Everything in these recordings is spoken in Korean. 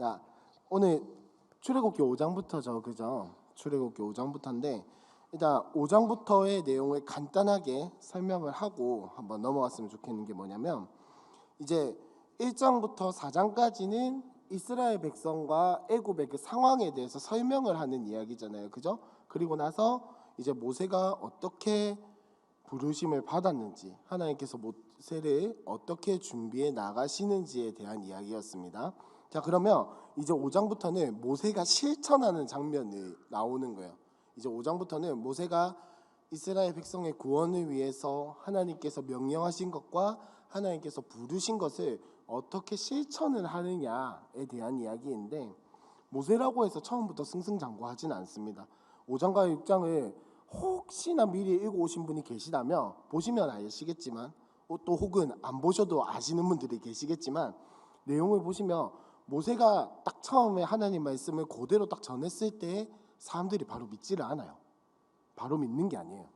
야, 오늘 출애굽기 5장부터죠, 그죠? 출애굽기 5장부터인데 일단 5장부터의 내용을 간단하게 설명을 하고 한번 넘어갔으면 좋겠는 게 뭐냐면, 이제 1장부터 4장까지는 이스라엘 백성과 애굽의 그 상황에 대해서 설명을 하는 이야기잖아요, 그죠? 그리고 나서 이제 모세가 어떻게 부르심을 받았는지, 하나님께서 모세를 어떻게 준비해 나가시는지에 대한 이야기였습니다. 자, 그러면 이제 5장부터는 모세가 실천하는 장면이 나오는 거예요. 이제 5장부터는 모세가 이스라엘 백성의 구원을 위해서 하나님께서 명령하신 것과 하나님께서 부르신 것을 어떻게 실천을 하느냐에 대한 이야기인데, 모세라고 해서 처음부터 승승장구하지는 않습니다. 5장과 6장을 혹시나 미리 읽어오신 분이 계시다면 보시면 아시겠지만, 또 혹은 안 보셔도 아시는 분들이 계시겠지만, 내용을 보시면 모세가 딱 처음에 하나님 말씀을 그대로 딱 전했을 때 사람들이 바로 믿지를 않아요. 바로 믿는 게 아니에요.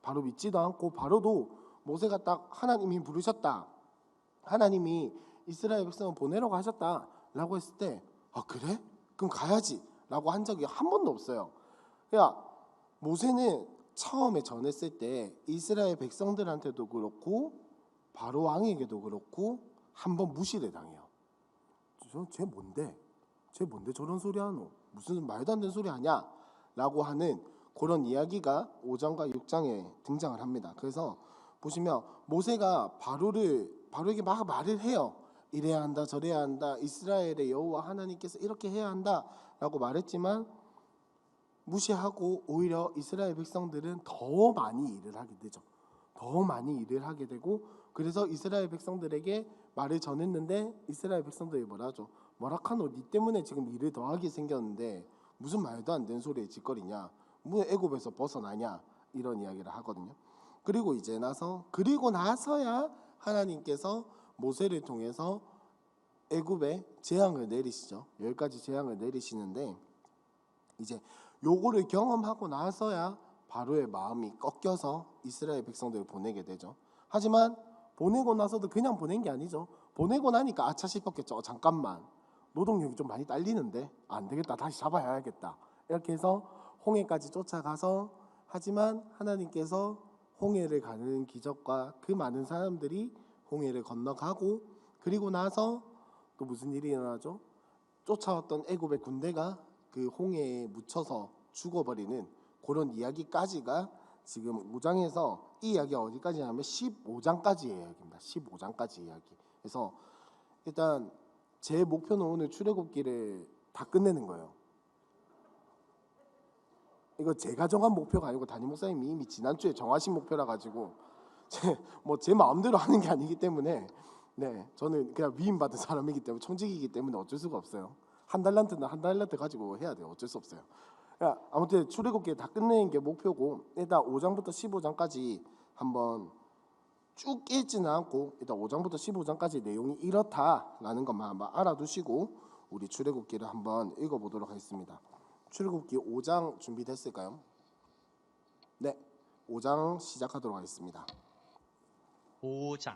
바로 믿지도 않고, 바로도 모세가 딱 하나님이 부르셨다, 하나님이 이스라엘 백성을 보내라고 하셨다 라고 했을 때, 아 그래? 그럼 가야지 라고 한 적이 한 번도 없어요. 그러니까 모세는 처음에 전했을 때 이스라엘 백성들한테도 그렇고 바로 왕에게도 그렇고 한 번 무시를 당해요. 쟤 뭔데? 쟤 뭔데 저런 소리 하노? 무슨 말도 안 되는 소리 하냐? 라고 하는 그런 이야기가 5장과 6장에 등장을 합니다. 그래서 보시면 모세가 바로에게 막 말을 해요. 이래야 한다, 저래야 한다, 이스라엘의 여호와 하나님께서 이렇게 해야 한다 라고 말했지만 무시하고 오히려 이스라엘 백성들은 더 많이 일을 하게 되죠. 더 많이 일을 하게 되고, 그래서 이스라엘 백성들에게 말을 전했는데 이스라엘 백성들이 뭐라죠? 뭐라카노, 니 때문에 지금 일을 더 하게 생겼는데 무슨 말도 안 되는 소리에 짓거리냐, 뭐 애굽에서 벗어나냐, 이런 이야기를 하거든요. 그리고 나서야 하나님께서 모세를 통해서 애굽에 재앙을 내리시죠. 10가지 재앙을 내리시는데, 이제 요거를 경험하고 나서야 바로의 마음이 꺾여서 이스라엘 백성들을 보내게 되죠. 하지만 보내고 나서도 그냥 보낸 게 아니죠. 보내고 나니까 아차 싶었겠죠. 잠깐만, 노동력이 좀 많이 딸리는데 안 되겠다, 다시 잡아야겠다. 이렇게 해서 홍해까지 쫓아가서, 하지만 하나님께서 홍해를 가는 기적과 그 많은 사람들이 홍해를 건너가고, 그리고 나서 또 무슨 일이 일어나죠? 쫓아왔던 애굽의 군대가 그 홍해에 묻혀서 죽어버리는 그런 이야기까지가 지금 5장에서, 이 이야기가 어디까지냐면 15장까지의 이야기입니다. 15장까지 이야기. 그래서 일단 제 목표는 오늘 출애굽기를 다 끝내는 거예요. 이거 제가 정한 목표가 아니고 담임 목사님이 이미 지난주에 정하신 목표라 가지고 제 마음대로 하는 게 아니기 때문에, 저는 그냥 위임받은 사람이기 때문에, 청직이기 때문에 어쩔 수가 없어요. 한 달란트는 한 달란트 가지고 해야 돼요. 어쩔 수 없어요. 아무튼 출애굽기 다 끝내는 게 목표고, 일단 5장부터 15장까지 한번 쭉 읽지는 않고 일단 5장부터 15장까지 내용이 이렇다라는 것만 한번 알아두시고 우리 출애굽기를 한번 읽어보도록 하겠습니다. 출애굽기 5장 준비됐을까요? 네, 5장 시작하도록 하겠습니다. 5장.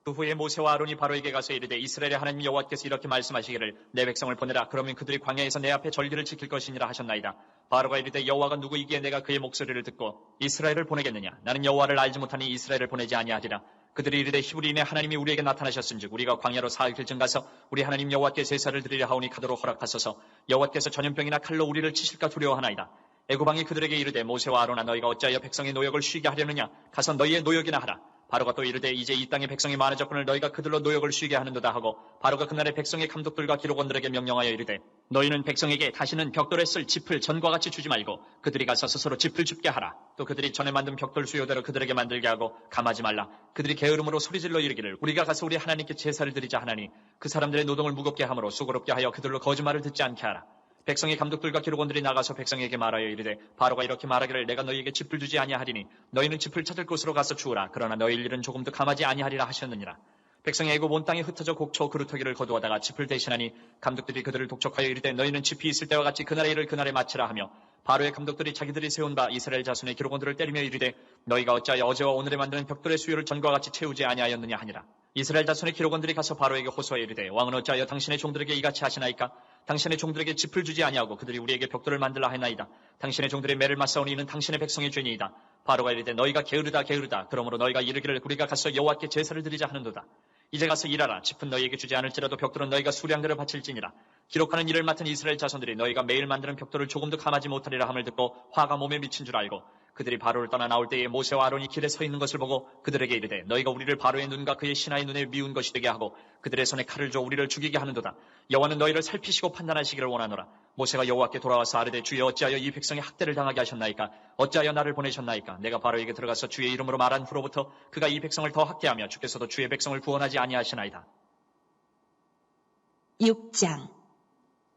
그 후에 모세와 아론이 바로에게 가서 이르되, 이스라엘의 하나님 여호와께서 이렇게 말씀하시기를 내 백성을 보내라. 그러면 그들이 광야에서 내 앞에 절기를 지킬 것이니라 하셨나이다. 바로가 이르되, 여호와가 누구이기에 내가 그의 목소리를 듣고 이스라엘을 보내겠느냐? 나는 여호와를 알지 못하니 이스라엘을 보내지 아니하리라. 그들이 이르되, 히브리인의 하나님이 우리에게 나타나셨은즉 우리가 광야로 사흘쯤 가서 우리 하나님 여호와께 제사를 드리려 하오니 가도록 허락하소서. 여호와께서 전염병이나 칼로 우리를 치실까 두려워하나이다. 애굽 왕이 그들에게 이르되, 모세와 아론아, 너희가 어찌하여 백성의 노역을 쉬게 하려느냐? 가서 너희의 노역이나 하라. 바로가 또 이르되, 이제 이 땅의 백성이 많아졌거늘 너희가 그들로 노역을 쉬게 하는도다 하고, 바로가 그날의 백성의 감독들과 기록원들에게 명령하여 이르되, 너희는 백성에게 다시는 벽돌에 쓸 짚을 전과 같이 주지 말고 그들이 가서 스스로 짚을 줍게 하라. 또 그들이 전에 만든 벽돌 수요대로 그들에게 만들게 하고 감하지 말라. 그들이 게으름으로 소리질러 이르기를, 우리가 가서 우리 하나님께 제사를 드리자 하나니 그 사람들의 노동을 무겁게 하므로 수고롭게 하여 그들로 거짓말을 듣지 않게 하라. 백성의 감독들과 기록원들이 나가서 백성에게 말하여 이르되, 바로가 이렇게 말하기를 내가 너희에게 짚을 주지 아니하리니 너희는 짚을 찾을 곳으로 가서 주우라. 그러나 너희 일은 조금도 감하지 아니하리라 하셨느니라. 백성이 애굽 온 땅에 흩어져 곡초 그루터기를 거두어다가 짚을 대신하니 감독들이 그들을 독촉하여 이르되, 너희는 짚이 있을 때와 같이 그날의 일을 그날에 마치라 하며, 바로의 감독들이 자기들이 세운 바 이스라엘 자손의 기록원들을 때리며 이르되, 너희가 어찌하여 어제와 오늘에 만드는 벽돌의 수요를 전과 같이 채우지 아니하였느냐 하니라. 이스라엘 자손의 기록원들이 가서 바로에게 호소하여 이르되 왕은 어찌하여 당신의 종들에게 이같이 하시나이까? 당신의 종들에게 짚을 주지 아니하고 그들이 우리에게 벽돌을 만들라 하나이다. 당신의 종들의 매를 맞사오니 이는 당신의 백성의 죄니이다. 바로가 이르되 너희가 게으르다 게으르다. 그러므로 너희가 이르기를 우리가 가서 여호와께 제사를 드리자 하는도다. 이제 가서 일하라. 짚은 너희에게 주지 않을지라도 벽돌은 너희가 수량대로 바칠지니라. 기록하는 일을 맡은 이스라엘 자손들이 너희가 매일 만드는 벽돌을 조금도 감하지 못하리라 함을 듣고 화가 몸에 미친 줄 알고 그들이 바로를 떠나 나올 때에 모세와 아론이 길에 서 있는 것을 보고 그들에게 이르되 너희가 우리를 바로의 눈과 그의 신하의 눈에 미운 것이 되게 하고 그들의 손에 칼을 줘 우리를 죽이게 하는도다. 여호와는 너희를 살피시고 판단하시기를 원하노라. 모세가 여호와께 돌아와서 아뢰되 주여 어찌하여 이 백성이 학대를 당하게 하셨나이까? 어찌하여 나를 보내셨나이까? 내가 바로에게 들어가서 주의 이름으로 말한 후로부터 그가 이 백성을 더 학대하며 주께서도 주의 백성을 구원하지 아니하시나이다. 6장.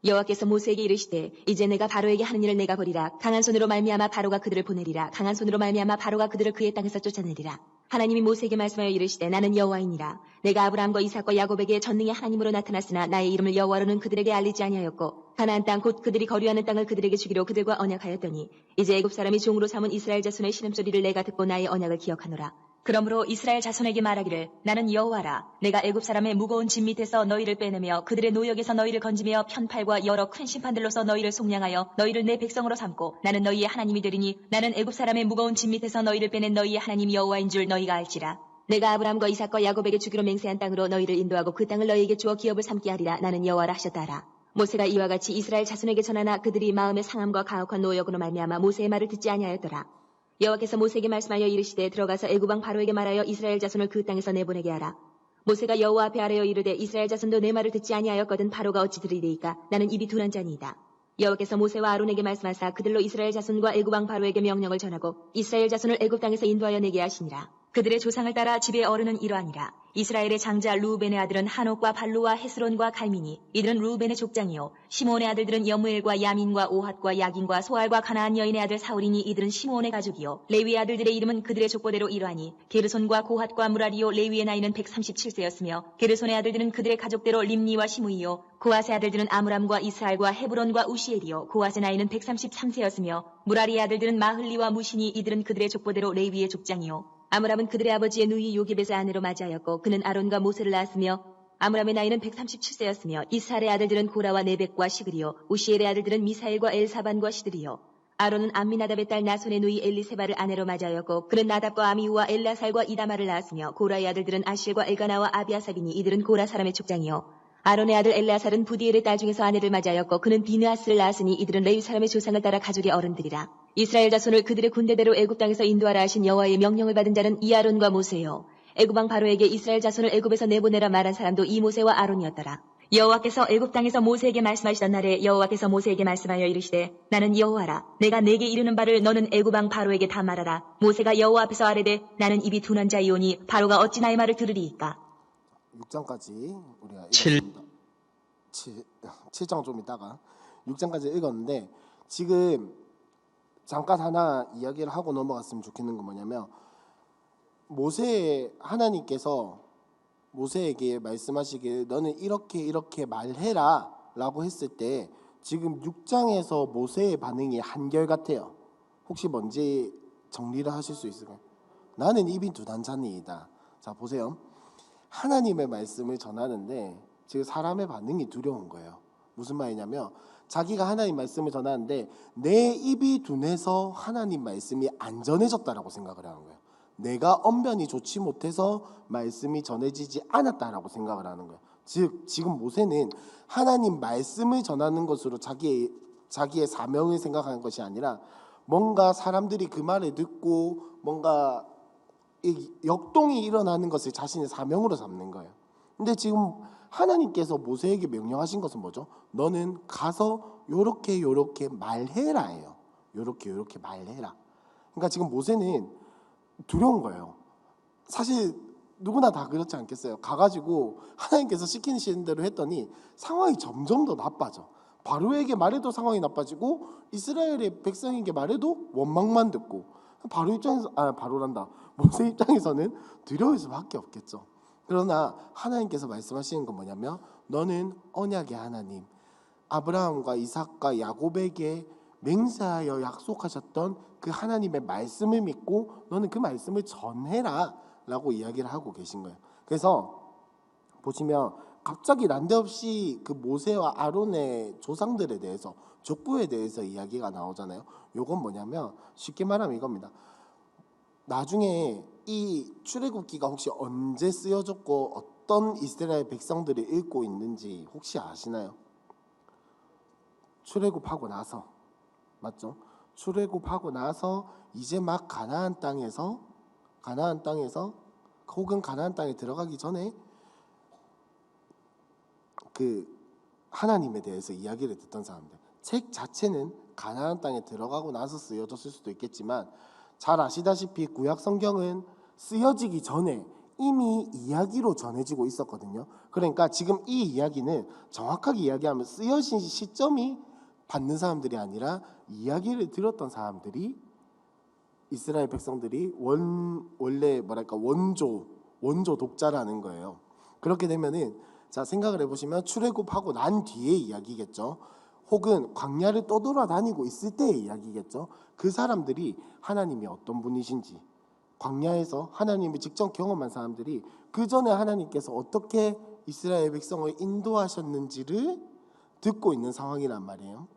여호와께서 모세에게 이르시되 이제 내가 바로에게 하는 일을 내가 보리라. 강한 손으로 말미암아 바로가 그들을 보내리라. 강한 손으로 말미암아 바로가 그들을 그의 땅에서 쫓아내리라. 하나님이 모세에게 말씀하여 이르시되 나는 여호와이니라. 내가 아브라함과 이삭과 야곱에게 전능의 하나님으로 나타났으나 나의 이름을 여호와로는 그들에게 알리지 아니하였고 가나안 땅 곧 그들이 거류하는 땅을 그들에게 주기로 그들과 언약하였더니 이제 애굽 사람이 종으로 삼은 이스라엘 자손의 신음소리를 내가 듣고 나의 언약을 기억하노라. 그러므로 이스라엘 자손에게 말하기를 나는 여호와라. 내가 애굽 사람의 무거운 짐 밑에서 너희를 빼내며 그들의 노역에서 너희를 건지며 편팔과 여러 큰 심판들로서 너희를 속량하여 너희를 내 백성으로 삼고 나는 너희의 하나님이 되리니 나는 애굽 사람의 무거운 짐 밑에서 너희를 빼낸 너희의 하나님 여호와인 줄 너희가 알지라. 내가 아브라함과 이삭과 야곱에게 주기로 맹세한 땅으로 너희를 인도하고 그 땅을 너희에게 주어 기업을 삼게 하리라. 나는 여호와라 하셨다라. 모세가 이와 같이 이스라엘 자손에게 전하나 그들이 마음의 상함과 가혹한 노역으로 말미암아 모세의 말을 듣지 아니하였더라. 여호와께서 모세에게 말씀하여 이르시되 들어가서 애굽 왕 바로에게 말하여 이스라엘 자손을 그 땅에서 내보내게 하라. 모세가 여호와 앞에 아뢰어 이르되 이스라엘 자손도 내 말을 듣지 아니하였거든 바로가 어찌 들으리이까? 나는 입이 둔한 자니이다. 여호와께서 모세와 아론에게 말씀하사 그들로 이스라엘 자손과 애굽 왕 바로에게 명령을 전하고 이스라엘 자손을 애굽 땅에서 인도하여 내게 하시니라. 그들의 조상을 따라 집의 어른은 이러하니라. 이스라엘의 장자 루우벤의 아들은 한옥과 발루와 헤스론과 갈미니 이들은 루우벤의 족장이요 시므온의 아들들은 여무엘과 야민과 오핫과 야긴과 소알과 가나안 여인의 아들 사울이니 이들은 시므온의 가족이요 레위의 아들들의 이름은 그들의 족보대로 이러하니 게르손과 고핫과 무라리요 레위의 나이는 137세였으며 게르손의 아들들은 그들의 가족대로 림니와 시므이요 고핫의 아들들은 아므람과 이스할과 헤브론과 우시엘이요 고핫의 나이는 133세였으며 무라리의 아들들은 마흘리와 무시니 이들은 그들의 족보대로 레위의 족장이요 아므람은 그들의 아버지의 누이 요기벳의 아내로 맞이하였고 그는 아론과 모세를 낳았으며 아므람의 나이는 137세였으며 이스할의 아들들은 고라와 네벡과 시그리요 우시엘의 아들들은 미사엘과 엘사반과 시드리요 아론은 암미나답의 딸 나손의 누이 엘리세바를 아내로 맞이하였고 그는 나답과 아미우와 엘라살과 이다마를 낳았으며 고라의 아들들은 아실과 엘가나와 아비아삽이니 이들은 고라 사람의 족장이요 아론의 아들 엘라살은 부디엘의 딸 중에서 아내를 맞이하였고 그는 비느하스를 낳았으니 이들은 레위 사람의 조상을 따라 가족의 어른들이라. 이스라엘 자손을 그들의 군대대로 애굽 땅에서 인도하라 하신 여호와의 명령을 받은 자는 이 아론과 모세요. 애굽 왕 바로에게 이스라엘 자손을 애굽에서 내보내라 말한 사람도 이 모세와 아론이었더라. 여호와께서 애굽 땅에서 모세에게 말씀하시던 날에 여호와께서 모세에게 말씀하여 이르시되 나는 여호와라. 내가 내게 이르는 바를 너는 애굽 왕 바로에게 다 말하라. 모세가 여호와 앞에서 아뢰되 나는 입이 둔한 자이오니 바로가 어찌 나의 말을 들으리이까. 6장까지 우리가 7. 읽었습니다. 7장 좀 있다가 6장까지 읽었는데 지금 잠깐 하나 이야기를 하고 넘어갔으면 좋겠는 건 뭐냐면 하나님께서 모세에게 말씀하시길 너는 이렇게 말해라 라고 했을 때 지금 6장에서 모세의 반응이 한결같아요. 혹시 뭔지 정리를 하실 수 있을까요? 나는 입이 둔한 자니이다. 자 보세요. 하나님의 말씀을 전하는데 지금 사람의 반응이 두려운 거예요. 무슨 말이냐면 자기가 하나님 말씀을 전하는데 내 입이 둔해서 하나님 말씀이 안 전해졌다라고 생각을 하는 거예요. 내가 언변이 좋지 못해서 말씀이 전해지지 않았다라고 생각을 하는 거예요. 즉 지금 모세는 하나님 말씀을 전하는 것으로 자기의 사명을 생각하는 것이 아니라 뭔가 사람들이 그 말을 듣고 뭔가 역동이 일어나는 것을 자신의 사명으로 삼는 거예요. 근데 지금 하나님께서 모세에게 명령하신 것은 뭐죠? 너는 가서 요렇게 말해라예요. 요렇게 말해라. 그러니까 지금 모세는 두려운 거예요. 사실 누구나 다 그렇지 않겠어요? 가가지고 하나님께서 시키시는 대로 했더니 상황이 점점 더 나빠져. 바로에게 말해도 상황이 나빠지고 이스라엘의 백성에게 말해도 원망만 듣고 모세 입장에서는 두려울 수밖에 없겠죠. 그러나 하나님께서 말씀하시는 건 뭐냐면 너는 언약의 하나님 아브라함과 이삭과 야곱에게 맹세하여 약속하셨던 그 하나님의 말씀을 믿고 너는 그 말씀을 전해라 라고 이야기를 하고 계신 거예요. 그래서 보시면 갑자기 난데없이 그 모세와 아론의 조상들에 대해서 족보에 대해서 이야기가 나오잖아요. 요건 뭐냐면 쉽게 말하면 이겁니다. 나중에 이 출애굽기가 혹시 언제 쓰여졌고 어떤 이스라엘 백성들이 읽고 있는지 혹시 아시나요? 출애굽하고 나서, 맞죠? 출애굽하고 나서 이제 막 가나안 땅에서 혹은 가나안 땅에 들어가기 전에 그 하나님에 대해서 이야기를 듣던 사람들. 책 자체는 가나안 땅에 들어가고 나서 쓰여졌을 수도 있겠지만 잘 아시다시피 구약 성경은 쓰여지기 전에 이미 이야기로 전해지고 있었거든요. 그러니까 지금 이 이야기는 정확하게 이야기하면 쓰여진 시점이 받는 사람들이 아니라 이야기를 들었던 사람들이 이스라엘 백성들이 원래 뭐랄까 원조 독자라는 거예요. 그렇게 되면은 자 생각을 해보시면 출애굽하고 난 뒤의 이야기겠죠. 혹은 광야를 떠돌아다니고 있을 때의 이야기겠죠. 그 사람들이 하나님이 어떤 분이신지 광야에서 하나님을 직접 경험한 사람들이 그 전에 하나님께서 어떻게 이스라엘 백성을 인도하셨는지를 듣고 있는 상황이란 말이에요.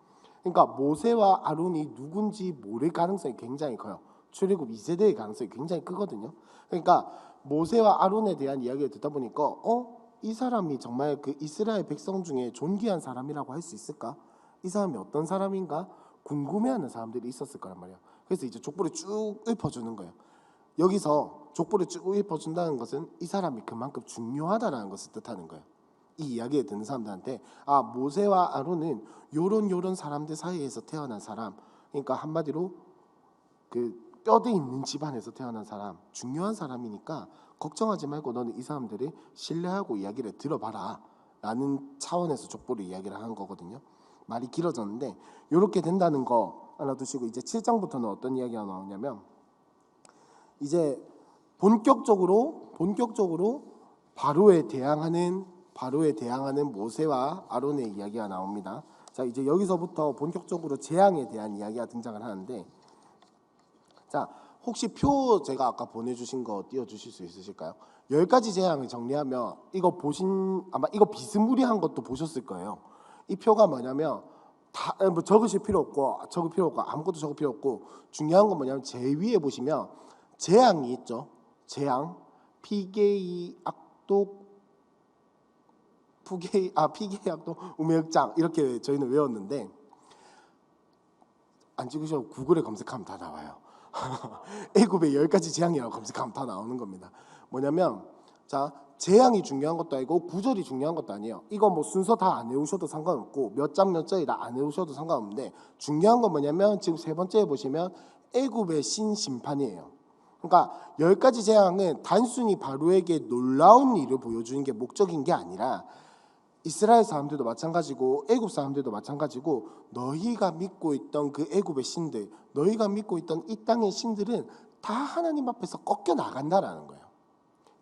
그러니까 모세와 아론이 누군지 모를 가능성이 굉장히 커요. 출애굽 2세대의 가능성이 굉장히 크거든요. 그러니까 모세와 아론에 대한 이야기를 듣다 보니까 이 사람이 정말 그 이스라엘 백성 중에 존귀한 사람이라고 할 수 있을까? 이 사람이 어떤 사람인가? 궁금해하는 사람들이 있었을 거란 말이에요. 그래서 이제 족보를 쭉 읊어주는 거예요. 여기서 족보를 쭉 읊어준다는 것은 이 사람이 그만큼 중요하다라는 것을 뜻하는 거예요. 이 이야기를 듣는 사람들한테 모세와 아론은 요런 사람들 사이에서 태어난 사람, 그러니까 한마디로 그 뼈대 있는 집안에서 태어난 사람, 중요한 사람이니까 걱정하지 말고 너는 이 사람들을 신뢰하고 이야기를 들어봐라 라는 차원에서 족보를 이야기를 하는 거거든요. 말이 길어졌는데 이렇게 된다는 거 하나 두시고 이제 7장부터는 어떤 이야기가 나오냐면 이제 본격적으로 바로에 대항하는 모세와 아론의 이야기가 나옵니다. 자 이제 여기서부터 본격적으로 재앙에 대한 이야기가 등장을 하는데 자 혹시 표 제가 아까 보내주신 거 띄워주실 수 있으실까요? 10가지 재앙을 정리하면 아마 이거 비스무리한 것도 보셨을 거예요. 이 표가 뭐냐면 뭐 적을 필요 없고 아무것도 적을 필요 없고 중요한 건 뭐냐면 제일 위에 보시면 재앙이 있죠. 재앙, 피게이, 악독, 피게이, 악독, 우매역장 이렇게 저희는 외웠는데 안 찍으셔도 구글에 검색하면 다 나와요. 애굽의 10가지 재앙이라고 검색하면 다 나오는 겁니다. 뭐냐면 자 재앙이 중요한 것도 아니고 구절이 중요한 것도 아니에요. 이거 뭐 순서 다 안 외우셔도 상관없고 몇 장 몇 절이라 안 외우셔도 상관없는데 중요한 건 뭐냐면 지금 세 번째에 보시면 애굽의 신심판이에요. 그러니까 10가지 재앙은 단순히 바로에게 놀라운 일을 보여주는 게 목적인 게 아니라 이스라엘 사람들도 마찬가지고 애굽 사람들도 마찬가지고 너희가 믿고 있던 그 애굽의 신들, 너희가 믿고 있던 이 땅의 신들은 다 하나님 앞에서 꺾여 나간다라는 거예요.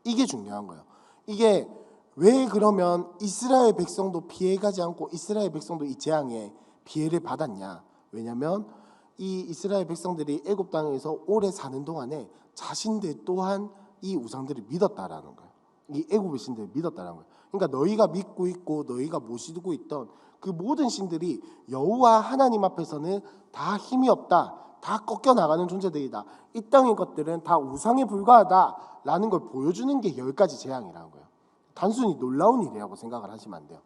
이게 중요한 거예요. 이게 왜 그러면 이스라엘 백성도 피해가지 않고 이스라엘 백성도 이 재앙에 피해를 받았냐? 왜냐하면 이 이스라엘 백성들이 애굽 땅에서 오래 사는 동안에 자신들 또한 이 우상들을 믿었다라는 거예요. 이 애굽의 신들을 믿었다라는 거예요. 그러니까 너희가 믿고 있고 너희가 모시고 있던 그 모든 신들이 여호와 하나님 앞에서는 다 힘이 없다. 다 꺾여 나가는 존재들이다. 이 땅의 것들은 다 우상에 불과하다라는 걸 보여주는 게 10가지 재앙이라는 거예요. 단순히 놀라운 일이라고 생각을 하시면 안 돼요.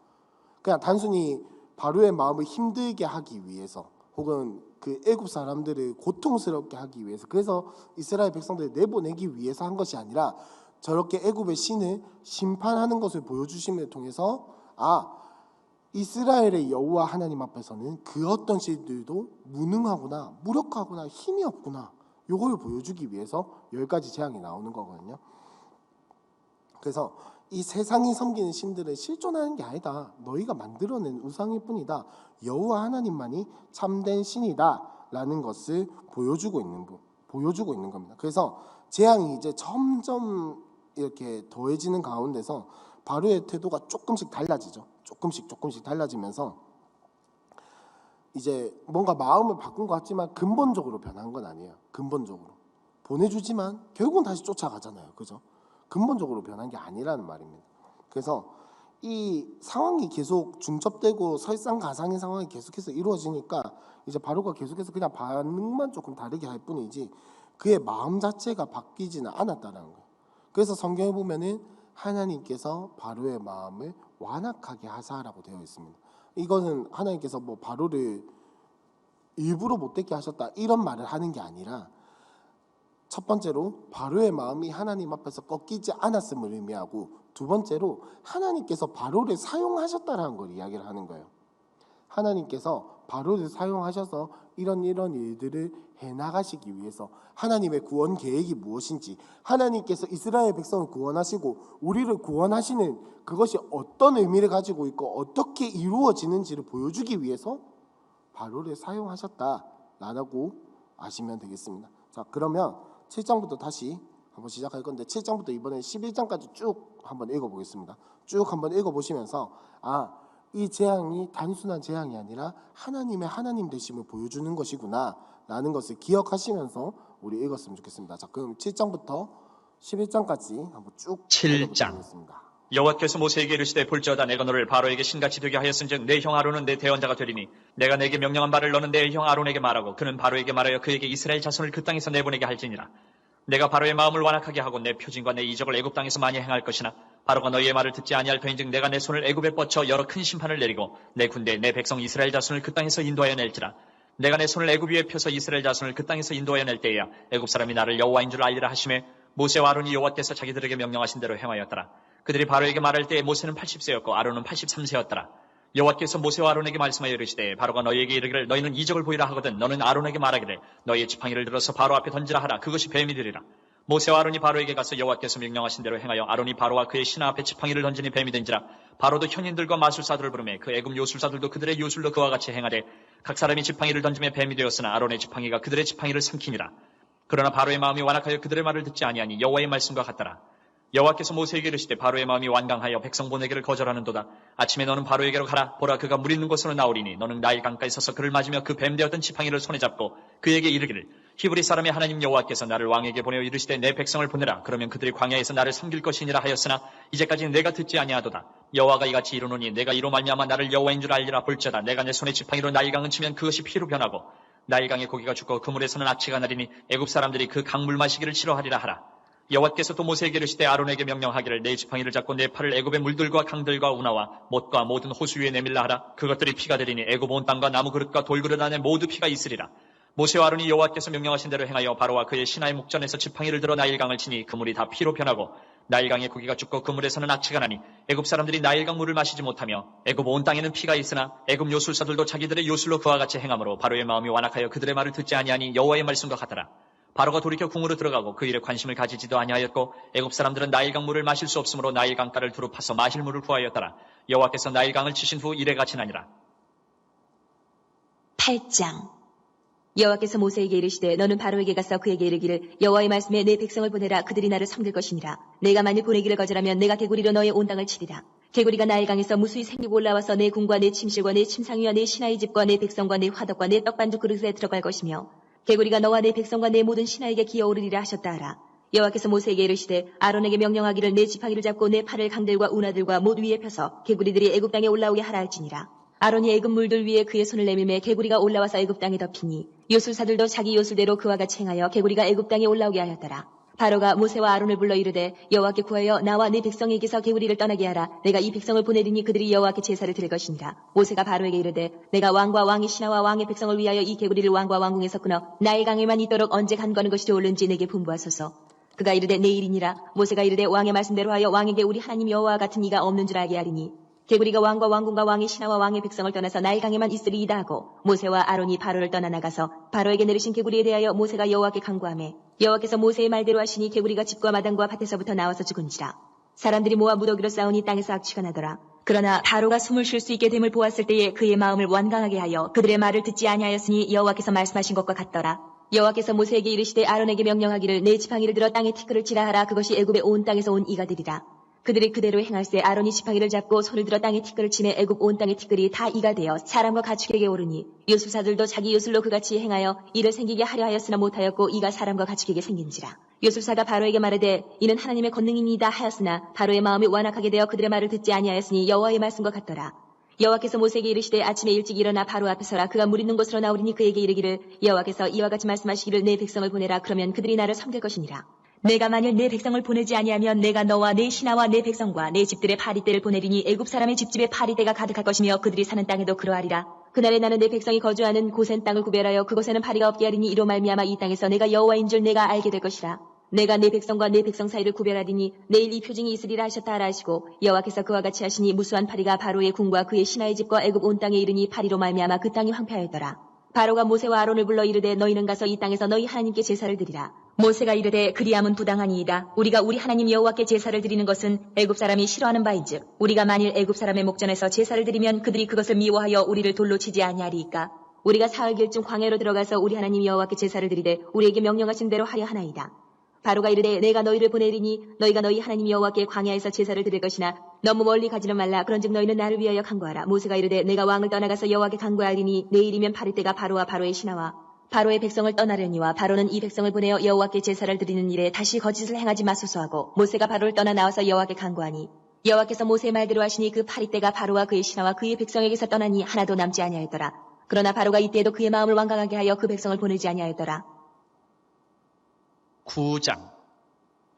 그냥 단순히 바로의 마음을 힘들게 하기 위해서 혹은 그 애굽 사람들을 고통스럽게 하기 위해서 그래서 이스라엘 백성들을 내보내기 위해서 한 것이 아니라 저렇게 애굽의 신을 심판하는 것을 보여주심을 통해서 이스라엘의 여호와 하나님 앞에서는 그 어떤 신들도 무능하구나 무력하구나 힘이 없구나 요걸 보여주기 위해서 10가지 재앙이 나오는 거거든요. 그래서 이 세상이 섬기는 신들은 실존하는 게 아니다. 너희가 만들어낸 우상일 뿐이다. 여호와 하나님만이 참된 신이다 라는 것을 보여주고 있는 겁니다. 그래서 재앙이 이제 점점 이렇게 더해지는 가운데서 바로의 태도가 조금씩 달라지죠. 조금씩 달라지면서 이제 뭔가 마음을 바꾼 것 같지만 근본적으로 변한 건 아니에요. 근본적으로 보내주지만 결국은 다시 쫓아가잖아요. 그죠? 근본적으로 변한 게 아니라는 말입니다. 그래서 이 상황이 계속 중첩되고 설상가상의 상황이 계속해서 이루어지니까 이제 바로가 계속해서 그냥 반응만 조금 다르게 할 뿐이지 그의 마음 자체가 바뀌지는 않았다는 거예요. 그래서 성경에 보면은 하나님께서 바로의 마음을 완악하게 하사라고 되어 있습니다. 이거는 하나님께서 뭐 바로를 일부러 못되게 하셨다 이런 말을 하는 게 아니라 첫 번째로 바로의 마음이 하나님 앞에서 꺾이지 않았음을 의미하고 두 번째로 하나님께서 바로를 사용하셨다라는 걸 이야기를 하는 거예요. 하나님께서 바로를 사용하셔서 이런 일들을 해나가시기 위해서 하나님의 구원 계획이 무엇인지 하나님께서 이스라엘 백성을 구원하시고 우리를 구원하시는 그것이 어떤 의미를 가지고 있고 어떻게 이루어지는지를 보여주기 위해서 바로를 사용하셨다라고 아시면 되겠습니다. 자, 그러면 7장부터 다시 한번 시작할 건데 7장부터 이번에 11장까지 쭉 한번 읽어보겠습니다. 쭉 한번 읽어보시면서 이 재앙이 단순한 재앙이 아니라 하나님의 하나님 되심을 보여주는 것이구나 라는 것을 기억하시면서 우리 읽었으면 좋겠습니다. 자, 그럼 7장부터 11장까지 한번 쭉 7장. 읽어보겠습니다. 여호와께서 모세에게 이르시되 볼지어다 내가 너를 바로에게 신같이 되게 하였은즉 내 형 아론은 내 대언자가 되리니 내가 내게 명령한 바를 너는 내 형 아론에게 말하고 그는 바로에게 말하여 그에게 이스라엘 자손을 그 땅에서 내보내게 할지니라. 내가 바로의 마음을 완악하게 하고 내 표징과 내 이적을 애굽 땅에서 많이 행할 것이나 바로가 너희의 말을 듣지 아니할 터인즉 내가 내 손을 애굽에 뻗쳐 여러 큰 심판을 내리고 내 군대 내 백성 이스라엘 자손을 그 땅에서 인도하여 낼지라. 내가 내 손을 애굽 위에 펴서 이스라엘 자손을 그 땅에서 인도하여 낼 때에야 애굽 사람이 나를 여호와인 줄 알리라 하시매 모세와 아론이 여호와께서 자기들에게 명령하신 대로 행하였더라. 그들이 바로에게 말할 때에 모세는 80세였고 아론은 83세였더라. 여호와께서 모세와 아론에게 말씀하여 이르시되 바로가 너희에게 이르기를 너희는 이적을 보이라 하거든 너는 아론에게 말하기를 너희의 지팡이를 들어서 바로 앞에 던지라 하라. 그것이 뱀이 되리라. 모세와 아론이 바로에게 가서 여호와께서 명령하신 대로 행하여 아론이 바로와 그의 신하 앞에 지팡이를 던지니 뱀이 된지라. 바로도 현인들과 마술사들을 부르매 그 애굽 요술사들도 그들의 요술로 그와 같이 행하되 각 사람이 지팡이를 던지며 뱀이 되었으나 아론의 지팡이가 그들의 지팡이를 삼키니라. 그러나 바로의 마음이 완악하여 그들의 말을 듣지 아니하니 여호와의 말씀과 같더라. 여호와께서 모세에게 이르시되 바로의 마음이 완강하여 백성 보내기를 거절하는도다. 아침에 너는 바로에게로 가라. 보라 그가 물 있는 곳으로 나오리니 너는 나일 강가에 서서 그를 맞으며 그 뱀 되었던 지팡이를 손에 잡고 그에게 이르기를 히브리 사람의 하나님 여호와께서 나를 왕에게 보내어 이르시되 내 백성을 보내라. 그러면 그들이 광야에서 나를 섬길 것이니라 하였으나 이제까지 내가 듣지 아니하도다. 여호와가 이같이 이르노니 내가 이로 말미암아 나를 여호와인 줄 알리라. 볼지어다 내가 내 손에 지팡이로 나일 강을 치면 그것이 피로 변하고 나일 강의 고기가 죽고 그 물에서는 악취가 나리니 애굽 사람들이 그 강물 마시기를 싫어하리라 하라. 여호와께서 또 모세에게 이르시되 아론에게 명령하기를 내 지팡이를 잡고 내 팔을 애굽의 물들과 강들과 운하와 못과 모든 호수 위에 내밀라 하라. 그것들이 피가 되리니 애굽 온 땅과 나무 그릇과 돌 그릇 안에 모두 피가 있으리라. 모세와 아론이 여호와께서 명령하신 대로 행하여 바로와 그의 신하의 목전에서 지팡이를 들어 나일강을 치니 그 물이 다 피로 변하고 나일강의 고기가 죽고 그 물에서는 악취가 나니 애굽 사람들이 나일강 물을 마시지 못하며 애굽 온 땅에는 피가 있으나 애굽 요술사들도 자기들의 요술로 그와 같이 행함으로 바로의 마음이 완악하여 그들의 말을 듣지 아니하니 여호와의 말씀과 같더라. 바로가 돌이켜 궁으로 들어가고 그 일에 관심을 가지지도 아니하였고 애굽 사람들은 나일강 물을 마실 수 없으므로 나일강가를 두루 파서 마실 물을 구하였더라. 여호와께서 나일강을 치신 후 이래 같이 나니라. 8장. 여호와께서 모세에게 이르시되 너는 바로에게 가서 그에게 이르기를 여호와의 말씀에 내 백성을 보내라. 그들이 나를 섬길 것이니라. 내가 만일 보내기를 거절하면 내가 개구리로 너의 온 땅을 치리라. 개구리가 나일강에서 무수히 생기고 올라와서 내 궁과 내 침실과 내 침상위와 내 신하의 집과 내 백성과 내 화덕과 내 떡반죽 그릇에 들어갈 것이며 개구리가 너와 내 백성과 내 모든 신하에게 기어오르리라 하셨다 하라. 여호와께서 모세에게 이르시되 아론에게 명령하기를 내 지팡이를 잡고 내 팔을 강들과 운하들과 못 위에 펴서 개구리들이 애굽 땅에 올라오게 하라 할지니라. 아론이 애굽 물들 위에 그의 손을 내밀매 개구리가 올라와서 애굽 땅에 덮이니 요술사들도 자기 요술대로 그와 같이 행하여 개구리가 애굽 땅에 올라오게 하였더라. 바로가 모세와 아론을 불러 이르되 여호와께 구하여 나와 네 백성에게서 개구리를 떠나게 하라. 내가 이 백성을 보내리니 그들이 여호와께 제사를 드릴 것이니라. 모세가 바로에게 이르되 내가 왕과 왕의 신하와 왕의 백성을 위하여 이 개구리를 왕과 왕궁에서 끊어 나일강에만 있도록 언제 간거는 것이 좋을는지 내게 분부하소서. 그가 이르되 내일이니라. 모세가 이르되 왕의 말씀대로 하여 왕에게 우리 하나님 여호와와 같은 이가 없는 줄 알게 하리니 개구리가 왕과 왕궁과 왕의 신하와 왕의 백성을 떠나서 나일강에만 있으리이다 하고 모세와 아론이 바로를 떠나 나가서 바로에게 내리신 개구리에 대하여 모세가 여호와께 간구하매 여호와께서 모세의 말대로 하시니 개구리가 집과 마당과 밭에서부터 나와서 죽은지라. 사람들이 모아 무더기로 싸우니 땅에서 악취가 나더라. 그러나 바로가 숨을 쉴 수 있게 됨을 보았을 때에 그의 마음을 완강하게 하여 그들의 말을 듣지 아니하였으니 여호와께서 말씀하신 것과 같더라. 여호와께서 모세에게 이르시되 아론에게 명령하기를 내 지팡이를 들어 땅에 티끌을 치라 하라. 그것이 애굽의 온 땅에서 온 이가 되리라. 그들이 그대로 행할세 아론이 지팡이를 잡고 손을 들어 땅에 티끌을 치매 애굽 온 땅의 티끌이 다 이가 되어 사람과 가축에게 오르니 요술사들도 자기 요술로 그같이 행하여 이를 생기게 하려 하였으나 못하였고 이가 사람과 가축에게 생긴지라. 요술사가 바로에게 말하되 이는 하나님의 권능이니이다 하였으나 바로의 마음이 완악하게 되어 그들의 말을 듣지 아니하였으니 여호와의 말씀과 같더라. 여호와께서 모세에게 이르시되 아침에 일찍 일어나 바로 앞에 서라. 그가 물 있는 곳으로 나오리니 그에게 이르기를 여호와께서 이와 같이 말씀하시기를 내 백성을 보내라. 그러면 그들이 나를 섬길 것이니라. 내가 만일 내 백성을 보내지 아니하면 내가 너와 내 신하와 내 백성과 내 집들의 파리떼를 보내리니 애굽 사람의 집집에 파리떼가 가득할 것이며 그들이 사는 땅에도 그러하리라. 그날에 나는 내 백성이 거주하는 고센 땅을 구별하여 그곳에는 파리가 없게 하리니 이로 말미암아 이 땅에서 내가 여호와인 줄 내가 알게 될 것이라. 내가 내 백성과 내 백성 사이를 구별하리니 내일 이 표징이 있으리라 하셨다 하라 하시고 여호와께서 그와 같이 하시니 무수한 파리가 바로의 궁과 그의 신하의 집과 애굽 온 땅에 이르니 파리로 말미암아 그 땅이 황폐하였더라. 바로가 모세와 아론을 불러 이르되 너희는 가서 이 땅에서 너희 하나님께 제사를 드리라. 모세가 이르되 그리함은 부당하니이다. 우리가 우리 하나님 여호와께 제사를 드리는 것은 애굽 사람이 싫어하는 바인즉 우리가 만일 애굽 사람의 목전에서 제사를 드리면 그들이 그것을 미워하여 우리를 돌로 치지 아니하리이까. 우리가 사흘길쯤 광야로 들어가서 우리 하나님 여호와께 제사를 드리되 우리에게 명령하신 대로 하려 하나이다. 바로가 이르되 내가 너희를 보내리니 너희가 너희 하나님 여호와께 광야에서 제사를 드릴 것이나 너무 멀리 가지는 말라. 그런즉 너희는 나를 위하여 간구하라. 모세가 이르되 내가 왕을 떠나가서 여호와께 간구하리니 내일이면 파리떼가 바로와 바로의 신하와 바로의 백성을 떠나려니와 바로는 이 백성을 보내어 여호와께 제사를 드리는 일에 다시 거짓을 행하지 마소서 하고 모세가 바로를 떠나 나와서 여호와께 간구하니 여호와께서 모세의 말대로 하시니 그 파리떼가 바로와 그의 신하와 그의 백성에게서 떠나니 하나도 남지 아니하였더라. 그러나 바로가 이때에도 그의 마음을 완강하게 하여 그 백성을 보내지 아니하였더라. 9장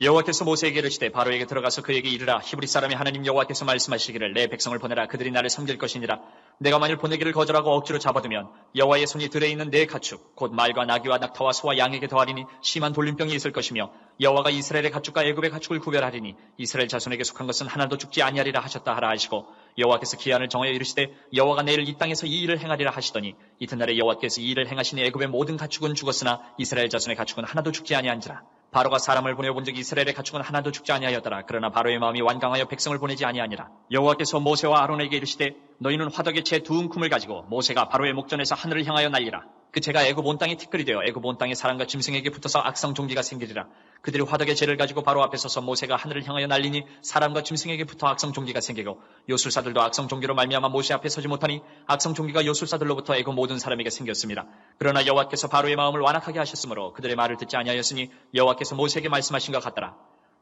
여호와께서 모세에게 이르시되 바로에게 들어가서 그에게 이르라. 히브리 사람의 하나님 여호와께서 말씀하시기를 내 백성을 보내라. 그들이 나를 섬길 것이니라. 내가 만일 보내기를 거절하고 억지로 잡아두면 여호와의 손이 들에 있는 내 가축 곧 말과 나귀와 낙타와 소와 양에게 더하리니 심한 돌림병이 있을 것이며 여호와가 이스라엘의 가축과 애굽의 가축을 구별하리니 이스라엘 자손에게 속한 것은 하나도 죽지 아니하리라 하셨다 하라 하시고 여호와께서 기한을 정하여 이르시되 여호와가 내일 이 땅에서 이 일을 행하리라 하시더니 이튿날에 여호와께서 이 일을 행하시니 애굽의 모든 가축은 죽었으나 이스라엘 자손의 가축은 하나도 죽지 아니한지라. 바로가 사람을 보내본 적 이스라엘의 가축은 하나도 죽지 아니하였더라. 그러나 바로의 마음이 완강하여 백성을 보내지 아니하니라. 여호와께서 모세와 아론에게 이르시되 너희는 화덕에 채 두 움큼을 가지고 모세가 바로의 목전에서 하늘을 향하여 날리라. 그 채가 애굽 온 땅에 티끌이 되어 애굽 온 땅의 사람과 짐승에게 붙어서 악성 종기가 생기리라. 그들이 화덕의 채를 가지고 바로 앞에 서서 모세가 하늘을 향하여 날리니 사람과 짐승에게 붙어 악성 종기가 생기고 요술사들도 악성 종기로 말미암아 모세 앞에 서지 못하니 악성 종기가 요술사들로부터 애굽 모든 사람에게 생겼습니다. 그러나 여호와께서 바로의 마음을 완악하게 하셨으므로 그들의 말을 듣지 아니하였으니 여호와께서 모세에게 말씀하신 것 같더라.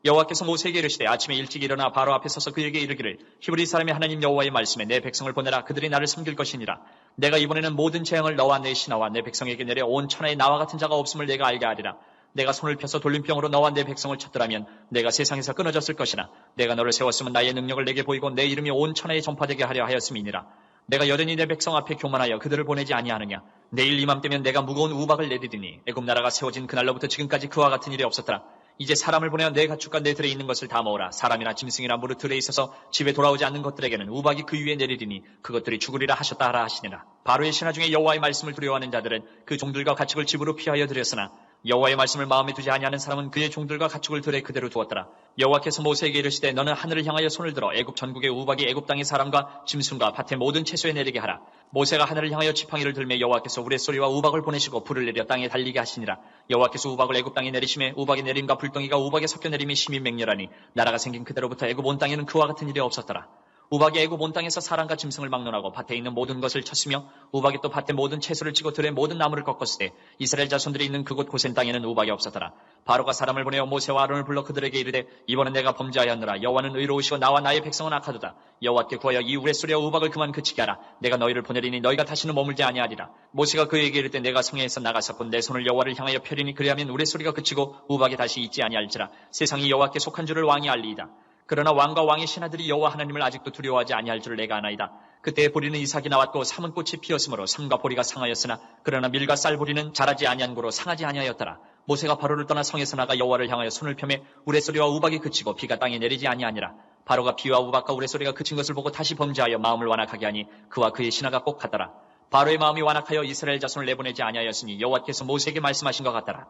여호와께서 모세에게 이르시되 아침에 일찍 일어나 바로 앞에 서서 그에게 이르기를 히브리 사람의 하나님 여호와의 말씀에 내 백성을 보내라. 그들이 나를 섬길 것이니라. 내가 이번에는 모든 재앙을 너와 내 신하와 내 백성에게 내려 온 천하에 나와 같은 자가 없음을 내가 알게 하리라. 내가 손을 펴서 돌림병으로 너와 내 백성을 쳤더라면 내가 세상에서 끊어졌을 것이나 내가 너를 세웠으면 나의 능력을 내게 보이고 내 이름이 온 천하에 전파되게 하려 하였음이니라. 내가 여전히 내 백성 앞에 교만하여 그들을 보내지 아니하느냐. 내일 이맘때면 내가 무거운 우박을 내리리니 애굽 나라가 세워진 그날로부터 지금까지 그와 같은 일이 없었더라. 이제 사람을 보내어 내 가축과 내 들에 있는 것을 다 모으라. 사람이나 짐승이나 무릇 들에 있어서 집에 돌아오지 않는 것들에게는 우박이 그 위에 내리리니 그것들이 죽으리라 하셨다 하라 하시니라. 바로의 신하 중에 여호와의 말씀을 두려워하는 자들은 그 종들과 가축을 집으로 피하여 들였으나 여호와의 말씀을 마음에 두지 아니하는 사람은 그의 종들과 가축을 들에 그대로 두었더라. 여호와께서 모세에게 이르시되 너는 하늘을 향하여 손을 들어 애굽 전국의 우박이 애굽 땅의 사람과 짐승과 밭의 모든 채소에 내리게 하라. 모세가 하늘을 향하여 지팡이를 들매 여호와께서 우레소리와 우박을 보내시고 불을 내려 땅에 달리게 하시니라. 여호와께서 우박을 애굽 땅에 내리심에 우박의 내림과 불덩이가 우박에 섞여 내림이 심히 맹렬하니 나라가 생긴 그대로부터 애굽 온 땅에는 그와 같은 일이 없었더라. 우박이 애굽 온 땅에서 사람과 짐승을 막론하고 밭에 있는 모든 것을 쳤으며 우박이 또 밭의 모든 채소를 치고 들의 모든 나무를 꺾었으되 이스라엘 자손들이 있는 그곳 고센 땅에는 우박이 없었더라. 바로가 사람을 보내어 모세와 아론을 불러 그들에게 이르되 이번은 내가 범죄하였노라. 여호와는 의로우시고 나와 나의 백성은 악하도다. 여호와께 구하여 이 우레소리와 우박을 그만 그치게 하라. 내가 너희를 보내리니 너희가 다시는 머물지 아니하리라. 모세가 그에게 이르되 내가 성회에서 나가서본 내 손을 여호와를 향하여 펴리니 그리하면 우레소리가 그치고 우박이 다시 있지 아니할지라. 세상이 여호와께 속한 줄을 왕이 알리이다. 그러나 왕과 왕의 신하들이 여호와 하나님을 아직도 두려워하지 아니할 줄을 내가 아나이다. 그때 보리는 이삭이 나왔고 삼은 꽃이 피었으므로 삼과 보리가 상하였으나 그러나 밀과 쌀보리는 자라지 아니한 고로 상하지 아니하였더라. 모세가 바로를 떠나 성에서 나가 여호와를 향하여 손을 펴매 우레소리와 우박이 그치고 비가 땅에 내리지 아니하니라. 바로가 비와 우박과 우레소리가 그친 것을 보고 다시 범죄하여 마음을 완악하게 하니 그와 그의 신하가 꼭 같더라. 바로의 마음이 완악하여 이스라엘 자손을 내보내지 아니하였으니 여호와께서 모세에게 말씀하신 것 같더라.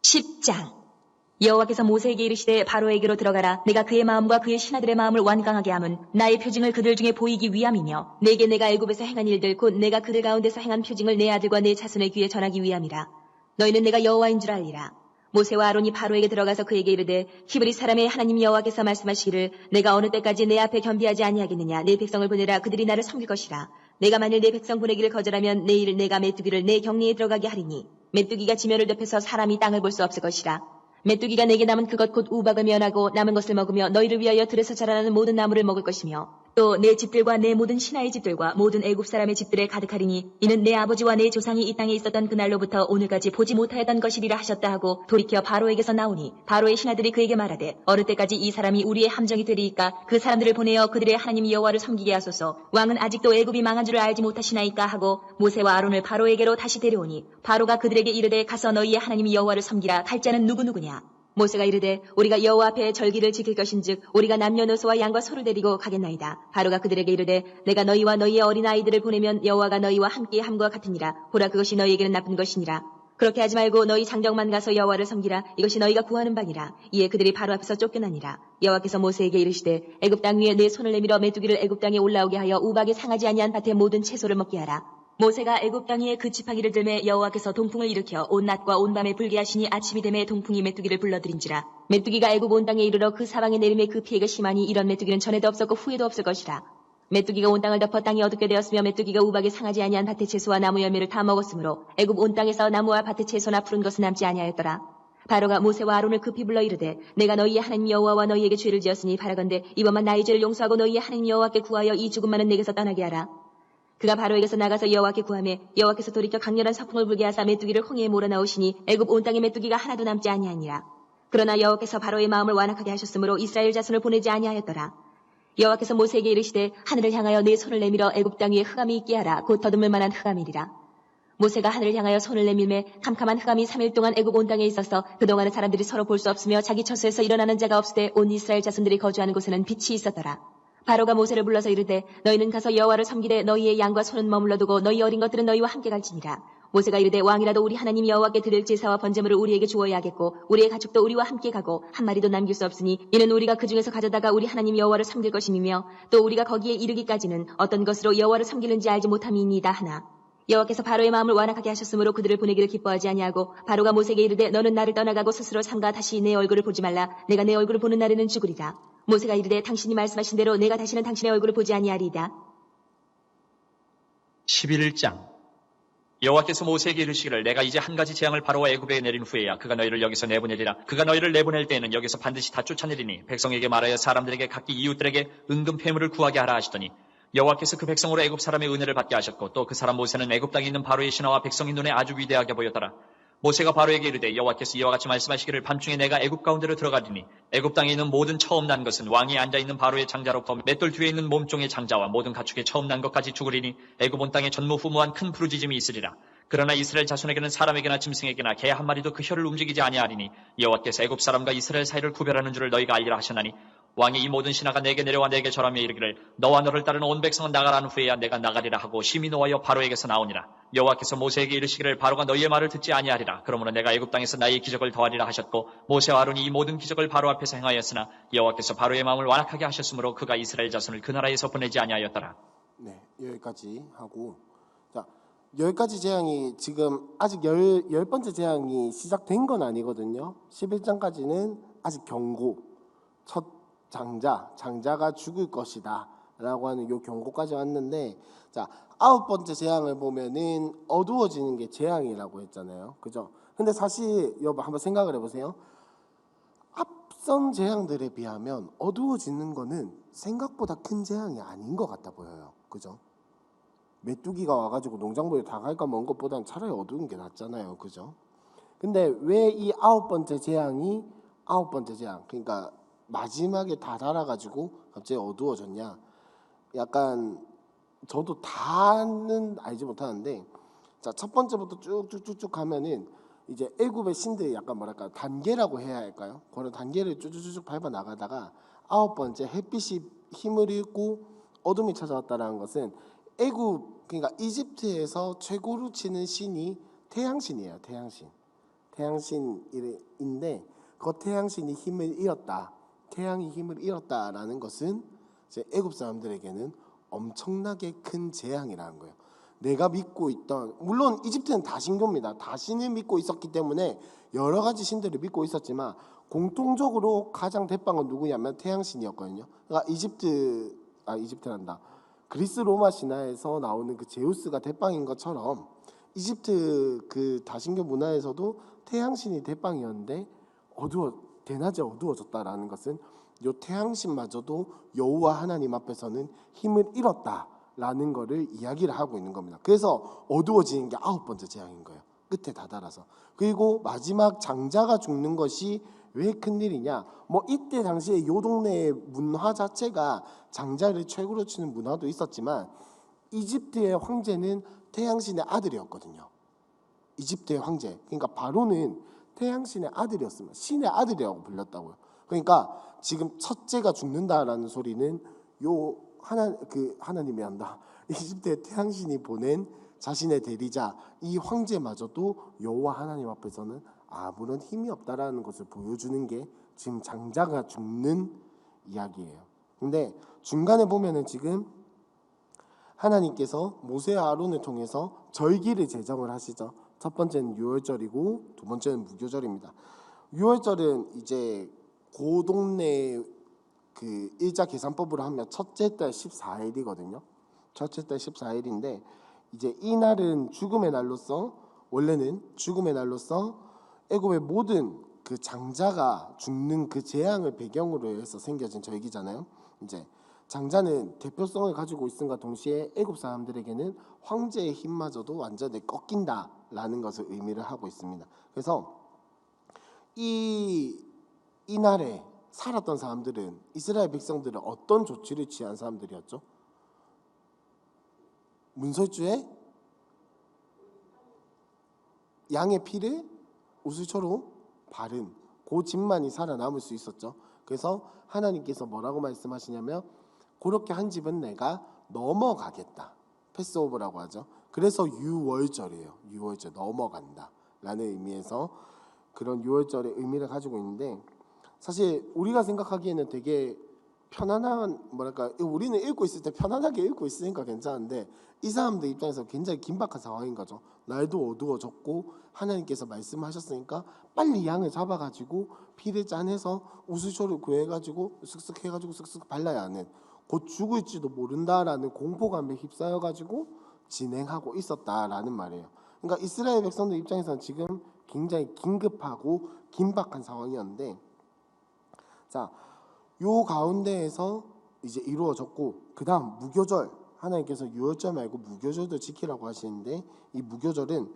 10장 여호와께서 모세에게 이르시되 바로에게로 들어가라. 내가 그의 마음과 그의 신하들의 마음을 완강하게 함은 나의 표징을 그들 중에 보이기 위함이며 내게 내가 애굽에서 행한 일들 곧 내가 그들 가운데서 행한 표징을 내 아들과 내 자손의 귀에 전하기 위함이라. 너희는 내가 여호와인 줄 알리라. 모세와 아론이 바로에게 들어가서 그에게 이르되 히브리 사람의 하나님 여호와께서 말씀하시기를 내가 어느 때까지 내 앞에 겸비하지 아니하겠느냐. 내 백성을 보내라. 그들이 나를 섬길 것이라. 내가 만일 내 백성 보내기를 거절하면 내일 내가 메뚜기를 내 경리에 들어가게 하리니 메뚜기가 지면을 덮여서 사람이 땅을 볼 수 없을 것이라. 메뚜기가 내게 남은 그것 곧 우박을 면하고 남은 것을 먹으며 너희를 위하여 들에서 자라나는 모든 나무를 먹을 것이며 또 내 집들과 내 모든 신하의 집들과 모든 애굽 사람의 집들에 가득하리니 이는 내 아버지와 내 조상이 이 땅에 있었던 그날로부터 오늘까지 보지 못하였던 것이리라 하셨다 하고 돌이켜 바로에게서 나오니 바로의 신하들이 그에게 말하되 어느 때까지 이 사람이 우리의 함정이 되리이까 그 사람들을 보내어 그들의 하나님 여호와를 섬기게 하소서. 왕은 아직도 애굽이 망한 줄을 알지 못하시나이까 하고 모세와 아론을 바로에게로 다시 데려오니 바로가 그들에게 이르되 가서 너희의 하나님 여호와를 섬기라. 갈 자는 누구누구냐. 모세가 이르되 우리가 여호와 앞에 절기를 지킬 것인즉 우리가 남녀노소와 양과 소를 데리고 가겠나이다. 바로가 그들에게 이르되 내가 너희와 너희의 어린 아이들을 보내면 여호와가 너희와 함께 함과 같으니라. 보라 그것이 너희에게는 나쁜 것이니라. 그렇게 하지 말고 너희 장정만 가서 여호와를 섬기라. 이것이 너희가 구하는 바니라. 이에 그들이 바로 앞에서 쫓겨나니라. 여호와께서 모세에게 이르시되 애굽 땅 위에 내 손을 내밀어 메뚜기를 애굽 땅에 올라오게 하여 우박에 상하지 아니한 밭의 모든 채소를 먹게 하라. 모세가 애굽 땅 위에 그 지팡이를 들매 여호와께서 동풍을 일으켜 온 낮과 온 밤에 불게 하시니 아침이 되매 동풍이 메뚜기를 불러들인지라. 메뚜기가 애굽 온 땅에 이르러 그 사방에 내림에 그 피해가 심하니 이런 메뚜기는 전에도 없었고 후에도 없을 것이라. 메뚜기가 온 땅을 덮어 땅이 어둡게 되었으며 메뚜기가 우박에 상하지 아니한 밭의 채소와 나무 열매를 다 먹었으므로 애굽 온 땅에서 나무와 밭의 채소나 푸른 것은 남지 아니하였더라. 바로가 모세와 아론을 급히 불러 이르되 내가 너희의 하나님 여호와와 너희에게 죄를 지었으니 바라건대 이번만 나의 죄를 용서하고 너희의 하나님 여호와께 구하여 이 죽음만은 내게서 떠나게 하라. 그가 바로에게서 나가서 여호와께 구하매 여호와께서 돌이켜 강렬한 서풍을 불게 하사 메뚜기를 홍해에 몰아넣으시니 애굽 온 땅에 메뚜기가 하나도 남지 아니하니라. 그러나 여호와께서 바로의 마음을 완악하게 하셨으므로 이스라엘 자손을 보내지 아니하였더라. 여호와께서 모세에게 이르시되 하늘을 향하여 내 손을 내밀어 애굽 땅 위에 흑암이 있게 하라. 곧 더듬을 만한 흑암이리라. 모세가 하늘을 향하여 손을 내밀매 캄캄한 흑암이 3일 동안 애굽 온 땅에 있어서 그동안은 사람들이 서로 볼 수 없으며 자기 처소에서 일어나는 자가 없으되 온 이스라엘 자손들이 거주하는 곳에는 빛이 있었더라. 바로가 모세를 불러서 이르되 너희는 가서 여호와를 섬기되 너희의 양과 소는 머물러 두고 너희 어린 것들은 너희와 함께 갈지니라. 모세가 이르되 왕이라도 우리 하나님 여호와께 드릴 제사와 번제물을 우리에게 주어야 하겠고 우리의 가축도 우리와 함께 가고 한 마리도 남길 수 없으니 이는 우리가 그 중에서 가져다가 우리 하나님 여호와를 섬길 것임이며 또 우리가 거기에 이르기까지는 어떤 것으로 여호와를 섬기는지 알지 못함이니이다 하나. 여호와께서 바로의 마음을 완악하게 하셨으므로 그들을 보내기를 기뻐하지 아니하고 바로가 모세에게 이르되 너는 나를 떠나가고 스스로 삼가 다시 내 얼굴을 보지 말라. 내가 내 얼굴을 보는 날에는 죽으리라. 모세가 이르되 당신이 말씀하신 대로 내가 다시는 당신의 얼굴을 보지 아니하리이다. 11장 여호와께서 모세에게 이르시기를 내가 이제 한 가지 재앙을 바로와 애굽에 내린 후에야 그가 너희를 여기서 내보내리라. 그가 너희를 내보낼 때에는 여기서 반드시 다 쫓아내리니 백성에게 말하여 사람들에게 각기 이웃들에게 은금 패물을 구하게 하라 하시더니 여호와께서 그 백성으로 애굽 사람의 은혜를 받게 하셨고 또 그 사람 모세는 애굽 땅에 있는 바로의 신하와 백성의 눈에 아주 위대하게 보였더라. 모세가 바로에게 이르되 여호와께서 이와 같이 말씀하시기를 밤중에 내가 애굽 가운데로 들어가리니 애굽 땅에 있는 모든 처음 난 것은 왕이 앉아있는 바로의 장자로부터 맷돌 뒤에 있는 몸종의 장자와 모든 가축의 처음 난 것까지 죽으리니 애굽 온 땅에 전무후무한 큰 부르짖음이 있으리라. 그러나 이스라엘 자손에게는 사람에게나 짐승에게나 개 한 마리도 그 혀를 움직이지 아니하리니 여호와께서 애굽 사람과 이스라엘 사이를 구별하는 줄을 너희가 알리라 하셨나니 왕이 이 모든 신하가 내게 내려와 내게 절하며 이르기를 너와 너를 따르는 온 백성은 나가라는 후에야 내가 나가리라 하고 심히 노하여 바로에게서 나오니라. 여호와께서 모세에게 이르시기를 바로가 너희의 말을 듣지 아니하리라. 그러므로 내가 애굽 땅에서 나의 기적을 더하리라 하셨고 모세와 아론이 이 모든 기적을 바로 앞에서 행하였으나 여호와께서 바로의 마음을 완악하게 하셨으므로 그가 이스라엘 자손을 그 나라에서 보내지 아니하였더라. 네, 여기까지 하고 자, 10가지 재앙이 지금 아직 열 번째 재앙이 시작된 건 아니거든요. 11장까지는 아직 경고, 첫 장자가 죽을 것이다 라고 하는 요 경고까지 왔는데 자, 9번째 재앙을 보면은 어두워지는 게 재앙이라고 했잖아요. 그죠? 근데 사실 여러분 한번 생각을 해보세요. 앞선 재앙들에 비하면 어두워지는 거는 생각보다 큰 재앙이 아닌 것 같아 보여요. 그죠? 메뚜기가 와가지고 농작물에 다 갈까 먹은 것보다는 차라리 어두운 게 낫잖아요. 그죠? 근데 왜 이 9번째 재앙이 9번째 재앙, 그러니까 마지막에 다 달아가지고 갑자기 어두워졌냐? 약간 저도 다는 알지 못하는데 자, 첫 번째부터 쭉쭉쭉쭉 가면은 이제 애굽의 신들이 약간 뭐랄까 단계라고 해야 할까요? 그런 단계를 쭉쭉쭉 밟아 나가다가 9번째 햇빛이 힘을 잃고 어둠이 찾아왔다라는 것은 애굽 그러니까 이집트에서 최고로 치는 신이 태양신이에요. 태양신인데 그 태양신이 힘을 잃었다. 태양이 힘을 잃었다라는 것은 이제 애굽 사람들에게는 엄청나게 큰 재앙이라는 거예요. 내가 믿고 있던, 물론 이집트는 다신교입니다. 다신을 믿고 있었기 때문에 여러 가지 신들을 믿고 있었지만 공통적으로 가장 대빵은 누구냐면 태양신이었거든요. 그러니까 이집트란다. 그리스 로마 신화에서 나오는 그 제우스가 대빵인 것처럼 이집트 그 다신교 문화에서도 태양신이 대빵이었는데 대낮에 어두워졌다라는 것은 요 태양신마저도 여호와 하나님 앞에서는 힘을 잃었다라는 것을 이야기를 하고 있는 겁니다. 그래서 어두워지는 게 9번째 재앙인 거예요. 끝에 다다라서. 그리고 마지막 장자가 죽는 것이 왜 큰일이냐? 뭐 이때 당시에 요 동네의 문화 자체가 장자를 최고로 치는 문화도 있었지만 이집트의 황제는 태양신의 아들이었거든요. 이집트의 황제. 그러니까 바로는 태양신의 아들이었습니다. 신의 아들이라고 불렸다고요. 그러니까 지금 첫째가 죽는다라는 소리는 하나님이 한다. 이집트의 태양신이 보낸 자신의 대리자 이 황제마저도 여호와 하나님 앞에서는 아무런 힘이 없다라는 것을 보여주는 게 지금 장자가 죽는 이야기예요. 근데 중간에 보면은 지금 하나님께서 모세와 아론을 통해서 절기를 제정을 하시죠. 첫 번째는 유월절이고 두 번째는 무교절입니다. 유월절은 이제 그 동네 그 일자 계산법으로 하면 첫째 달 14일이거든요. 첫째 달 14일인데 이제 이 날은 죽음의 날로서 원래는 죽음의 날로서 애굽의 모든 그 장자가 죽는 그 재앙을 배경으로 해서 생겨진 절기잖아요. 이제 장자는 대표성을 가지고 있음과 동시에 애굽 사람들에게는 황제의 힘마저도 완전히 꺾인다라는 것을 의미를 하고 있습니다. 그래서 이 날에 살았던 사람들은 이스라엘 백성들은 어떤 조치를 취한 사람들이었죠? 문설주에 양의 피를 우슬초로 바른 그 집만이 살아남을 수 있었죠. 그래서 하나님께서 뭐라고 말씀하시냐면 그렇게 한 집은 내가 넘어가겠다. 패스오버라고 하죠. 그래서 유월절이에요. 유월절 넘어간다 라는 의미에서 그런 유월절의 의미를 가지고 있는데 사실 우리가 생각하기에는 되게 편안한 우리는 읽고 있을 때 편안하게 읽고 있으니까 괜찮은데 이 사람들 입장에서 굉장히 긴박한 상황인 거죠. 날도 어두워졌고 하나님께서 말씀하셨으니까 빨리 양을 잡아가지고 피를 짜내서 우슬초를 구해가지고 쓱쓱 해가지고 쓱쓱 발라야 하는 곧 죽을지도 모른다라는 공포감에 휩싸여가지고 진행하고 있었다라는 말이에요. 그러니까 이스라엘 백성들 입장에서는 지금 굉장히 긴급하고 긴박한 상황이었는데 자, 요 가운데에서 이제 이루어졌고 그 다음 무교절 하나님께서 유월절 말고 무교절도 지키라고 하시는데 이 무교절은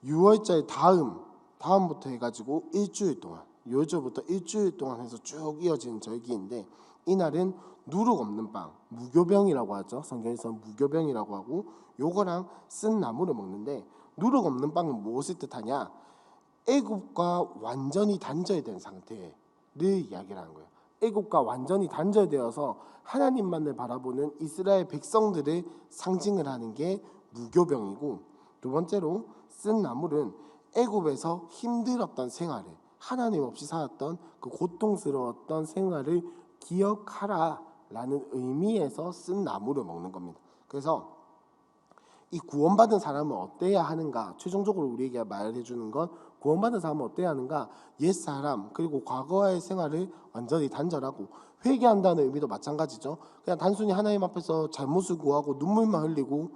유월절 다음부터 해가지고 일주일 동안 유월절부터 일주일 동안 해서 쭉 이어지는 절기인데 이날은 누룩 없는 빵 무교병이라고 하죠. 성경에서 무교병이라고 하고 요거랑 쓴 나물을 먹는데 누룩 없는 빵은 무엇을 뜻하냐? 애굽과 완전히 단절된 상태를 이야기를 하는 거예요. 애굽과 완전히 단절되어서 하나님만을 바라보는 이스라엘 백성들을 상징을 하는 게 무교병이고 두 번째로 쓴 나물은 애굽에서 힘들었던 생활을 하나님 없이 살았던 그 고통스러웠던 생활을 기억하라라는 의미에서 쓴 나물을 먹는 겁니다. 그래서 이 구원받은 사람은 어때야 하는가? 최종적으로 우리에게 말해 주는 건 구원받은 사람은 어때야 하는가? 옛사람 그리고 과거의 생활을 완전히 단절하고 회개한다는 의미도 마찬가지죠. 그냥 단순히 하나님 앞에서 잘못을 구하고 눈물만 흘리고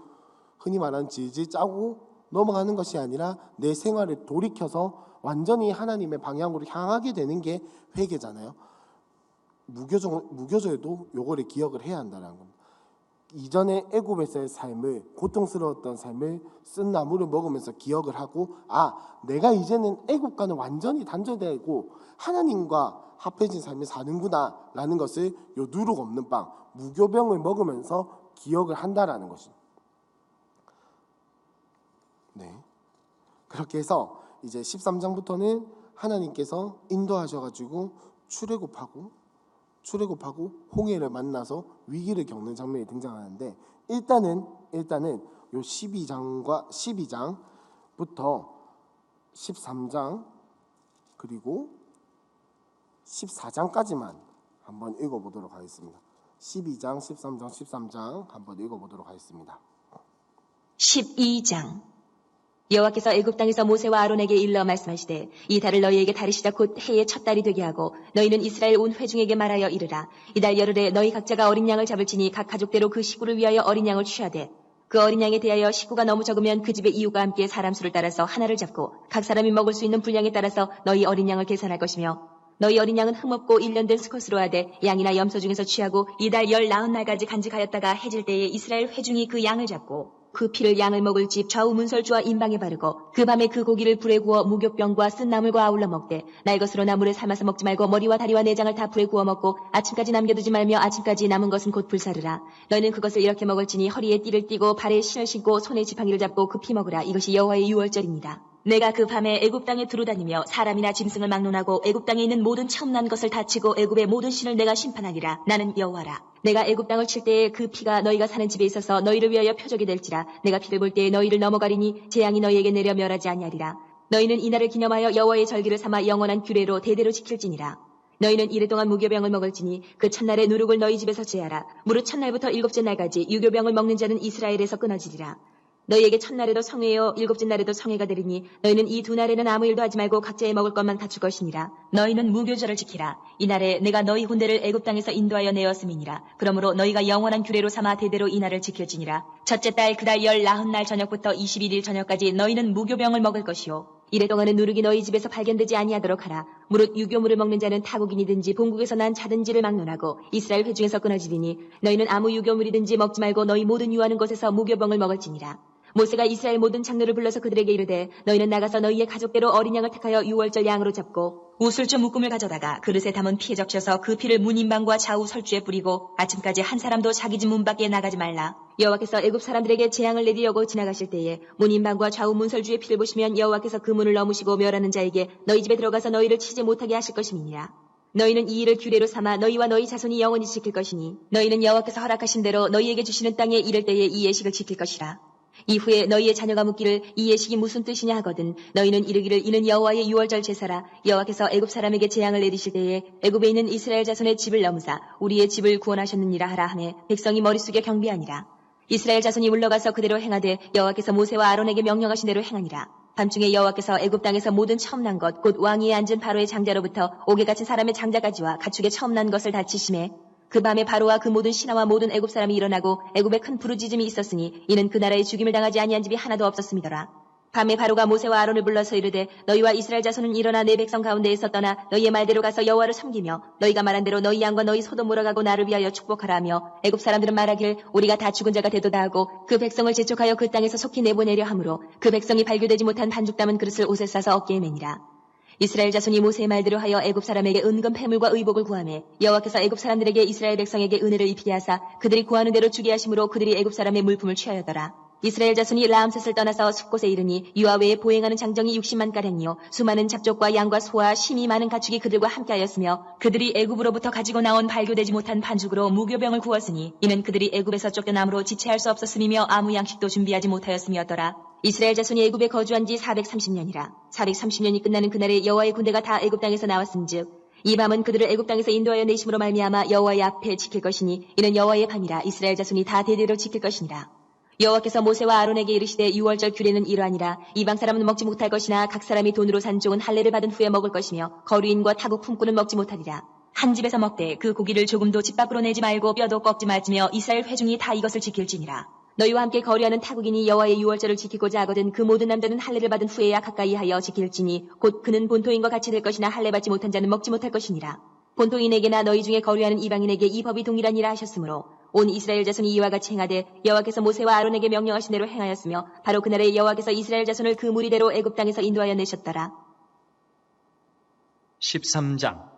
흔히 말하는 질질 짜고 넘어가는 것이 아니라 내 생활을 돌이켜서 완전히 하나님의 방향으로 향하게 되는 게 회개잖아요. 무교절도 요거를 기억을 해야 한다는 겁니다. 이전에 애굽에서의 삶을 고통스러웠던 삶을 쓴 나물을 먹으면서 기억을 하고 내가 이제는 애굽과는 완전히 단절되고 하나님과 합해진 삶을 사는구나 라는 것을 요 누룩 없는 빵 무교병을 먹으면서 기억을 한다라는 것입니다. 네. 그렇게 해서 이제 13장부터는 하나님께서 인도하셔가지고 출애굽하고 홍해를 만나서 위기를 겪는 장면이 등장하는데 일단은 요 12장부터 13장 그리고 14장까지만 한번 읽어보도록 하겠습니다. 12장, 13장, 13장 한번 읽어보도록 하겠습니다. 12장 여호와께서 애굽 땅에서 모세와 아론에게 일러 말씀하시되 이 달을 너희에게 달이시다 곧 해의 첫 달이 되게 하고 너희는 이스라엘 온 회중에게 말하여 이르라. 이 달 열흘에 너희 각자가 어린 양을 잡을지니 각 가족대로 그 식구를 위하여 어린 양을 취하되 그 어린 양에 대하여 식구가 너무 적으면 그 집의 이웃과 함께 사람 수를 따라서 하나를 잡고 각 사람이 먹을 수 있는 분량에 따라서 너희 어린 양을 계산할 것이며 너희 어린 양은 흠없고 1년 된 수컷으로 하되 양이나 염소 중에서 취하고 이달 19날까지 간직하였다가 해질 때에 이스라엘 회중이 그 양을 잡고 그 피를 양을 먹을 집 좌우 문설주와 임방에 바르고 그 밤에 그 고기를 불에 구워 무교병과 쓴 나물과 아울러 먹되 날 것으로 나물을 삶아서 먹지 말고 머리와 다리와 내장을 다 불에 구워 먹고 아침까지 남겨두지 말며 아침까지 남은 것은 곧 불사르라. 너희는 그것을 이렇게 먹을지니 허리에 띠를 띠고 발에 신을 신고 손에 지팡이를 잡고 급히 먹으라. 이것이 여호와의 유월절입니다. 내가 그 밤에 애굽 땅에 두루다니며 사람이나 짐승을 막론하고 애굽 땅에 있는 모든 처음 난 것을 다 치고 애굽의 모든 신을 내가 심판하리라. 나는 여호와라. 내가 애굽 땅을 칠 때에 그 피가 너희가 사는 집에 있어서 너희를 위하여 표적이 될지라. 내가 피를 볼 때에 너희를 넘어가리니 재앙이 너희에게 내려 멸하지 아니하리라. 너희는 이날을 기념하여 여호와의 절기를 삼아 영원한 규례로 대대로 지킬지니라. 너희는 이래 동안 무교병을 먹을지니 그 첫날에 누룩을 너희 집에서 제하라. 무릇 첫날부터 일곱째 날까지 유교병을 먹는 자는 이스라엘에서 끊어지리라. 너희에게 첫날에도 성회요 일곱째 날에도 성회가 되리니 너희는 이 두 날에는 아무 일도 하지 말고 각자의 먹을 것만 갖출 것이니라. 너희는 무교절을 지키라. 이날에 내가 너희 군대를 애굽 땅에서 인도하여 내었음이니라. 그러므로 너희가 영원한 규례로 삼아 대대로 이 날을 지킬지니라. 첫째 달 그 달 19날 저녁부터 21일 저녁까지 너희는 무교병을 먹을 것이요 이래 동안은 누룩이 너희 집에서 발견되지 아니하도록 하라. 무릇 유교물을 먹는 자는 타국인이든지 본국에서 난 자든지를 막론하고 이스라엘 회중에서 끊어지리니 너희는 아무 유교물이든지 먹지 말고 너희 모든 유하는 곳에서 무교병을 먹을지니라. 모세가 이스라엘 모든 장로를 불러서 그들에게 이르되 너희는 나가서 너희의 가족대로 어린 양을 택하여 유월절 양으로 잡고 우슬주 묶음을 가져다가 그릇에 담은 피에 적셔서 그 피를 문 인방과 좌우 설주에 뿌리고 아침까지 한 사람도 자기 집 문 밖에 나가지 말라. 여호와께서 애굽 사람들에게 재앙을 내리려고 지나가실 때에 문 인방과 좌우 문설주의 피를 보시면 여호와께서 그 문을 넘으시고 멸하는 자에게 너희 집에 들어가서 너희를 치지 못하게 하실 것임이니라. 너희는 이 일을 규례로 삼아 너희와 너희 자손이 영원히 지킬 것이니 너희는 여호와께서 허락하신 대로 너희에게 주시는 땅에 이를 때에 이 예식을 지킬 것이라. 이후에 너희의 자녀가 묻기를 이 예식이 무슨 뜻이냐 하거든 너희는 이르기를 이는 여호와의 유월절 제사라. 여호와께서 애굽 사람에게 재앙을 내리실 때에 애굽에 있는 이스라엘 자손의 집을 넘으사 우리의 집을 구원하셨느니라 하라 하매 백성이 머리 숙여 경배하니라. 이스라엘 자손이 물러가서 그대로 행하되 여호와께서 모세와 아론에게 명령하신 대로 행하니라. 밤중에 여호와께서 애굽 땅에서 모든 처음 난 것 곧 왕 위에 앉은 바로의 장자로부터 옥에 갇힌 사람의 장자까지와 가축의 처음 난 것을 다 치심해 그 밤에 바로와 그 모든 신하와 모든 애굽 사람이 일어나고 애굽에 큰 부르짖음이 있었으니 이는 그 나라에 죽임을 당하지 아니한 집이 하나도 없었음이더라. 밤에 바로가 모세와 아론을 불러서 이르되 너희와 이스라엘 자손은 일어나 내 백성 가운데에서 떠나 너희의 말대로 가서 여호와를 섬기며 너희가 말한 대로 너희 양과 너희 소도 몰아가고 나를 위하여 축복하라 하며 애굽 사람들은 말하길 우리가 다 죽은 자가 되도다 하고 그 백성을 재촉하여 그 땅에서 속히 내보내려 하므로 그 백성이 발교되지 못한 반죽 담은 그릇을 옷에 싸서 어깨에 매니라. 이스라엘 자손이 모세의 말대로 하여 애굽 사람에게 은금 패물과 의복을 구하매 여호와께서 애굽 사람들에게 이스라엘 백성에게 은혜를 입히게 하사 그들이 구하는 대로 주게 하심으로 그들이 애굽 사람의 물품을 취하였더라. 이스라엘 자손이 라암셋을 떠나서 숲곳에 이르니 유아 외에 보행하는 장정이 60만 가량이요 수많은 잡족과 양과 소와 심이 많은 가축이 그들과 함께하였으며 그들이 애굽으로부터 가지고 나온 발교되지 못한 반죽으로 무교병을 구웠으니 이는 그들이 애굽에서 쫓겨남으로 지체할 수 없었음이며 아무 양식도 준비하지 못하였음이었더라. 이스라엘 자손이 애굽에 거주한 지 430년이라. 430년이 끝나는 그날에 여호와의 군대가 다 애굽 땅에서 나왔은즉 이 밤은 그들을 애굽 땅에서 인도하여 내심으로 말미암아 여호와의 앞에 지킬 것이니 이는 여호와의 밤이라. 이스라엘 자손이 다 대대로 지킬 것이니라. 여호와께서 모세와 아론에게 이르시되 유월절 규례는 이러하니라. 이방 사람은 먹지 못할 것이나 각 사람이 돈으로 산 종은 할례를 받은 후에 먹을 것이며 거류인과 타국 품꾼은 먹지 못하리라. 한 집에서 먹되 그 고기를 조금도 집 밖으로 내지 말고 뼈도 꺾지 말지며 이스라엘 회중이 다 이것을 지킬지니라. 너희와 함께 거류하는 타국인이 여호와의 유월절을 지키고자 하거든 그 모든 남자는 할례를 받은 후에야 가까이 하여 지킬지니 곧 그는 본토인과 같이 될 것이나 할례 받지 못한 자는 먹지 못할 것이니라. 본토인에게나 너희 중에 거류하는 이방인에게 이 법이 동일하니라 하셨으므로 온 이스라엘 자손이 이와 같이 행하되 여호와께서 모세와 아론에게 명령하신 대로 행하였으며 바로 그날에 여호와께서 이스라엘 자손을 그 무리대로 애굽 땅에서 인도하여 내셨더라. 13장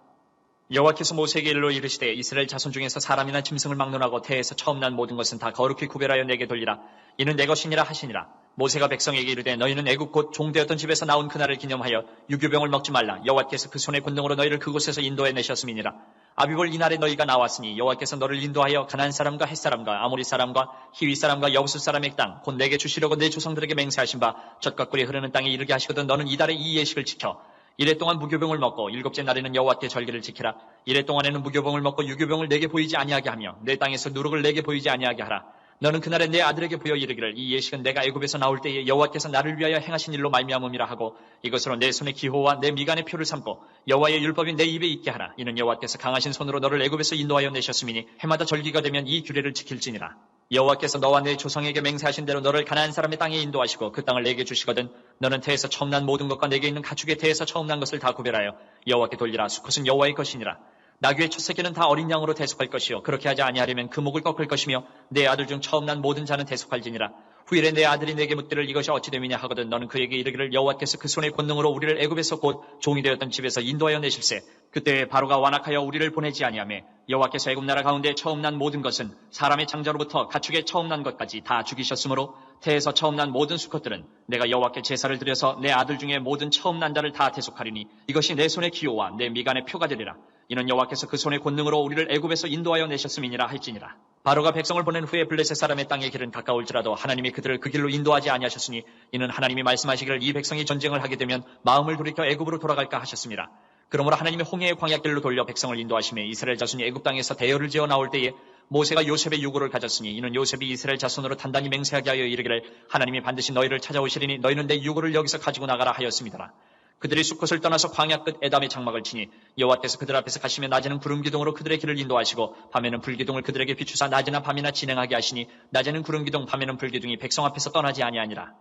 여호와께서 모세에게 일러 이르시되 이스라엘 자손 중에서 사람이나 짐승을 막론하고 태에서 처음 난 모든 것은 다 거룩히 구별하여 내게 돌리라. 이는 내 것이니라 하시니라. 모세가 백성에게 이르되 너희는 애굽 곧 종되었던 집에서 나온 그날을 기념하여 유교병을 먹지 말라. 여호와께서 그 손의 권능으로 너희를 그곳에서 인도해 내셨음이니라. 아비볼 이날에 너희가 나왔으니 여호와께서 너를 인도하여 가나안 사람과 헷 사람과 아모리 사람과 히위 사람과 여부스 사람의 땅 곧 내게 주시려고 내 조상들에게 맹세하신 바 젖과 꿀이 흐르는 땅에 이르게 하시거든 너는 이달에 이 예식을 지켜 이래 동안 무교병을 먹고 일곱째 날에는 여호와께 절기를 지키라. 이래 동안에는 무교병을 먹고 유교병을 내게 보이지 아니하게 하며 내 땅에서 누룩을 내게 보이지 아니하게 하라. 너는 그날에 내 아들에게 보여 이르기를 이 예식은 내가 애굽에서 나올 때에 여호와께서 나를 위하여 행하신 일로 말미암음이라 하고 이것으로 내 손의 기호와 내 미간의 표를 삼고 여호와의 율법이 내 입에 있게 하라. 이는 여호와께서 강하신 손으로 너를 애굽에서 인도하여 내셨음이니 해마다 절기가 되면 이 규례를 지킬지니라. 여호와께서 너와 내 조상에게 맹세하신 대로 너를 가나안 사람의 땅에 인도하시고 그 땅을 내게 주시거든 너는 태에서 처음 난 모든 것과 내게 있는 가축의 태에서 처음 난 것을 다 구별하여 여호와께 돌리라. 수컷은 여호와의 것이니라. 나귀의 첫 새끼는 다 어린 양으로 대속할 것이요 그렇게 하지 아니하려면 그 목을 꺾을 것이며 내 아들 중 처음 난 모든 자는 대속할지니라. 후일에 내 아들이 내게 묻기를 이것이 어찌 됨이냐 하거든 너는 그에게 이르기를 여호와께서 그 손의 권능으로 우리를 애굽에서 곧 종이 되었던 집에서 인도하여 내실세. 그때 바로가 완악하여 우리를 보내지 아니하며 여호와께서 애굽 나라 가운데 처음 난 모든 것은 사람의 장자로부터 가축의 처음 난 것까지 다 죽이셨으므로 태에서 처음 난 모든 수컷들은 내가 여호와께 제사를 드려서 내 아들 중에 모든 처음 난 자를 다 대속하리니 이것이 내 손의 기호와 내 미간의 표가 되리라. 이는 여호와께서 그 손의 권능으로 우리를 애굽에서 인도하여 내셨음이니라 할지니라. 바로가 백성을 보낸 후에 블레셋 사람의 땅의 길은 가까울지라도 하나님이 그들을 그 길로 인도하지 아니하셨으니 이는 하나님이 말씀하시기를 이 백성이 전쟁을 하게 되면 마음을 돌이켜 애굽으로 돌아갈까 하셨습니다. 그러므로 하나님이 홍해의 광야길로 돌려 백성을 인도하시며 이스라엘 자손이 애굽 땅에서 대열을 지어 나올 때에 모세가 요셉의 유고를 가졌으니 이는 요셉이 이스라엘 자손으로 단단히 맹세하게 하여 이르기를 하나님이 반드시 너희를 찾아오시리니 너희는 내 유고를 여기서 가지고 나가라 하였습니다. 그들이 수컷을 떠나서 광야 끝 에담의 장막을 치니 여호와께서 그들 앞에서 가시며 낮에는 구름 기둥으로 그들의 길을 인도하시고 밤에는 불기둥을 그들에게 비추사 낮이나 밤이나 진행하게 하시니 낮에는 구름 기둥 밤에는 불기둥이 백성 앞에서 떠나지 아니하니라.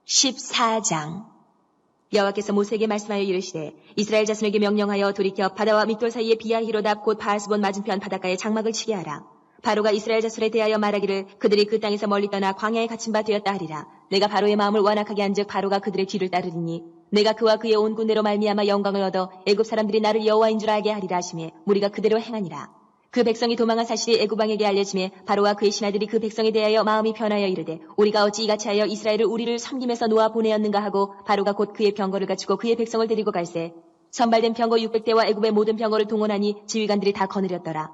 14장 여호와께서 모세에게 말씀하여 이르시되 이스라엘 자손에게 명령하여 돌이켜 바다와 믹돌 사이에 비아히로답 곧 바알스본 맞은편 바닷가에 장막을 치게 하라. 바로가 이스라엘 자손에 대하여 말하기를 그들이 그 땅에서 멀리 떠나 광야에 갇힌 바 되었다 하리라. 내가 바로의 마음을 완악하게 한즉 바로가 그들의 뒤를 따르리니 내가 그와 그의 온 군대로 말미암아 영광을 얻어 애굽 사람들이 나를 여호와인 줄 알게 하리라 하시매 무리가 그대로 행하니라. 그 백성이 도망한 사실이 애굽 왕에게 알려지매 바로와 그의 신하들이 그 백성에 대하여 마음이 변하여 이르되 우리가 어찌 이같이 하여 이스라엘을 우리를 섬김에서 놓아 보내었는가 하고 바로가 곧 그의 병거를 갖추고 그의 백성을 데리고 갈새 선발된 병거 600대와 애굽의 모든 병거를 동원하니 지휘관들이 다 거느렸더라.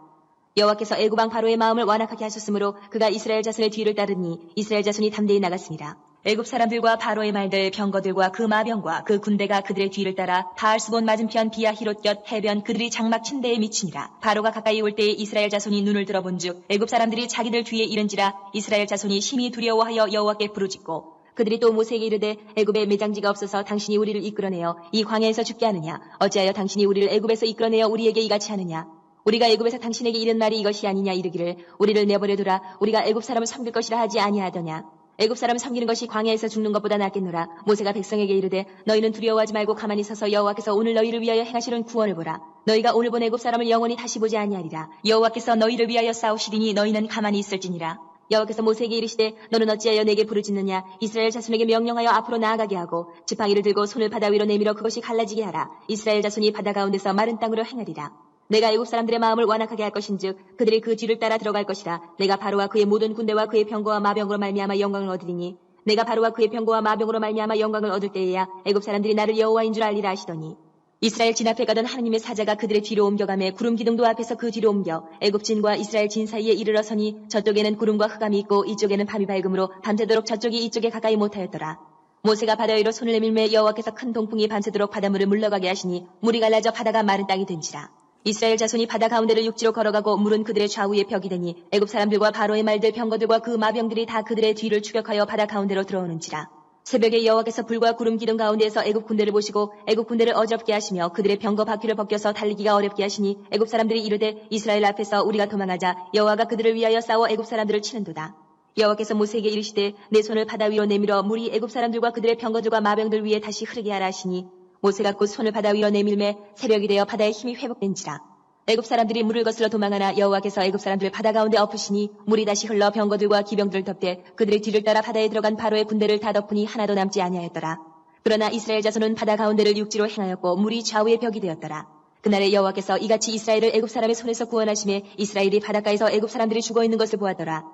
여호와께서 애굽 왕 바로의 마음을 완악하게 하셨으므로 그가 이스라엘 자손의 뒤를 따르니 이스라엘 자손이 담대히 나갔습니다. 애굽 사람들과 바로의 말들 병거들과 그 마병과 그 군대가 그들의 뒤를 따라 바알스본 맞은편 비아히롯 곁 해변 그들이 장막 친 데에 미치니라. 바로가 가까이 올 때에 이스라엘 자손이 눈을 들어본즉 애굽 사람들이 자기들 뒤에 이른지라 이스라엘 자손이 심히 두려워하여 여호와께 부르짖고 그들이 또 모세에게 이르되 애굽에 매장지가 없어서 당신이 우리를 이끌어내어 이 광야에서 죽게 하느냐 어찌하여 당신이 우리를 애굽에서 이끌어내어 우리에게 이같이 하느냐 우리가 애굽에서 당신에게 이른 말이 이것이 아니냐 이르기를 우리를 내버려두라 우리가 애굽 사람을 섬길 것이라 하지 아니하더냐 애굽 사람을 섬기는 것이 광야에서 죽는 것보다 낫겠노라. 모세가 백성에게 이르되 너희는 두려워하지 말고 가만히 서서 여호와께서 오늘 너희를 위하여 행하시는 구원을 보라. 너희가 오늘 본 애굽 사람을 영원히 다시 보지 아니하리라. 여호와께서 너희를 위하여 싸우시리니 너희는 가만히 있을지니라. 여호와께서 모세에게 이르시되 너는 어찌하여 내게 부르짖느냐 이스라엘 자손에게 명령하여 앞으로 나아가게 하고 지팡이를 들고 손을 바다 위로 내밀어 그것이 갈라지게 하라. 이스라엘 자손이 바다 가운데서 마른 땅으로 행하리라. 내가 애굽 사람들의 마음을 완악하게 할 것인즉 그들이 그 뒤를 따라 들어갈 것이라. 내가 바로와 그의 모든 군대와 그의 병거와 마병으로 말미암아 영광을 얻으리니 내가 바로와 그의 병거와 마병으로 말미암아 영광을 얻을 때에야 애굽 사람들이 나를 여호와인 줄 알리라 하시더니 이스라엘 진 앞에 가던 하느님의 사자가 그들의 뒤로 옮겨가매 구름 기둥도 앞에서 그 뒤로 옮겨 애굽 진과 이스라엘 진 사이에 이르러 서니 저쪽에는 구름과 흑암이 있고 이쪽에는 밤이 밝음으로 밤새도록 저쪽이 이쪽에 가까이 못하였더라. 모세가 바다 위로 손을 내밀매 여호와께서 큰 동풍이 밤새도록 바닷물을 물러가게 하시니 물이 갈라져 바다가 마른 땅이 된지라. 이스라엘 자손이 바다 가운데를 육지로 걸어가고 물은 그들의 좌우에 벽이 되니 애굽 사람들과 바로의 말들 병거들과 그 마병들이 다 그들의 뒤를 추격하여 바다 가운데로 들어오는지라. 새벽에 여호와께서 불과 구름 기둥 가운데에서 애굽 군대를 보시고 애굽 군대를 어렵게 하시며 그들의 병거 바퀴를 벗겨서 달리기가 어렵게 하시니 애굽 사람들이 이르되 이스라엘 앞에서 우리가 도망하자 여호와가 그들을 위하여 싸워 애굽 사람들을 치는도다. 여호와께서 모세에게 이르시되 내 손을 바다 위로 내밀어 물이 애굽 사람들과 그들의 병거들과 마병들 위에 다시 흐르게 하라 하시니 모세가 곧 손을 바다 위로 내밀매 새벽이 되어 바다의 힘이 회복된지라. 애굽 사람들이 물을 거슬러 도망하나 여호와께서 애굽 사람들을 바다 가운데 엎으시니 물이 다시 흘러 병거들과 기병들을 덮되 그들의 뒤를 따라 바다에 들어간 바로의 군대를 다 덮으니 하나도 남지 아니하였더라. 그러나 이스라엘 자손은 바다 가운데를 육지로 행하였고 물이 좌우의 벽이 되었더라. 그날에 여호와께서 이같이 이스라엘을 애굽 사람의 손에서 구원하시매 이스라엘이 바닷가에서 애굽 사람들이 죽어있는 것을 보았더라.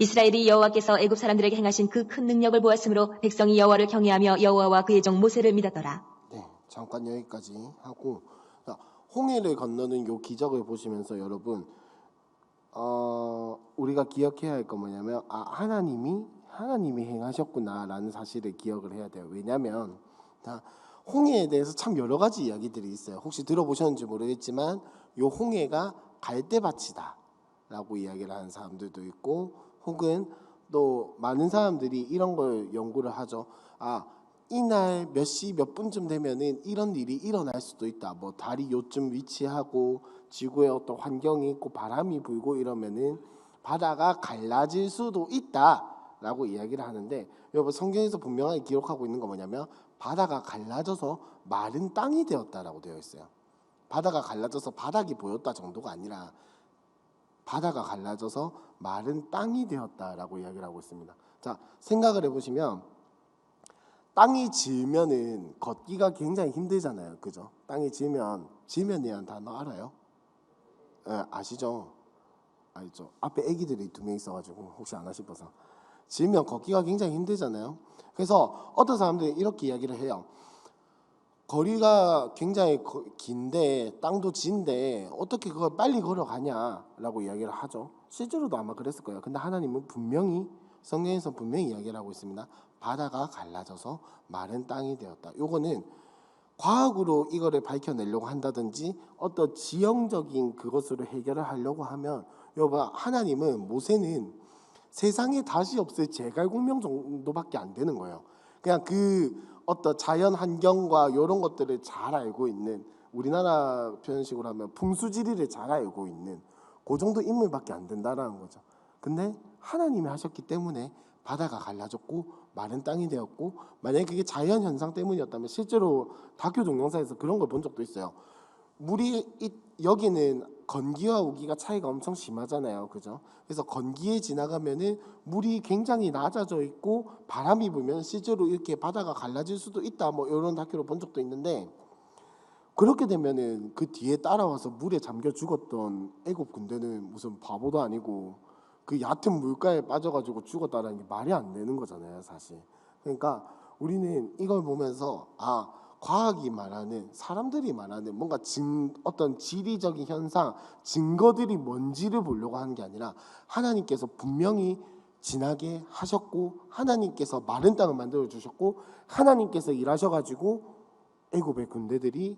이스라엘이 여호와께서 애굽 사람들에게 행하신 그 큰 능력을 보았으므로 백성이 여호와를 경외하며 여호와와 그의 종 모세를 믿었더라. 네, 잠깐 여기까지 하고 홍해를 건너는 요 기적을 보시면서 여러분 우리가 기억해야 할 건 뭐냐면 하나님이 행하셨구나라는 사실을 기억을 해야 돼요. 왜냐하면 홍해에 대해서 참 여러 가지 이야기들이 있어요. 혹시 들어보셨는지 모르겠지만 요 홍해가 갈대밭이다 라고 이야기를 하는 사람들도 있고, 혹은 또 많은 사람들이 이런 걸 연구를 하죠. 이날 몇 시 몇 분쯤 되면은 이런 일이 일어날 수도 있다. 뭐 달이 요쯤 위치하고 지구의 어떤 환경이 있고 바람이 불고 이러면은 바다가 갈라질 수도 있다라고 이야기를 하는데, 여러분 성경에서 분명하게 기록하고 있는 거 뭐냐면 바다가 갈라져서 마른 땅이 되었다라고 되어 있어요. 바다가 갈라져서 바닥이 보였다 정도가 아니라 바다가 갈라져서 마른 땅이 되었다라고 이야기를 하고 있습니다. 자, 생각을 해보시면 땅이 질면은 걷기가 굉장히 힘들잖아요, 그죠? 땅이 질면이라는 단어 알아요? 아시죠? 알죠? 앞에 아기들이 2명 있어가지고 혹시 안 하실까서. 질면 걷기가 굉장히 힘들잖아요. 그래서 어떤 사람들이 이렇게 이야기를 해요. 거리가 굉장히 긴데 땅도 진데 어떻게 그걸 빨리 걸어가냐라고 이야기를 하죠. 실제로도 아마 그랬을 거예요. 근데 하나님은 분명히 성경에서 분명히 이야기를 하고 있습니다. 바다가 갈라져서 마른 땅이 되었다. 요거는 과학으로 이거를 밝혀내려고 한다든지 어떤 지형적인 그것으로 해결을 하려고 하면, 여러분 하나님은 모세는 세상에 다시 없을 제갈공명 정도밖에 안 되는 거예요. 그냥 그 어떤 자연 환경과 이런 것들을 잘 알고 있는, 우리나라 표현식으로 하면 풍수지리를 잘 알고 있는 그 정도 인물밖에 안 된다라는 거죠. 근데 하나님이 하셨기 때문에 바다가 갈라졌고 마른 땅이 되었고, 만약에 그게 자연 현상 때문이었다면 실제로 다큐 동영상에서 그런 걸 본 적도 있어요. 여기는 건기와 우기가 차이가 엄청 심하잖아요, 그죠? 그래서 건기에 지나가면은 물이 굉장히 낮아져 있고 바람이 불면 실제로 이렇게 바다가 갈라질 수도 있다, 뭐 이런 다큐를 본 적도 있는데, 그렇게 되면은 그 뒤에 따라와서 물에 잠겨 죽었던 애굽 군대는 무슨 바보도 아니고 그 얕은 물가에 빠져가지고 죽었다는 게 말이 안 되는 거잖아요, 사실. 그러니까 우리는 이걸 보면서 과학이 말하는, 사람들이 말하는 뭔가 어떤 지리적인 현상, 증거들이 뭔지를 보려고 하는 게 아니라 하나님께서 분명히 지나게 하셨고, 하나님께서 마른 땅을 만들어 주셨고, 하나님께서 일하셔가지고 애굽의 군대들이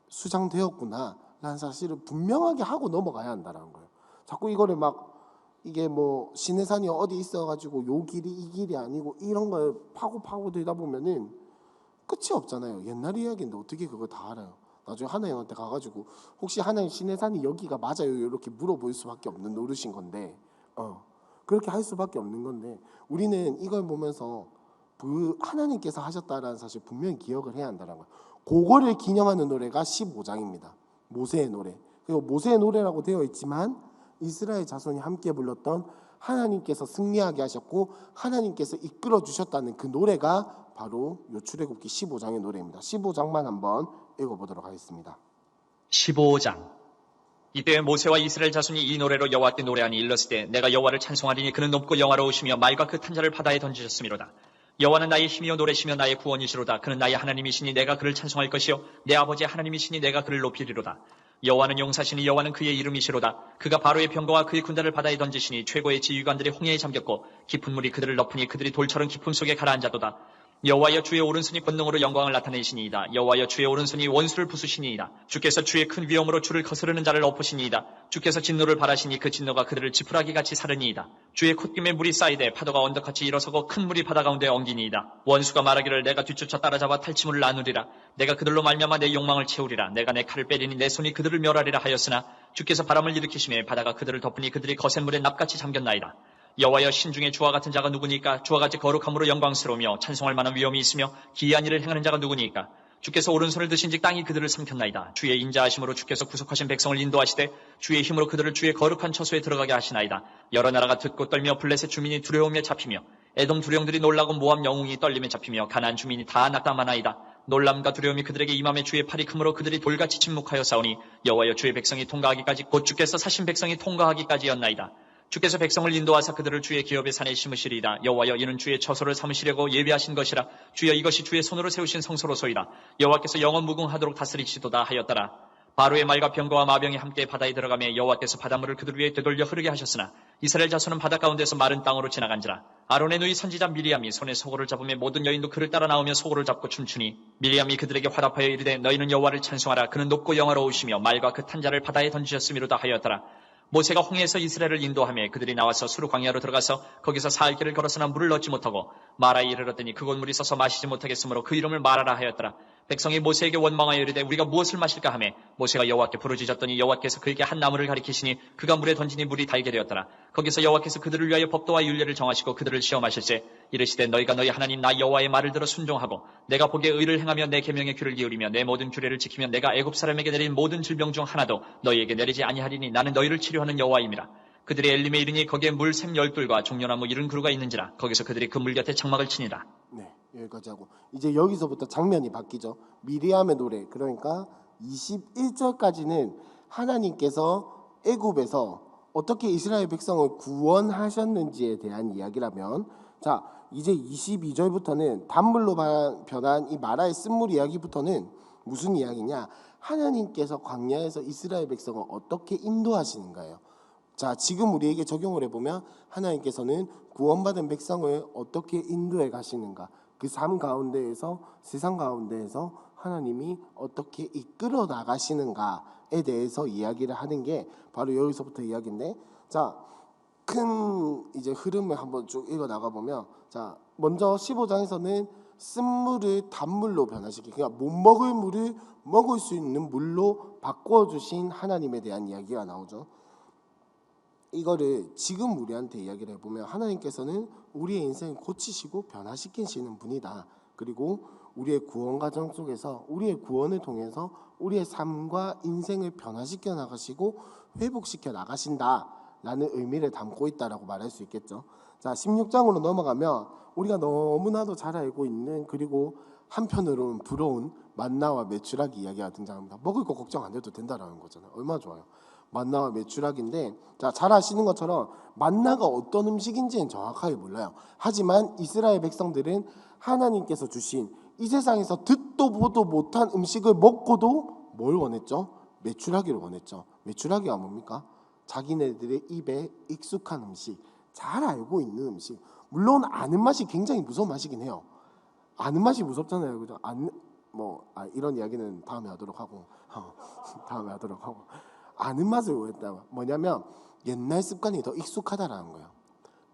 수장되었구나 라는 사실을 분명하게 하고 넘어가야 한다는 거예요. 자꾸 이거를 막 이게 뭐 신의 산이 어디 있어가지고 요 길이 이 길이 아니고 이런 걸 파고 들다 보면은 끝이 없잖아요. 옛날 이야기인데 어떻게 그걸 다 알아요? 나중에 하나님한테 가가지고 혹시 하나님 신의 산이 여기가 맞아요? 이렇게 물어볼 수밖에 없는 노릇인 건데, 그렇게 할 수밖에 없는 건데, 우리는 이걸 보면서 하나님께서 하셨다라는 사실 분명히 기억을 해야 한다는 거예요. 그거를 기념하는 노래가 15장입니다. 모세의 노래. 그리고 모세의 노래라고 되어 있지만 이스라엘 자손이 함께 불렀던, 하나님께서 승리하게 하셨고 하나님께서 이끌어 주셨다는 그 노래가 바로 요 출애굽기 15장의 노래입니다. 15장만 한번 읽어보도록 하겠습니다. 15장. 이때 모세와 이스라엘 자손이 이 노래로 여호와께 노래하니 일렀을 때, 내가 여호와를 찬송하리니 그는 높고 영화로우시며 말과 그 탄자를 바다에 던지셨음이로다. 여호와는 나의 힘이요 노래시며 나의 구원이시로다. 그는 나의 하나님이시니 내가 그를 찬송할 것이요 내 아버지의 하나님이시니 내가 그를 높이리로다. 여호와는 용사시니 여호와는 그의 이름이시로다. 그가 바로의 병거와 그의 군대를 바다에 던지시니 최고의 지휘관들이 홍해에 잠겼고 깊은 물이 그들을 덮으니 그들이 돌처럼 깊음 속에 가라앉아도다. 여호와여 주의 오른손이 권능으로 영광을 나타내시니이다. 여호와여 주의 오른손이 원수를 부수시니이다. 주께서 주의 큰 위엄으로 주를 거스르는 자를 엎으시니이다. 주께서 진노를 바라시니 그 진노가 그들을 지푸라기같이 사르니이다. 주의 콧김에 물이 쌓이되 파도가 언덕같이 일어서고 큰 물이 바다 가운데 엉기니이다. 원수가 말하기를 내가 뒤쫓아 따라잡아 탈취물을 나누리라. 내가 그들로 말미암아 내 욕망을 채우리라. 내가 내 칼을 빼리니 내 손이 그들을 멸하리라 하였으나 주께서 바람을 일으키심에 바다가 그들을 덮으니 그들이 거센 물에 납같이 잠겼나이다. 여호와여 신중에 주와 같은 자가 누구니까? 주와 같이 거룩함으로 영광스러우며 찬송할 만한 위엄이 있으며 기이한 일을 행하는 자가 누구니까? 주께서 오른손을 드신즉 땅이 그들을 삼켰나이다. 주의 인자하심으로 주께서 구속하신 백성을 인도하시되 주의 힘으로 그들을 주의 거룩한 처소에 들어가게 하시나이다. 여러 나라가 듣고 떨며 블레셋 주민이 두려움에 잡히며 에돔 두령들이 놀라고 모압 영웅이 떨림에 잡히며 가나안 주민이 다 낙담하나이다. 놀람과 두려움이 그들에게 임함에 주의 팔이 크므로 그들이 돌같이 침묵하여 싸우니 여호와여 주의 백성이 통과하기까지 곧 주께서 사신 백성이 통과하기까지였나이다. 주께서 백성을 인도하사 그들을 주의 기업의 산에 심으시리이다. 여호와여 이는 주의 처소를 삼으시려고 예비하신 것이라. 주여 이것이 주의 손으로 세우신 성소로소이다. 여호와께서 영원 무궁하도록 다스리시도다 하였더라. 바로의 말과 병거와 마병이 함께 바다에 들어가며 여호와께서 바닷물을 그들 위에 되돌려 흐르게 하셨으나 이스라엘 자손은 바다 가운데서 마른 땅으로 지나간지라. 아론의 누이 선지자 미리암이 손에 소고를 잡으며 모든 여인도 그를 따라 나오며 소고를 잡고 춤추니 미리암이 그들에게 화답하여 이르되 너희는 여호와를 찬송하라. 그는 높고 영화로우시며 말과 그 탄자를 바다에 던지셨음이로다 하였더라. 모세가 홍해에서 이스라엘을 인도하며 그들이 나와서 수르 광야로 들어가서 거기서 사흘 길을 걸었으나 물을 얻지 못하고 마라에 이르렀더니 그곳 물이 썩어 마시지 못하겠으므로 그 이름을 마라라 하였더라. 백성이 모세에게 원망하여 이르되 우리가 무엇을 마실까 하매 모세가 여호와께 부르짖었더니 여호와께서 그에게 한 나무를 가리키시니 그가 물에 던지니 물이 달게 되었더라. 거기서 여호와께서 그들을 위하여 법도와 율례를 정하시고 그들을 시험하실세 이르시되 너희가 너희 하나님 나 여호와의 말을 들어 순종하고 내가 보기에 의를 행하며 내 계명에 귀를 기울이며 내 모든 규례를 지키며 내가 애굽 사람에게 내린 모든 질병 중 하나도 너희에게 내리지 아니하리니 나는 너희를 치료하는 여호와임이라. 그들이 엘림에 이르니 거기에 물샘 10뿔과 종려나무 70그루가 있는지라. 거기서 그들이 그 물 곁에 장막을 치니라. 네, 여기까지 하고 이제 여기서부터 장면이 바뀌죠. 미리암의 노래. 그러니까 21절까지는 하나님께서 애굽에서 어떻게 이스라엘 백성을 구원하셨는지에 대한 이야기라면, 자 이제 22절부터는 단물로 변한 이 마라의 쓴물 이야기부터는 무슨 이야기냐? 하나님께서 광야에서 이스라엘 백성을 어떻게 인도하시는가요? 자, 지금 우리에게 적용을 해보면 하나님께서는 구원받은 백성을 어떻게 인도해 가시는가, 그 삶 가운데에서, 세상 가운데에서 하나님이 어떻게 이끌어 나가시는가에 대해서 이야기를 하는 게 바로 여기서부터 이야기인데, 자, 큰 이제 흐름을 한번 쭉 읽어 나가 보면, 자, 먼저 15장에서는 쓴물을 단물로 변화시키, 그러니까 못 먹을 물을 먹을 수 있는 물로 바꿔 주신 하나님에 대한 이야기가 나오죠. 이거를 지금 우리한테 이야기를 해보면 하나님께서는 우리의 인생을 고치시고 변화시키시는 분이다. 그리고 우리의 구원 과정 속에서 우리의 구원을 통해서 우리의 삶과 인생을 변화시켜 나가시고 회복시켜 나가신다라는 의미를 담고 있다라고 말할 수 있겠죠. 자, 16장으로 넘어가면 우리가 너무나도 잘 알고 있는, 그리고 한편으로는 부러운 만나와 메추라기 이야기가 등장합니다. 먹을 거 걱정 안 해도 된다라는 거잖아요. 얼마나 좋아요. 만나와 메추라기인데, 자, 잘 아시는 것처럼 만나가 어떤 음식인지는 정확하게 몰라요. 하지만 이스라엘 백성들은 하나님께서 주신 이 세상에서 듣도 보도 못한 음식을 먹고도 뭘 원했죠? 메추라기를 원했죠. 메추라기가 뭡니까? 자기네들의 입에 익숙한 음식, 잘 알고 있는 음식. 물론 아는 맛이 굉장히 무서운 맛이긴 해요. 아는 맛이 무섭잖아요, 그죠? 이런 이야기는 다음에 하도록 하고, 다음에 하도록 하고. 아는 맛을 원했다. 뭐냐면 옛날 습관이 더 익숙하다라는 거예요.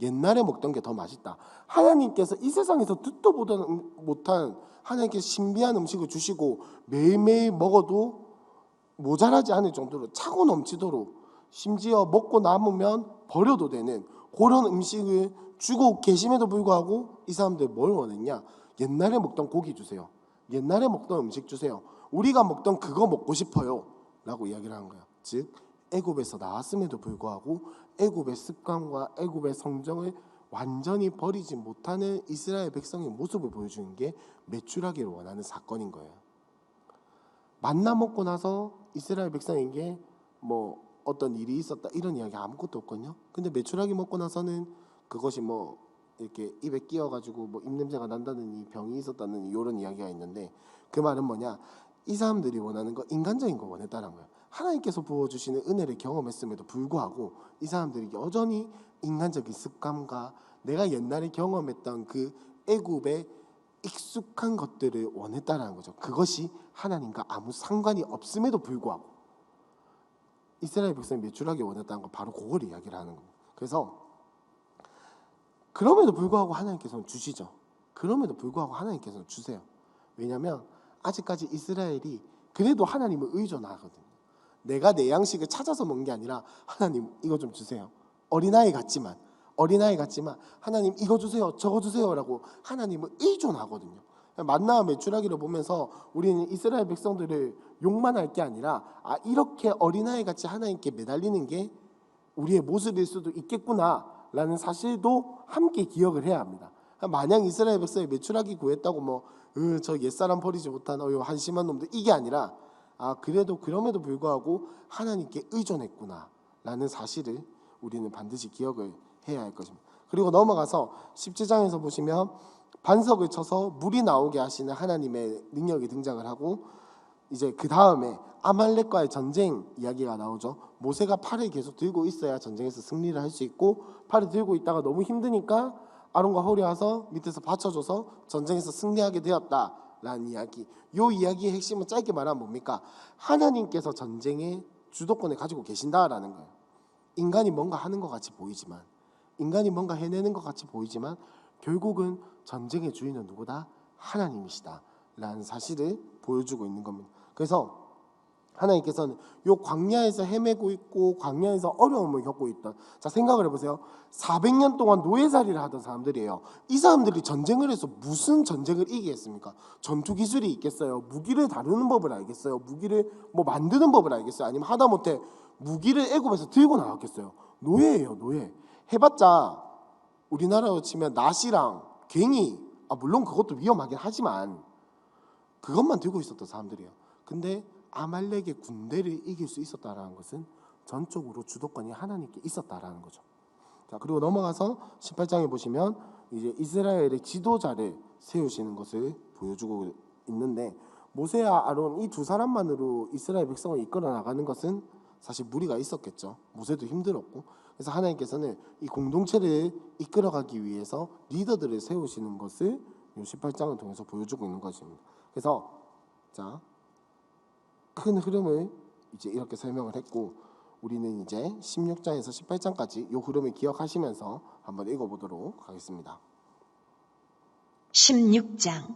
옛날에 먹던 게 더 맛있다. 하나님께서 이 세상에서 듣도 보도 못한 하나님께서 신비한 음식을 주시고 매일매일 먹어도 모자라지 않을 정도로 차고 넘치도록, 심지어 먹고 남으면 버려도 되는 그런 음식을 주고 계심에도 불구하고 이 사람들 뭘 원했냐? 옛날에 먹던 고기 주세요. 옛날에 먹던 음식 주세요. 우리가 먹던 그거 먹고 싶어요 라고 이야기를 하는 거예요. 즉 애굽에서 나왔음에도 불구하고 애굽의 습관과 애굽의 성정을 완전히 버리지 못하는 이스라엘 백성의 모습을 보여주는 게 메추라기를 원하는 사건인 거예요. 만나 먹고 나서 이스라엘 백성에게 뭐 어떤 일이 있었다 이런 이야기 아무것도 없거든요. 근데 메추라기 먹고 나서는 그것이 뭐 이렇게 입에 끼어가지고 뭐 입냄새가 난다는 병이 있었다는 이런 이야기가 있는데, 그 말은 뭐냐? 이 사람들이 원하는 거 인간적인 거 원했다는 거예요. 하나님께서 부어주시는 은혜를 경험했음에도 불구하고 이 사람들이 여전히 인간적인 습관과 내가 옛날에 경험했던 그 애굽의 익숙한 것들을 원했다는 거죠. 그것이 하나님과 아무 상관이 없음에도 불구하고 이스라엘 백성이 메추라기 원했다는 거, 바로 그걸 이야기를 하는 거예요. 그래서 그럼에도 불구하고 하나님께서는 주시죠. 그럼에도 불구하고 하나님께서는 주세요. 왜냐하면 아직까지 이스라엘이 그래도 하나님을 의존하거든요. 내가 내 양식을 찾아서 먹는 게 아니라 하나님 이거 좀 주세요. 어린아이 같지만 하나님 이거 주세요, 저거 주세요라고 하나님을 의존하거든요. 만나와 메추라기를 보면서 우리는 이스라엘 백성들을 욕만 할 게 아니라 이렇게 어린아이 같이 하나님께 매달리는 게 우리의 모습일 수도 있겠구나라는 사실도 함께 기억을 해야 합니다. 마냥 이스라엘 백성이 메추라기 구했다고 저 옛사람 버리지 못한 한심한 놈들, 이게 아니라 그래도 그럼에도 불구하고 하나님께 의존했구나라는 사실을 우리는 반드시 기억을 해야 할 것입니다. 그리고 넘어가서 17장에서 보시면 반석을 쳐서 물이 나오게 하시는 하나님의 능력이 등장을 하고, 이제 그 다음에 아말렉과의 전쟁 이야기가 나오죠. 모세가 팔을 계속 들고 있어야 전쟁에서 승리를 할 수 있고, 팔을 들고 있다가 너무 힘드니까 아론과 홀이 와서 밑에서 받쳐줘서 전쟁에서 승리하게 되었다라는 이야기. 이 이야기의 핵심은 짧게 말하면 뭡니까? 하나님께서 전쟁의 주도권을 가지고 계신다라는 거예요. 인간이 뭔가 하는 것 같이 보이지만, 인간이 뭔가 해내는 것 같이 보이지만 결국은 전쟁의 주인은 누구다? 하나님이시다 라는 사실을 보여주고 있는 겁니다. 그래서 하나님께서는 요 광야에서 헤매고 있고 광야에서 어려움을 겪고 있던, 자 생각을 해보세요. 400년 동안 노예살이를 하던 사람들이에요. 이 사람들이 전쟁을 해서 무슨 전쟁을 이기겠습니까? 전투 기술이 있겠어요? 무기를 다루는 법을 알겠어요? 무기를 뭐 만드는 법을 알겠어요? 아니면 하다못해 무기를 애굽에서 들고 나왔겠어요? 노예예요, 노예. 해봤자 우리나라로 치면 낫이랑 괭이, 물론 그것도 위험하긴 하지만 그것만 들고 있었던 사람들이에요. 근데 아말렉의 군대를 이길 수 있었다라는 것은 전적으로 주도권이 하나님께 있었다라는 거죠. 자, 그리고 넘어가서 18장에 보시면 이제 이스라엘의 지도자를 세우시는 것을 보여주고 있는데, 모세와 아론 이 두 사람만으로 이스라엘 백성을 이끌어 나가는 것은 사실 무리가 있었겠죠. 모세도 힘들었고. 그래서 하나님께서는 이 공동체를 이끌어가기 위해서 리더들을 세우시는 것을 이 18장을 통해서 보여주고 있는 것입니다. 그래서 자, 큰 흐름을 이제 이렇게 설명을 했고, 우리는 이제 16장에서 18장까지 이 흐름을 기억하시면서 한번 읽어보도록 하겠습니다. 16장.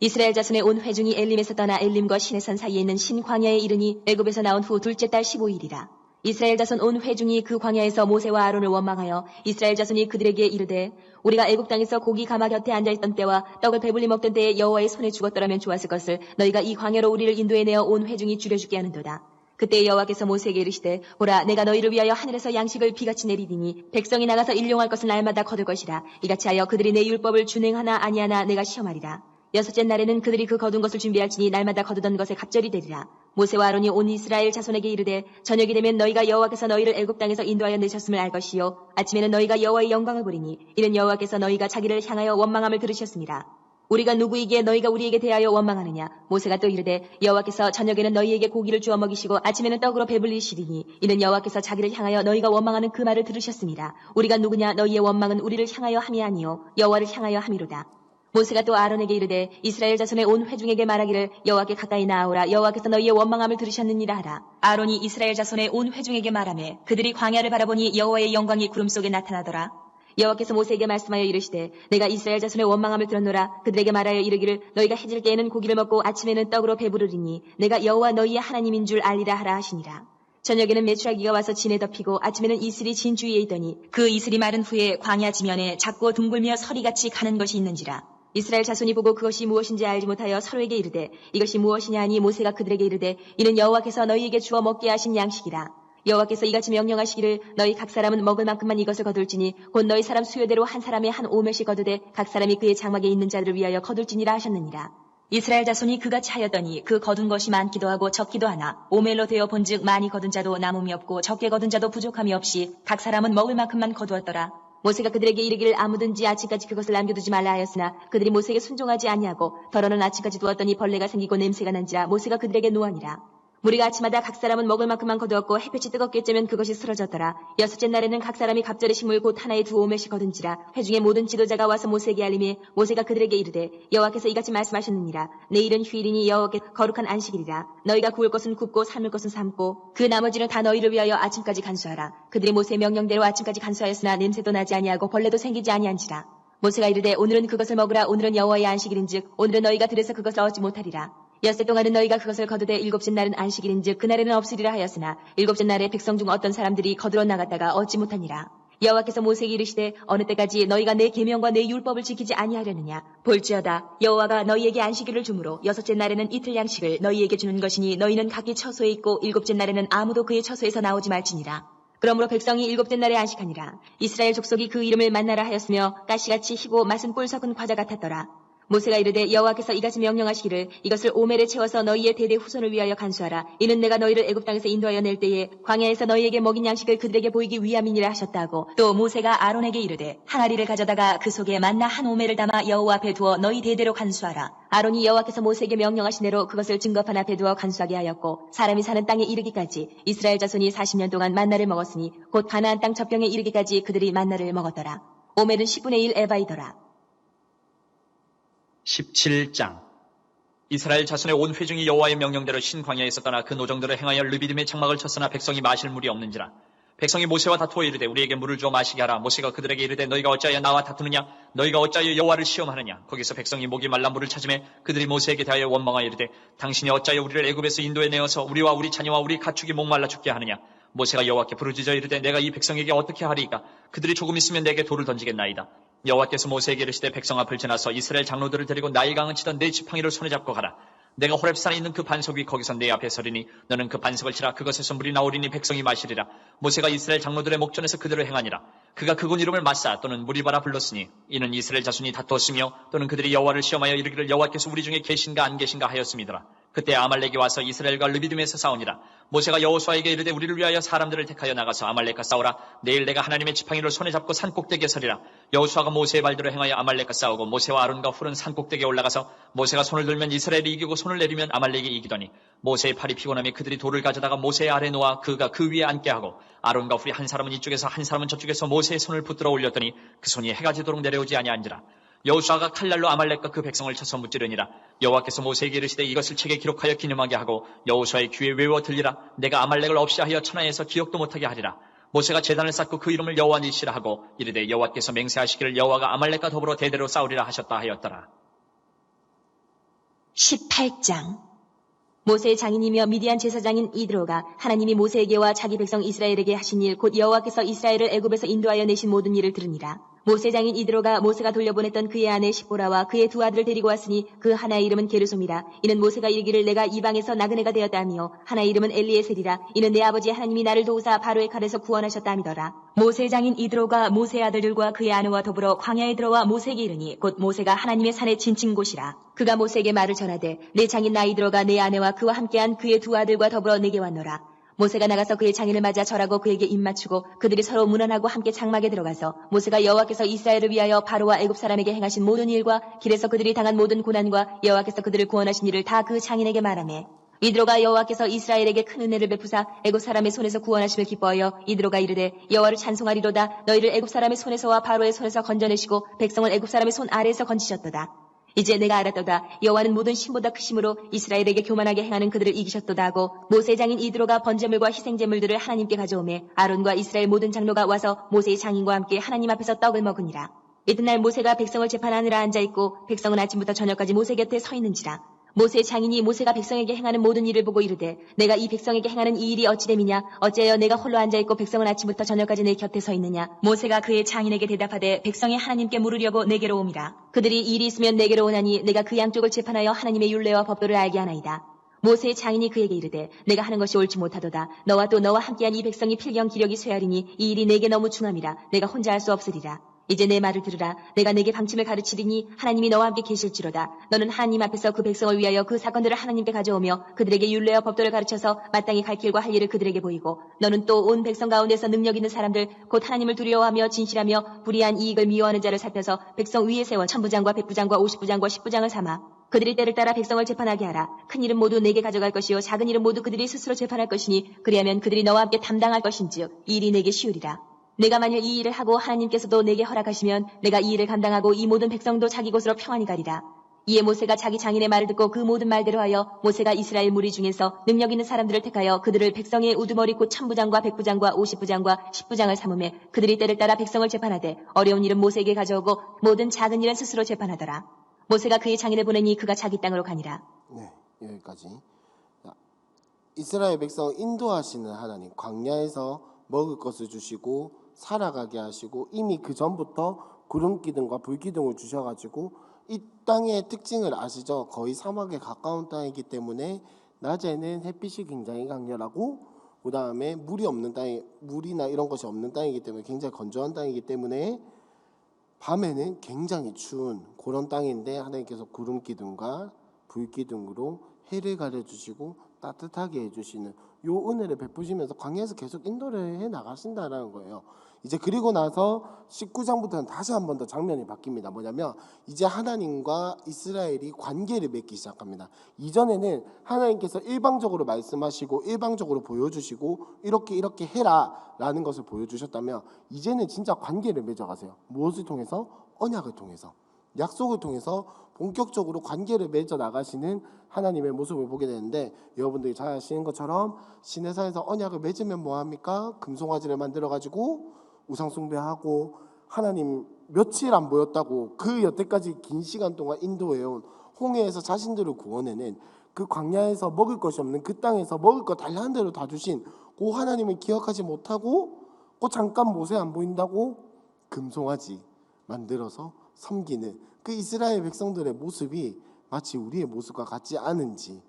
이스라엘 자손의 온 회중이 엘림에서 떠나 엘림과 시내산 사이에 있는 신 광야에 이르니 애굽에서 나온 후 둘째 달 15일이라. 이스라엘 자손 온 회중이 그 광야에서 모세와 아론을 원망하여 이스라엘 자손이 그들에게 이르되, 우리가 애굽 땅에서 고기 가마 곁에 앉아있던 때와 떡을 배불리 먹던 때에 여호와의 손에 죽었더라면 좋았을 것을 너희가 이 광야로 우리를 인도해내어 온 회중이 줄여죽게 하는도다. 그때 여호와께서 모세에게 이르시되, 보라, 내가 너희를 위하여 하늘에서 양식을 비같이 내리리니 백성이 나가서 일용할 것을 날마다 거둘 것이라. 이같이 하여 그들이 내 율법을 준행하나 아니하나 내가 시험하리라. 여섯째 날에는 그들이 그 거둔 것을 준비할지니 날마다 거두던 것에 갑절이 되리라. 모세와 아론이 온 이스라엘 자손에게 이르되, 저녁이 되면 너희가 여호와께서 너희를 애굽 땅에서 인도하여 내셨음을 알 것이요 아침에는 너희가 여호와의 영광을 보리니 이는 여호와께서 너희가 자기를 향하여 원망함을 들으셨습니다. 우리가 누구이기에 너희가 우리에게 대하여 원망하느냐? 모세가 또 이르되, 여호와께서 저녁에는 너희에게 고기를 주어 먹이시고 아침에는 떡으로 배불리시리니 이는 여호와께서 자기를 향하여 너희가 원망하는 그 말을 들으셨습니다. 우리가 누구냐? 너희의 원망은 우리를 향하여 함이 아니요 여호와를 향하여 함이로다. 모세가 또 아론에게 이르되, 이스라엘 자손의 온 회중에게 말하기를 여호와께 가까이 나아오라. 여호와께서 너희의 원망함을 들으셨느니라 하라. 아론이 이스라엘 자손의 온 회중에게 말하매 그들이 광야를 바라보니 여호와의 영광이 구름 속에 나타나더라. 여호와께서 모세에게 말씀하여 이르시되, 내가 이스라엘 자손의 원망함을 들었노라. 그들에게 말하여 이르기를, 너희가 해질 때에는 고기를 먹고 아침에는 떡으로 배부르리니 내가 여호와 너희의 하나님인 줄 알리라 하라 하시니라. 저녁에는 메추라기가 와서 진에 덮이고 아침에는 이슬이 진 주위에 있더니 그 이슬이 마른 후에 광야 지면에 작고 둥글며 서리같이 가는 것이 있는지라. 이스라엘 자손이 보고 그것이 무엇인지 알지 못하여 서로에게 이르되, 이것이 무엇이냐 하니 모세가 그들에게 이르되, 이는 여호와께서 너희에게 주어 먹게 하신 양식이라. 여호와께서 이같이 명령하시기를, 너희 각 사람은 먹을 만큼만 이것을 거둘지니 곧 너희 사람 수요대로 한 사람에 한 오멜씩 거두되 각 사람이 그의 장막에 있는 자들을 위하여 거둘지니라 하셨느니라. 이스라엘 자손이 그같이 하였더니 그 거둔 것이 많기도 하고 적기도 하나 오멜로 되어 본즉 많이 거둔 자도 남음이 없고 적게 거둔 자도 부족함이 없이 각 사람은 먹을 만큼만 거두었더라. 모세가 그들에게 이르기를 아무든지 아침까지 그것을 남겨두지 말라 하였으나 그들이 모세에게 순종하지 아니하고 더러는 아침까지 두었더니 벌레가 생기고 냄새가 난지라 모세가 그들에게 노하니라. 무리가 아침마다 각 사람은 먹을 만큼만 거두었고 햇볕이 뜨겁게 쬐면 그것이 쓰러졌더라. 여섯째 날에는 각 사람이 갑절의 식물 곧 하나에 2 오멜씩 거둔지라. 회중의 모든 지도자가 와서 모세에게 알림해 모세가 그들에게 이르되, 여호와께서 이같이 말씀하셨느니라. 내일은 휴일이니 여호와께 거룩한 안식일이라. 너희가 구울 것은 굽고 삶을 것은 삶고 그 나머지는 다 너희를 위하여 아침까지 간수하라. 그들이 모세의 명령대로 아침까지 간수하였으나 냄새도 나지 아니하고 벌레도 생기지 아니한지라. 모세가 이르되, 오늘은 그것을 먹으라. 오늘은 여호와의 안식일인즉 오늘은 너희가 들에서 그것을 얻지 못하리라. 엿새 동안은 너희가 그것을 거두되 일곱째 날은 안식일인즉 그날에는 없으리라 하였으나 일곱째 날에 백성 중 어떤 사람들이 거두러 나갔다가 얻지 못하니라. 여호와께서 모세에게 이르시되, 어느 때까지 너희가 내 계명과 내 율법을 지키지 아니하려느냐? 볼지어다 여호와가 너희에게 안식일을 주므로 여섯째 날에는 이틀 양식을 너희에게 주는 것이니 너희는 각기 처소에 있고 일곱째 날에는 아무도 그의 처소에서 나오지 말지니라. 그러므로 백성이 일곱째 날에 안식하니라. 이스라엘 족속이 그 이름을 만나라 하였으며 가시같이 희고 맛은 꿀 섞은 과자 같았더라. 모세가 이르되, 여호와께서 이같이 명령하시기를 이것을 오멜에 채워서 너희의 대대 후손을 위하여 간수하라. 이는 내가 너희를 애굽 땅에서 인도하여 낼 때에 광야에서 너희에게 먹인 양식을 그들에게 보이기 위함이니라 하셨다고. 또 모세가 아론에게 이르되, 항아리를 가져다가 그 속에 만나 한 오멜을 담아 여호와 앞에 두어 너희 대대로 간수하라. 아론이 여호와께서 모세에게 명령하신 대로 그것을 증거판 앞에 두어 간수하게 하였고, 사람이 사는 땅에 이르기까지 이스라엘 자손이 40년 동안 만나를 먹었으니 곧 가나안 땅 접경에 이르기까지 그들이 만나를 먹었더라. 오멜은 10분의 1 에바이더라. 17장. 이스라엘 자손의 온 회중이 여호와의 명령대로 신광야에서 떠나 그 노정대로 행하여 르비딤의 장막을 쳤으나 백성이 마실 물이 없는지라. 백성이 모세와 다투어 이르되 우리에게 물을 주어 마시게 하라. 모세가 그들에게 이르되 너희가 어찌하여 나와 다투느냐? 너희가 어찌하여 여호와를 시험하느냐? 거기서 백성이 목이 말라 물을 찾으매 그들이 모세에게 대하여 원망하여 이르되 당신이 어찌하여 우리를 애굽에서 인도해 내어서 우리와 우리 자녀와 우리 가축이 목말라 죽게 하느냐? 모세가 여호와께 부르짖어 이르되 내가 이 백성에게 어떻게 하리이까? 그들이 조금 있으면 내게 돌을 던지겠나이다. 여호와께서 모세에게 이르시되 백성 앞을 지나서 이스라엘 장로들을 데리고 나일강을 치던 네 지팡이를 손에 잡고 가라. 내가 호렙산에 있는 그 반석이 거기서 내 앞에 서리니 너는 그 반석을 치라. 그것에서 물이 나오리니 백성이 마시리라. 모세가 이스라엘 장로들의 목전에서 그대로 행하니라. 그가 그곳 이름을 마사 또는 무리바라 불렀으니 이는 이스라엘 자손이 다투었으며 또는 그들이 여호와를 시험하여 이르기를 여호와께서 우리 중에 계신가 안 계신가 하였음이더라. 그때 아말렉이 와서 이스라엘과 르비딤에서 싸우니라. 모세가 여호수아에게 이르되 우리를 위하여 사람들을 택하여 나가서 아말렉과 싸우라. 내일 내가 하나님의 지팡이를 손에 잡고 산꼭대기에 서리라. 여호수아가 모세의 발대로 행하여 아말렉과 싸우고 모세와 아론과 훌은 산꼭대기에 올라가서 모세가 손을 들면 이스라엘이 이기고 손을 내리면 아말렉이 이기더니 모세의 팔이 피곤하며 그들이 돌을 가져다가 모세의 아래 놓아 그가 그 위에 앉게 하고 아론과 훌이 한 사람은 이쪽에서 한 사람은 저쪽에서 모세의 손을 붙들어 올렸더니 그 손이 해가 지도록 내려오지 아니한지라. 여호수아가 칼날로 아말렉과 그 백성을 쳐서 무찌르니라. 여호와께서 모세에게 이르시되 이것을 책에 기록하여 기념하게 하고 여호수아의 귀에 외워 들리라. 내가 아말렉을 없이 하여 천하에서 기억도 못하게 하리라. 모세가 제단을 쌓고 그 이름을 여호와 니시라 하고 이르되 여호와께서 맹세하시기를 여호와가 아말렉과 더불어 대대로 싸우리라 하셨다 하였더라. 18장. 모세의 장인이며 미디안 제사장인 이드로가 하나님이 모세에게와 자기 백성 이스라엘에게 하신 일 곧 여호와께서 이스라엘을 애굽에서 인도하여 내신 모든 일을 들으니라. 모세 장인 이드로가 모세가 돌려보냈던 그의 아내 시보라와 그의 두 아들을 데리고 왔으니 그 하나의 이름은 게르솜이라. 이는 모세가 이르기를 내가 이방에서 나그네가 되었다 하며 하나의 이름은 엘리에셀이라. 이는 내 아버지 하나님이 나를 도우사 바로의 칼에서 구원하셨다 함이더라. 모세 장인 이드로가 모세의 아들들과 그의 아내와 더불어 광야에 들어와 모세에게 이르니 곧 모세가 하나님의 산에 진친 곳이라. 그가 모세에게 말을 전하되 내 장인 나 이드로가 내 아내와 그와 함께한 그의 두 아들과 더불어 내게 왔노라. 모세가 나가서 그의 장인을 맞아 절하고 그에게 입맞추고 그들이 서로 문안하고 함께 장막에 들어가서 모세가 여호와께서 이스라엘을 위하여 바로와 애굽 사람에게 행하신 모든 일과 길에서 그들이 당한 모든 고난과 여호와께서 그들을 구원하신 일을 다 그 장인에게 말하매 이드로가 여호와께서 이스라엘에게 큰 은혜를 베푸사 애굽 사람의 손에서 구원하심을 기뻐하여 이드로가 이르되 여호와를 찬송하리로다. 너희를 애굽 사람의 손에서와 바로의 손에서 건져내시고 백성을 애굽 사람의 손 아래에서 건지셨도다. 이제 내가 알았도다. 여호와는 모든 신보다 크심으로 이스라엘에게 교만하게 행하는 그들을 이기셨도다 하고 모세의 장인 이드로가 번제물과 희생제물들을 하나님께 가져오매 아론과 이스라엘 모든 장로가 와서 모세의 장인과 함께 하나님 앞에서 떡을 먹으니라. 이튿날 모세가 백성을 재판하느라 앉아있고 백성은 아침부터 저녁까지 모세 곁에 서 있는지라. 모세의 장인이 모세가 백성에게 행하는 모든 일을 보고 이르되 내가 이 백성에게 행하는 이 일이 어찌됨이냐? 어찌하여 내가 홀로 앉아있고 백성은 아침부터 저녁까지 내 곁에 서 있느냐? 모세가 그의 장인에게 대답하되 백성이 하나님께 물으려고 내게로 옴이라. 그들이 일이 있으면 내게로 오나니 내가 그 양쪽을 재판하여 하나님의 율례와 법도를 알게 하나이다. 모세의 장인이 그에게 이르되 내가 하는 것이 옳지 못하도다. 너와 또 너와 함께한 이 백성이 필경 기력이 쇠하리니 이 일이 내게 너무 중함이라. 내가 혼자 할 수 없으리라. 이제 내 말을 들으라. 내가 내게 방침을 가르치리니 하나님이 너와 함께 계실지로다. 너는 하나님 앞에서 그 백성을 위하여 그 사건들을 하나님께 가져오며 그들에게 율례와 법도를 가르쳐서 마땅히 갈 길과 할 일을 그들에게 보이고 너는 또 온 백성 가운데서 능력 있는 사람들 곧 하나님을 두려워하며 진실하며 불의한 이익을 미워하는 자를 살펴서 백성 위에 세워 천부장과 백부장과 50부장과 10부장을 삼아 그들이 때를 따라 백성을 재판하게 하라. 큰 일은 모두 내게 가져갈 것이요 작은 일은 모두 그들이 스스로 재판할 것이니 그리하면 그들이 너와 함께 담당할 것인즉 이 일이 내게 쉬우리라. 내가 만일 이 일을 하고 하나님께서도 내게 허락하시면 내가 이 일을 감당하고 이 모든 백성도 자기 곳으로 평안히 가리라. 이에 모세가 자기 장인의 말을 듣고 그 모든 말대로 하여 모세가 이스라엘 무리 중에서 능력 있는 사람들을 택하여 그들을 백성의 우두머리 곧 천부장과 백부장과 50부장과 10부장을 삼음해 그들이 때를 따라 백성을 재판하되 어려운 일은 모세에게 가져오고 모든 작은 일은 스스로 재판하더라. 모세가 그의 장인을 보내니 그가 자기 땅으로 가니라. 네, 여기까지. 자, 이스라엘 백성 인도하시는 하나님, 광야에서 먹을 것을 주시고 살아가게 하시고 이미 그 전부터 구름 기둥과 불 기둥을 주셔가지고 이 땅의 특징을 아시죠? 거의 사막에 가까운 땅이기 때문에 낮에는 햇빛이 굉장히 강렬하고 그 다음에 물이 없는 땅이 물이나 이런 것이 없는 땅이기 때문에 굉장히 건조한 땅이기 때문에 밤에는 굉장히 추운 그런 땅인데 하나님께서 구름 기둥과 불 기둥으로 해를 가려주시고 따뜻하게 해주시는 요 은혜를 베푸시면서 광야에서 계속 인도를 해 나가신다라는 거예요. 이제 그리고 나서 19장부터는 다시 한 번 더 장면이 바뀝니다. 뭐냐면 이제 하나님과 이스라엘이 관계를 맺기 시작합니다. 이전에는 하나님께서 일방적으로 말씀하시고 일방적으로 보여주시고 이렇게 해라 라는 것을 보여주셨다면 이제는 진짜 관계를 맺어가세요. 무엇을 통해서? 언약을 통해서. 약속을 통해서 본격적으로 관계를 맺어 나가시는 하나님의 모습을 보게 되는데, 여러분들이 잘 아시는 것처럼 시내산에서 언약을 맺으면 뭐합니까? 금송아지를 만들어가지고 우상숭배하고 하나님 며칠 안 보였다고 그 여태까지 긴 시간 동안 인도해온 홍해에서 자신들을 구원해낸 그 광야에서 먹을 것이 없는 그 땅에서 먹을 거 달라는 대로 다 주신 그 하나님을 기억하지 못하고 그 잠깐 모세 안 보인다고 금송아지 만들어서 섬기는 그 이스라엘 백성들의 모습이 마치 우리의 모습과 같지 않은지를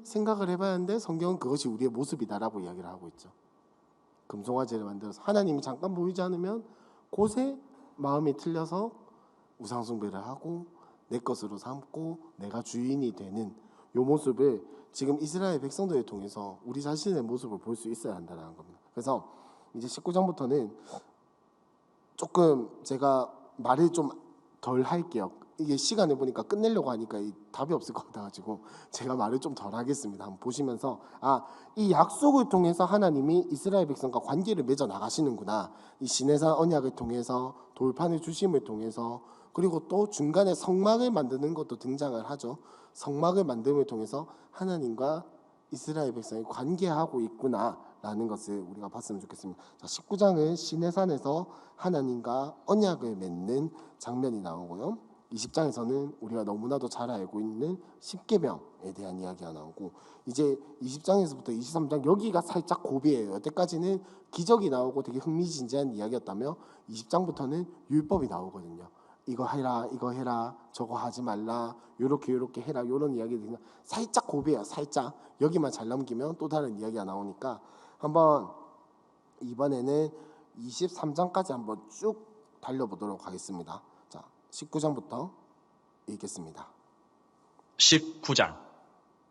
생각을 해봐야 하는데, 성경은 그것이 우리의 모습이다라고 이야기를 하고 있죠. 금송아지를 만들어서 하나님이 잠깐 보이지 않으면 곳에 마음이 틀려서 우상숭배를 하고 내 것으로 삼고 내가 주인이 되는 이 모습을 지금 이스라엘 백성들을 통해서 우리 자신의 모습을 볼 수 있어야 한다는 겁니다. 그래서 이제 19장부터는 조금 제가 말을 좀 덜 할게요. 이게 시간을 보니까 끝내려고 하니까 답이 없을 것 같아가지고 제가 말을 좀 덜 하겠습니다. 한번 보시면서 이 약속을 통해서 하나님이 이스라엘 백성과 관계를 맺어 나가시는구나. 이 시내산 언약을 통해서 돌판을 주심을 통해서, 그리고 또 중간에 성막을 만드는 것도 등장을 하죠. 성막을 만듦을 통해서 하나님과 이스라엘 백성이 관계하고 있구나라는 것을 우리가 봤으면 좋겠습니다. 자, 19장은 시내산에서 하나님과 언약을 맺는 장면이 나오고요. 20장에서는 우리가 너무나도 잘 알고 있는 십계명에 대한 이야기가 나오고, 이제 20장에서부터 23장 여기가 살짝 고비예요. 여태까지는 기적이 나오고 되게 흥미진진한 이야기였다며 20장부터는 율법이 나오거든요. 이거 해라, 이거 해라, 저거 하지 말라, 요렇게 해라, 요런 이야기들이 살짝 고비예요. 살짝 여기만 잘 넘기면 또 다른 이야기가 나오니까 한번 이번에는 23장까지 한번 쭉 달려보도록 하겠습니다. 자, 19장부터 읽겠습니다. 19장.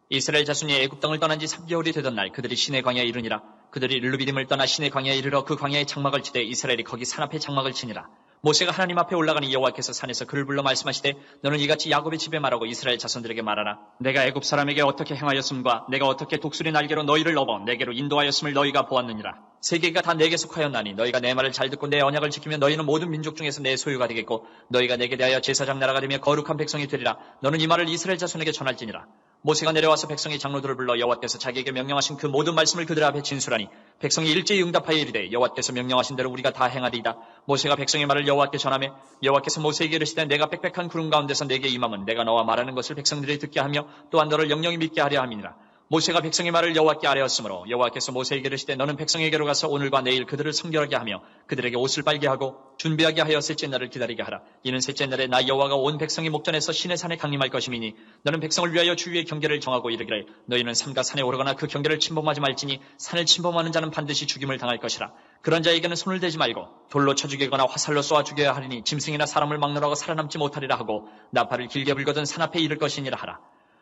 이스라엘 자손이 애굽 땅을 떠난 지 3개월이 되던 날 그들이 시내 광야에 이르니라. 그들이 르비딤을 떠나 시내 광야에 이르러 그 광야에 장막을 치되 이스라엘이 거기 산 앞에 장막을 치니라. 모세가 하나님 앞에 올라가니 여호와께서 산에서 그를 불러 말씀하시되 너는 이같이 야곱의 집에 말하고 이스라엘 자손들에게 말하라. 내가 애굽 사람에게 어떻게 행하였음과 내가 어떻게 독수리 날개로 너희를 넘어 내게로 인도하였음을 너희가 보았느니라. 세계가 다 내게 속하였나니 너희가 내 말을 잘 듣고 내 언약을 지키면 너희는 모든 민족 중에서 내 소유가 되겠고 너희가 내게 대하여 제사장 나라가 되며 거룩한 백성이 되리라. 너는 이 말을 이스라엘 자손에게 전할지니라. 모세가 내려와서 백성의 장로들을 불러 여호와께서 자기에게 명령하신 그 모든 말씀을 그들 앞에 진술하니 백성이 일제히 응답하여 이르되 여호와께서 명령하신 대로 우리가 다 행하리이다. 모세가 백성의 말을 여호와께 전하며 여호와께서 모세에게 이르시되 내가 빽빽한 구름 가운데서 내게 임함은 내가 너와 말하는 것을 백성들이 듣게 하며 또한 너를 영영히 믿게 하려 함이니라. 모세가 백성의 말을 여호와께 아뢰었으므로 여호와께서 모세에게 이르시되 너는 백성에게로 가서 오늘과 내일 그들을 성결하게 하며 그들에게 옷을 빨게 하고 준비하게 하여 셋째 날을 기다리게 하라. 이는 셋째 날에 나 여호와가 온 백성이 목전에서 시내 산에 강림할 것임이니 너는 백성을 위하여 주위의 경계를 정하고 이르기를 너희는 삼가 산에 오르거나 그 경계를 침범하지 말지니 산을 침범하는 자는 반드시 죽임을 당할 것이라. 그런 자에게는 손을 대지 말고 돌로 쳐 죽이거나 화살로 쏘아 죽여야 하리니 짐승이나 사람을 막느라고 살아남지 못하리라 하고 나팔을 길게 불거든 산 앞에 이를 것이니라 하라.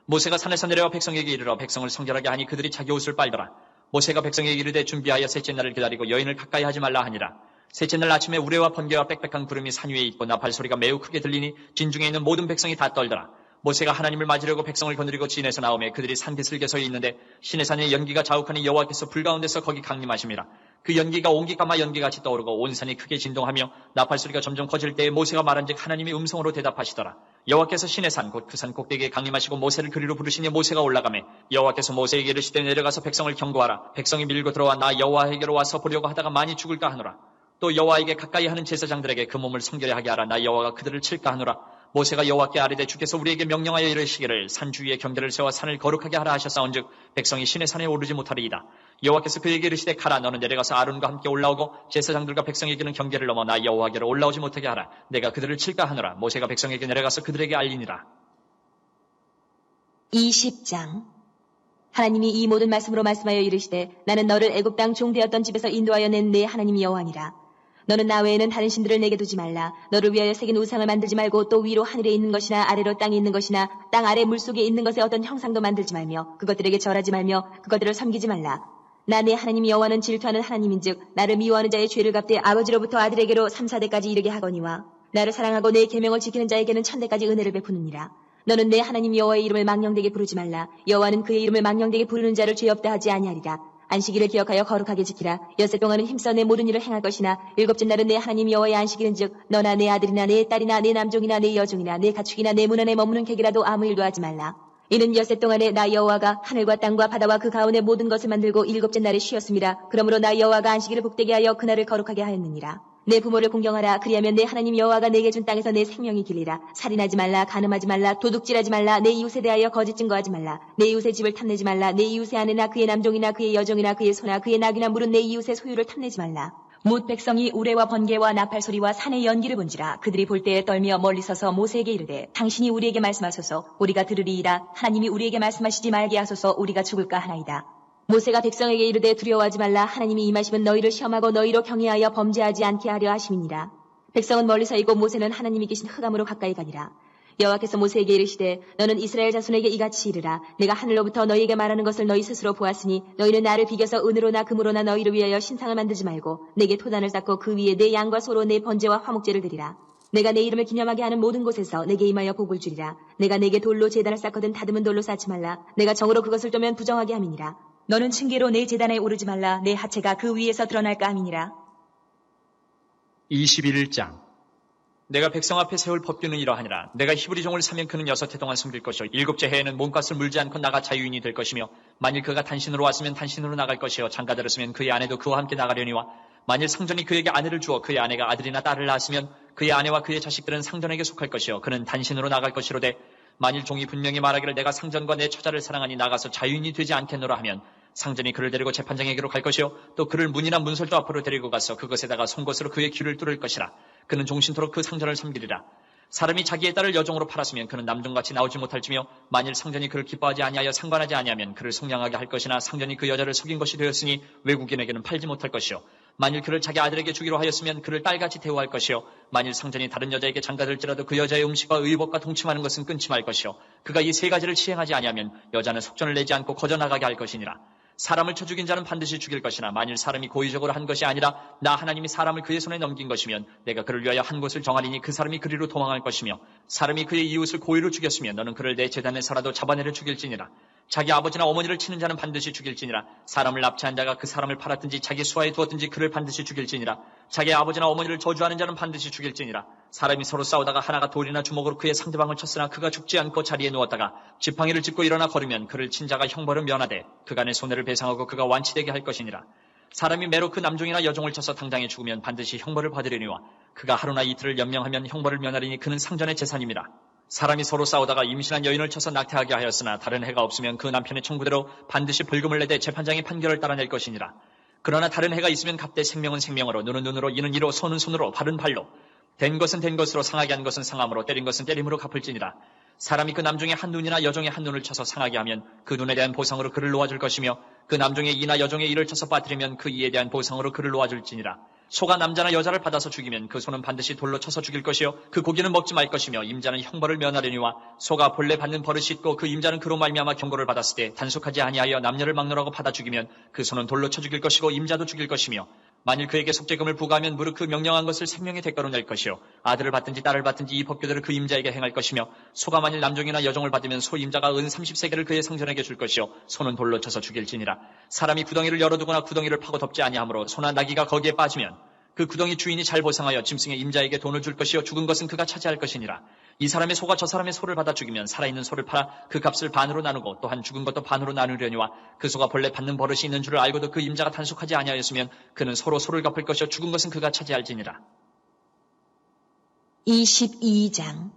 모세가 산에서 내려와 백성에게 이르러 백성을 성결하게 하니 그들이 자기 옷을 빨더라. 모세가 백성에게 이르되 준비하여 셋째 날을 기다리고 여인을 가까이 하지 말라 하니라. 셋째 날 아침에 우레와 번개와 빽빽한 구름이 산 위에 있고 나팔 소리가 매우 크게 들리니 진중에 있는 모든 백성이 다 떨더라. 모세가 하나님을 맞으려고 백성을 거느리고 진에서 나오매 그들이 산 기슭에 서 있는데 시내산에 연기가 자욱하니 여호와께서 불 가운데서 거기 강림하심이라. 그 연기가 옹기까마 연기같이 떠오르고 온 산이 크게 진동하며 나팔 소리가 점점 커질 때에 모세가 말한즉 하나님이 음성으로 대답하시더라. 여호와께서 시내산 곧 그 산 꼭대기에 강림하시고 모세를 그리로 부르시니 모세가 올라가매 여호와께서 모세에게 이르시되 내려가서 백성을 경고하라. 백성이 밀고 들어와 나 여호와에게로 와서 보려고 하다가 많이 죽을까 하노라. 또 여호와에게 가까이 하는 제사장들에게 그 몸을 성결히 하게 하라. 나 여호와가 그들을 칠까 하노라. 모세가 여호와께 아뢰되 주께서 우리에게 명령하여 이르시기를 산 주위에 경계를 세워 산을 거룩하게 하라 하셨사온즉 백성이 시내 산에 오르지 못하리이다. 여호와께서 그에게 이르시되 가라. 너는 내려가서 아론과 함께 올라오고 제사장들과 백성에게는 경계를 넘어 나 여호와께로 올라오지 못하게 하라. 내가 그들을 칠까 하노라. 모세가 백성에게 내려가서 그들에게 알리니라. 20장. 하나님이 이 모든 말씀으로 말씀하여 이르시되 나는 너를 애굽 땅 종되었던 집에서 인도하여 낸 내 하나님 여호와니라. 너는 나 외에는 다른 신들을 내게 두지 말라. 너를 위하여 새긴 우상을 만들지 말고 또 위로 하늘에 있는 것이나 아래로 땅에 있는 것이나 땅 아래 물속에 있는 것의 어떤 형상도 만들지 말며 그것들에게 절하지 말며 그것들을 섬기지 말라. 나 내 하나님 여호와는 질투하는 하나님인즉 나를 미워하는 자의 죄를 갚되 아버지로부터 아들에게로 3, 4대까지 이르게 하거니와 나를 사랑하고 내 계명을 지키는 자에게는 1000대까지 은혜를 베푸느니라. 너는 내 하나님 여호와의 이름을 망령되게 부르지 말라. 여호와는 그의 이름을 망령되게 부르는 자를 죄 없다 하지 아니하리라. 안식일을 기억하여 거룩하게 지키라. 엿새 동안은 힘써 내 모든 일을 행할 것이나 일곱째 날은 내 하나님 여호와의 안식일은즉 너나 내 아들이나 내 딸이나 내 남종이나 내 여종이나 내 가축이나 내 문 안에 머무는 객이라도 아무 일도 하지 말라. 이는 엿새 동안에 나 여호와가 하늘과 땅과 바다와 그 가운데 모든 것을 만들고 일곱째 날에 쉬었습니다. 그러므로 나 여호와가 안식일을 복되게 하여 그날을 거룩하게 하였느니라. 내 부모를 공경하라. 그리하면 내 하나님 여호와가 내게 준 땅에서 내 생명이 길리라. 살인하지 말라. 간음하지 말라. 도둑질하지 말라. 내 이웃에 대하여 거짓 증거하지 말라. 내 이웃의 집을 탐내지 말라. 내 이웃의 아내나 그의 남종이나 그의 여종이나 그의 소나 그의 낙이나 물은 내 이웃의 소유를 탐내지 말라. 못 백성이 우레와 번개와 나팔 소리와 산의 연기를 본지라. 그들이 볼 때에 떨며 멀리 서서 모세에게 이르되 당신이 우리에게 말씀하소서. 우리가 들으리이다. 하나님이 우리에게 말씀하시지 말게 하소서. 우리가 죽을까 하나이다. 모세가 백성에게 이르되 두려워하지 말라. 하나님이 임하시면 너희를 시험하고 너희로 경외하여 범죄하지 않게 하려 하심이니라. 백성은 멀리 서 있고 모세는 하나님이 계신 흑암으로 가까이 가니라. 여호와께서 모세에게 이르시되 너는 이스라엘 자손에게 이같이 이르라. 내가 하늘로부터 너희에게 말하는 것을 너희 스스로 보았으니 너희는 나를 비겨서 은으로나 금으로나 너희를 위하여 신상을 만들지 말고 내게 토단을 쌓고 그 위에 내 양과 소로 내 번제와 화목제를 드리라. 내가 내 이름을 기념하게 하는 모든 곳에서 내게 임하여 복을 주리라. 내가 내게 돌로 제단을 쌓거든 다듬은 돌로 쌓지 말라. 내가 정으로 그것을 ጦ면 부정하게 함이니라. 너는 층계로 내 제단에 오르지 말라. 내 하체가 그 위에서 드러날까 함이니라. 21장. 내가 백성 앞에 세울 법규는 이러하니라. 내가 히브리 종을 사면 그는 6해 동안 섬길 것이요 7째 해에는 몸값을 물지 않고 나가 자유인이 될 것이며 만일 그가 단신으로 왔으면 단신으로 나갈 것이요 장가들었으면 그의 아내도 그와 함께 나가려니와 만일 상전이 그에게 아내를 주어 그의 아내가 아들이나 딸을 낳았으면 그의 아내와 그의 자식들은 상전에게 속할 것이요 그는 단신으로 나갈 것이로되 만일 종이 분명히 말하기를 내가 상전과 내 처자를 사랑하니 나가서 자유인이 되지 않겠노라 하면 상전이 그를 데리고 재판장에게로 갈 것이요 또 그를 문이나 문설도 앞으로 데리고 가서 그것에다가 송곳으로 그의 귀를 뚫을 것이라. 그는 종신토록 그 상전을 섬기리라. 사람이 자기의 딸을 여종으로 팔았으면 그는 남종같이 나오지 못할지며 만일 상전이 그를 기뻐하지 아니하여 상관하지 아니하면 그를 속량하게 할 것이나 상전이 그 여자를 속인 것이 되었으니 외국인에게는 팔지 못할 것이요 만일 그를 자기 아들에게 주기로 하였으면 그를 딸같이 대우할 것이요 만일 상전이 다른 여자에게 장가들지라도 그 여자의 음식과 의복과 동침하는 것은 끊지 말 것이요 그가 이 세 가지를 시행하지 아니하면 여자는 속전을 내지 않고 거저 나가게 할 것이니라. 사람을 쳐 죽인 자는 반드시 죽일 것이나 만일 사람이 고의적으로 한 것이 아니라 나 하나님이 사람을 그의 손에 넘긴 것이면 내가 그를 위하여 한 곳을 정하리니 그 사람이 그리로 도망할 것이며 사람이 그의 이웃을 고의로 죽였으면 너는 그를 내 제단에서라도 잡아내려 죽일지니라. 자기 아버지나 어머니를 치는 자는 반드시 죽일지니라. 사람을 납치한 자가 그 사람을 팔았든지 자기 수하에 두었든지 그를 반드시 죽일지니라. 자기 아버지나 어머니를 저주하는 자는 반드시 죽일지니라. 사람이 서로 싸우다가 하나가 돌이나 주먹으로 그의 상대방을 쳤으나 그가 죽지 않고 자리에 누웠다가 지팡이를 짚고 일어나 걸으면 그를 친 자가 형벌을 면하되 그간의 손해를 배상하고 그가 완치되게 할 것이니라. 사람이 매로 그 남종이나 여종을 쳐서 당장에 죽으면 반드시 형벌을 받으려니와 그가 하루나 이틀을 연명하면 형벌을 면하리니 그는 상전의 재산입니다. 사람이 서로 싸우다가 임신한 여인을 쳐서 낙태하게 하였으나 다른 해가 없으면 그 남편의 청구대로 반드시 벌금을 내되 재판장의 판결을 따라낼 것이니라. 그러나 다른 해가 있으면 값되 생명은 생명으로 눈은 눈으로 이는 이로 손은 손으로 발은 발로 된 것은 된 것으로 상하게 한 것은 상함으로 때린 것은 때림으로 갚을지니라. 사람이 그 남종의 한 눈이나 여종의 한 눈을 쳐서 상하게 하면 그 눈에 대한 보상으로 그를 놓아줄 것이며 그 남종의 이나 여종의 이를 쳐서 빠뜨리면 그 이에 대한 보상으로 그를 놓아줄지니라. 소가 남자나 여자를 받아서 죽이면 그 소는 반드시 돌로 쳐서 죽일 것이요 그 고기는 먹지 말 것이며 임자는 형벌을 면하려니와 소가 본래 받는 벌을 씻고 그 임자는 그로 말미암아 경고를 받았을 때 단속하지 아니하여 남녀를 막론하고 받아 죽이면 그 소는 돌로 쳐 죽일 것이고 임자도 죽일 것이며 만일 그에게 속죄금을 부과하면 무릇 그 명령한 것을 생명의 대가로 낼 것이요 아들을 받든지 딸을 받든지 이 법규대로 그 임자에게 행할 것이며 소가 만일 남종이나 여종을 받으면 소 임자가 은 30세겔을 그의 상전에게 줄 것이요 소는 돌로 쳐서 죽일지니라. 사람이 구덩이를 열어두거나 구덩이를 파고 덮지 아니하므로 소나 나귀가 거기에 빠지면 그 구덩이 주인이 잘 보상하여 짐승의 임자에게 돈을 줄 것이요 죽은 것은 그가 차지할 것이니라. 이 사람의 소가 저 사람의 소를 받아 죽이면 살아있는 소를 팔아 그 값을 반으로 나누고 또한 죽은 것도 반으로 나누려니와 그 소가 본래 받는 버릇이 있는 줄을 알고도 그 임자가 단속하지 아니하였으면 그는 서로 소를 갚을 것이요 죽은 것은 그가 차지할지니라. 22장.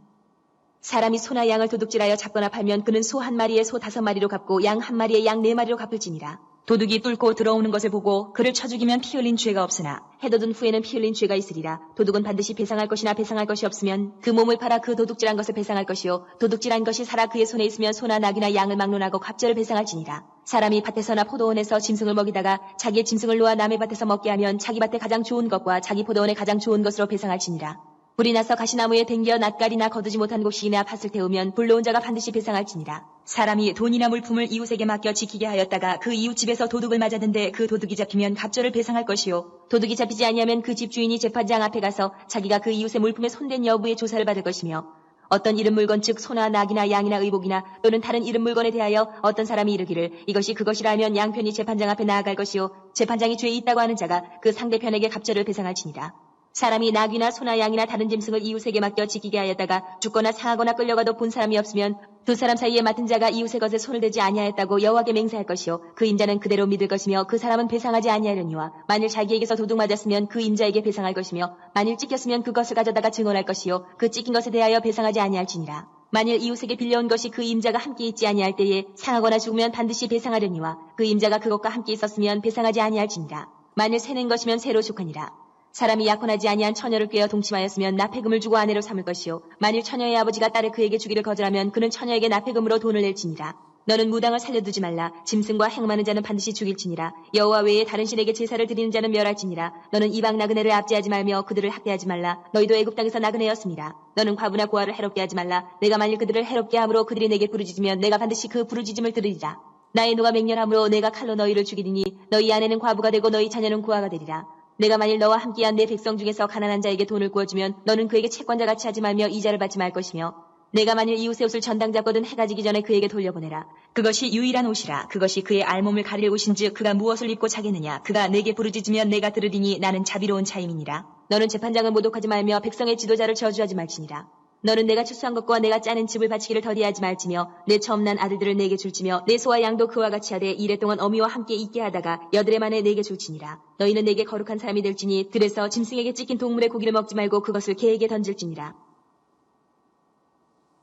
사람이 소나 양을 도둑질하여 잡거나 팔면 그는 소 한 마리에 소 5마리로 갚고 양 한 마리에 양 4마리로 갚을지니라. 도둑이 뚫고 들어오는 것을 보고 그를 쳐 죽이면 피 흘린 죄가 없으나 해돋은 후에는 피 흘린 죄가 있으리라. 도둑은 반드시 배상할 것이나 배상할 것이 없으면 그 몸을 팔아 그 도둑질한 것을 배상할 것이요 도둑질한 것이 살아 그의 손에 있으면 소나 낙이나 양을 막론하고 갑절을 배상할지니라. 사람이 밭에서나 포도원에서 짐승을 먹이다가 자기의 짐승을 놓아 남의 밭에서 먹게 하면 자기 밭에 가장 좋은 것과 자기 포도원에 가장 좋은 것으로 배상할지니라. 불이 나서 가시나무에 댕겨 낯가리나 거두지 못한 곡식이나 밭을 태우면 불러온 자가 반드시 배상할지니라. 사람이 돈이나 물품을 이웃에게 맡겨 지키게 하였다가 그 이웃 집에서 도둑을 맞았는데 그 도둑이 잡히면 갑절을 배상할 것이요 도둑이 잡히지 아니하면 그 집 주인이 재판장 앞에 가서 자기가 그 이웃의 물품에 손댄 여부의 조사를 받을 것이며 어떤 이른 물건 즉 소나 낙이나 양이나 의복이나 또는 다른 이른 물건에 대하여 어떤 사람이 이르기를 이것이 그것이라 하면 양편이 재판장 앞에 나아갈 것이요 재판장이 죄 있다고 하는 자가 그 상대편에게 갑절을 배상할지니라. 사람이 낙이나 소나 양이나 다른 짐승을 이웃에게 맡겨 지키게 하였다가 죽거나 상하거나 끌려가도 본 사람이 없으면 두 사람 사이에 맡은 자가 이웃의 것에 손을 대지 아니하였다고 여호와께 맹세할 것이요 그 인자는 그대로 믿을 것이며 그 사람은 배상하지 아니하려니와 만일 자기에게서 도둑 맞았으면 그 임자에게 배상할 것이며 만일 찍혔으면 그것을 가져다가 증언할 것이요 그 찍힌 것에 대하여 배상하지 아니할지니라. 만일 이웃에게 빌려온 것이 그 임자가 함께 있지 아니할 때에 상하거나 죽으면 반드시 배상하려니와 그 임자가 그것과 함께 있었으면 배상하지 아니할지니라. 만일 새는 것이면 새로 족하니라. 사람이 약혼하지 아니한 처녀를 꾀어 동침하였으면 납폐금을 주고 아내로 삼을 것이요 만일 처녀의 아버지가 딸을 그에게 주기를 거절하면 그는 처녀에게 납폐금으로 돈을 낼지니라. 너는 무당을 살려두지 말라. 짐승과 행하는 자는 반드시 죽일지니라. 여호와 외에 다른 신에게 제사를 드리는 자는 멸할지니라. 너는 이방 나그네를 압제하지 말며 그들을 학대하지 말라. 너희도 애굽 땅에서 나그네였습니다. 너는 과부나 고아를 해롭게 하지 말라. 내가 만일 그들을 해롭게 함으로 그들이 내게 부르짖으면 내가 반드시 그 부르짖음을 들으리라. 나의 누가 맹렬함으로 내가 칼로 너희를 죽이리니 너희 아내는 과부가 되고 너희 자녀는 고아가 되리라. 내가 만일 너와 함께한 내 백성 중에서 가난한 자에게 돈을 구워주면 너는 그에게 채권자같이 하지 말며 이자를 받지 말 것이며 내가 만일 이웃의 옷을 전당 잡거든 해가 지기 전에 그에게 돌려보내라. 그것이 유일한 옷이라. 그것이 그의 알몸을 가릴 옷인즉 그가 무엇을 입고 자겠느냐. 그가 내게 부르짖으면 내가 들으리니 나는 자비로운 자임이니라. 너는 재판장을 모독하지 말며 백성의 지도자를 저주하지 말지니라. 너는 내가 추수한 것과 내가 짜는 집을 바치기를 더디하지 말지며 내 처음 난 아들들을 내게 줄지며 내 소와 양도 그와 같이 하되 이랫동안 어미와 함께 있게 하다가 여드레 만에 내게 줄지니라. 너희는 내게 거룩한 사람이 될지니 들에서 짐승에게 찢긴 동물의 고기를 먹지 말고 그것을 개에게 던질지니라.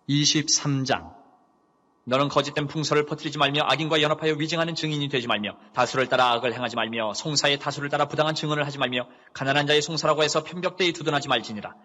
23장. 너는 거짓된 풍설을 퍼뜨리지 말며 악인과 연합하여 위증하는 증인이 되지 말며 다수를 따라 악을 행하지 말며 송사의 다수를 따라 부당한 증언을 하지 말며 가난한 자의 송사라고 해서 편벽되이 두둔하지 말지니라.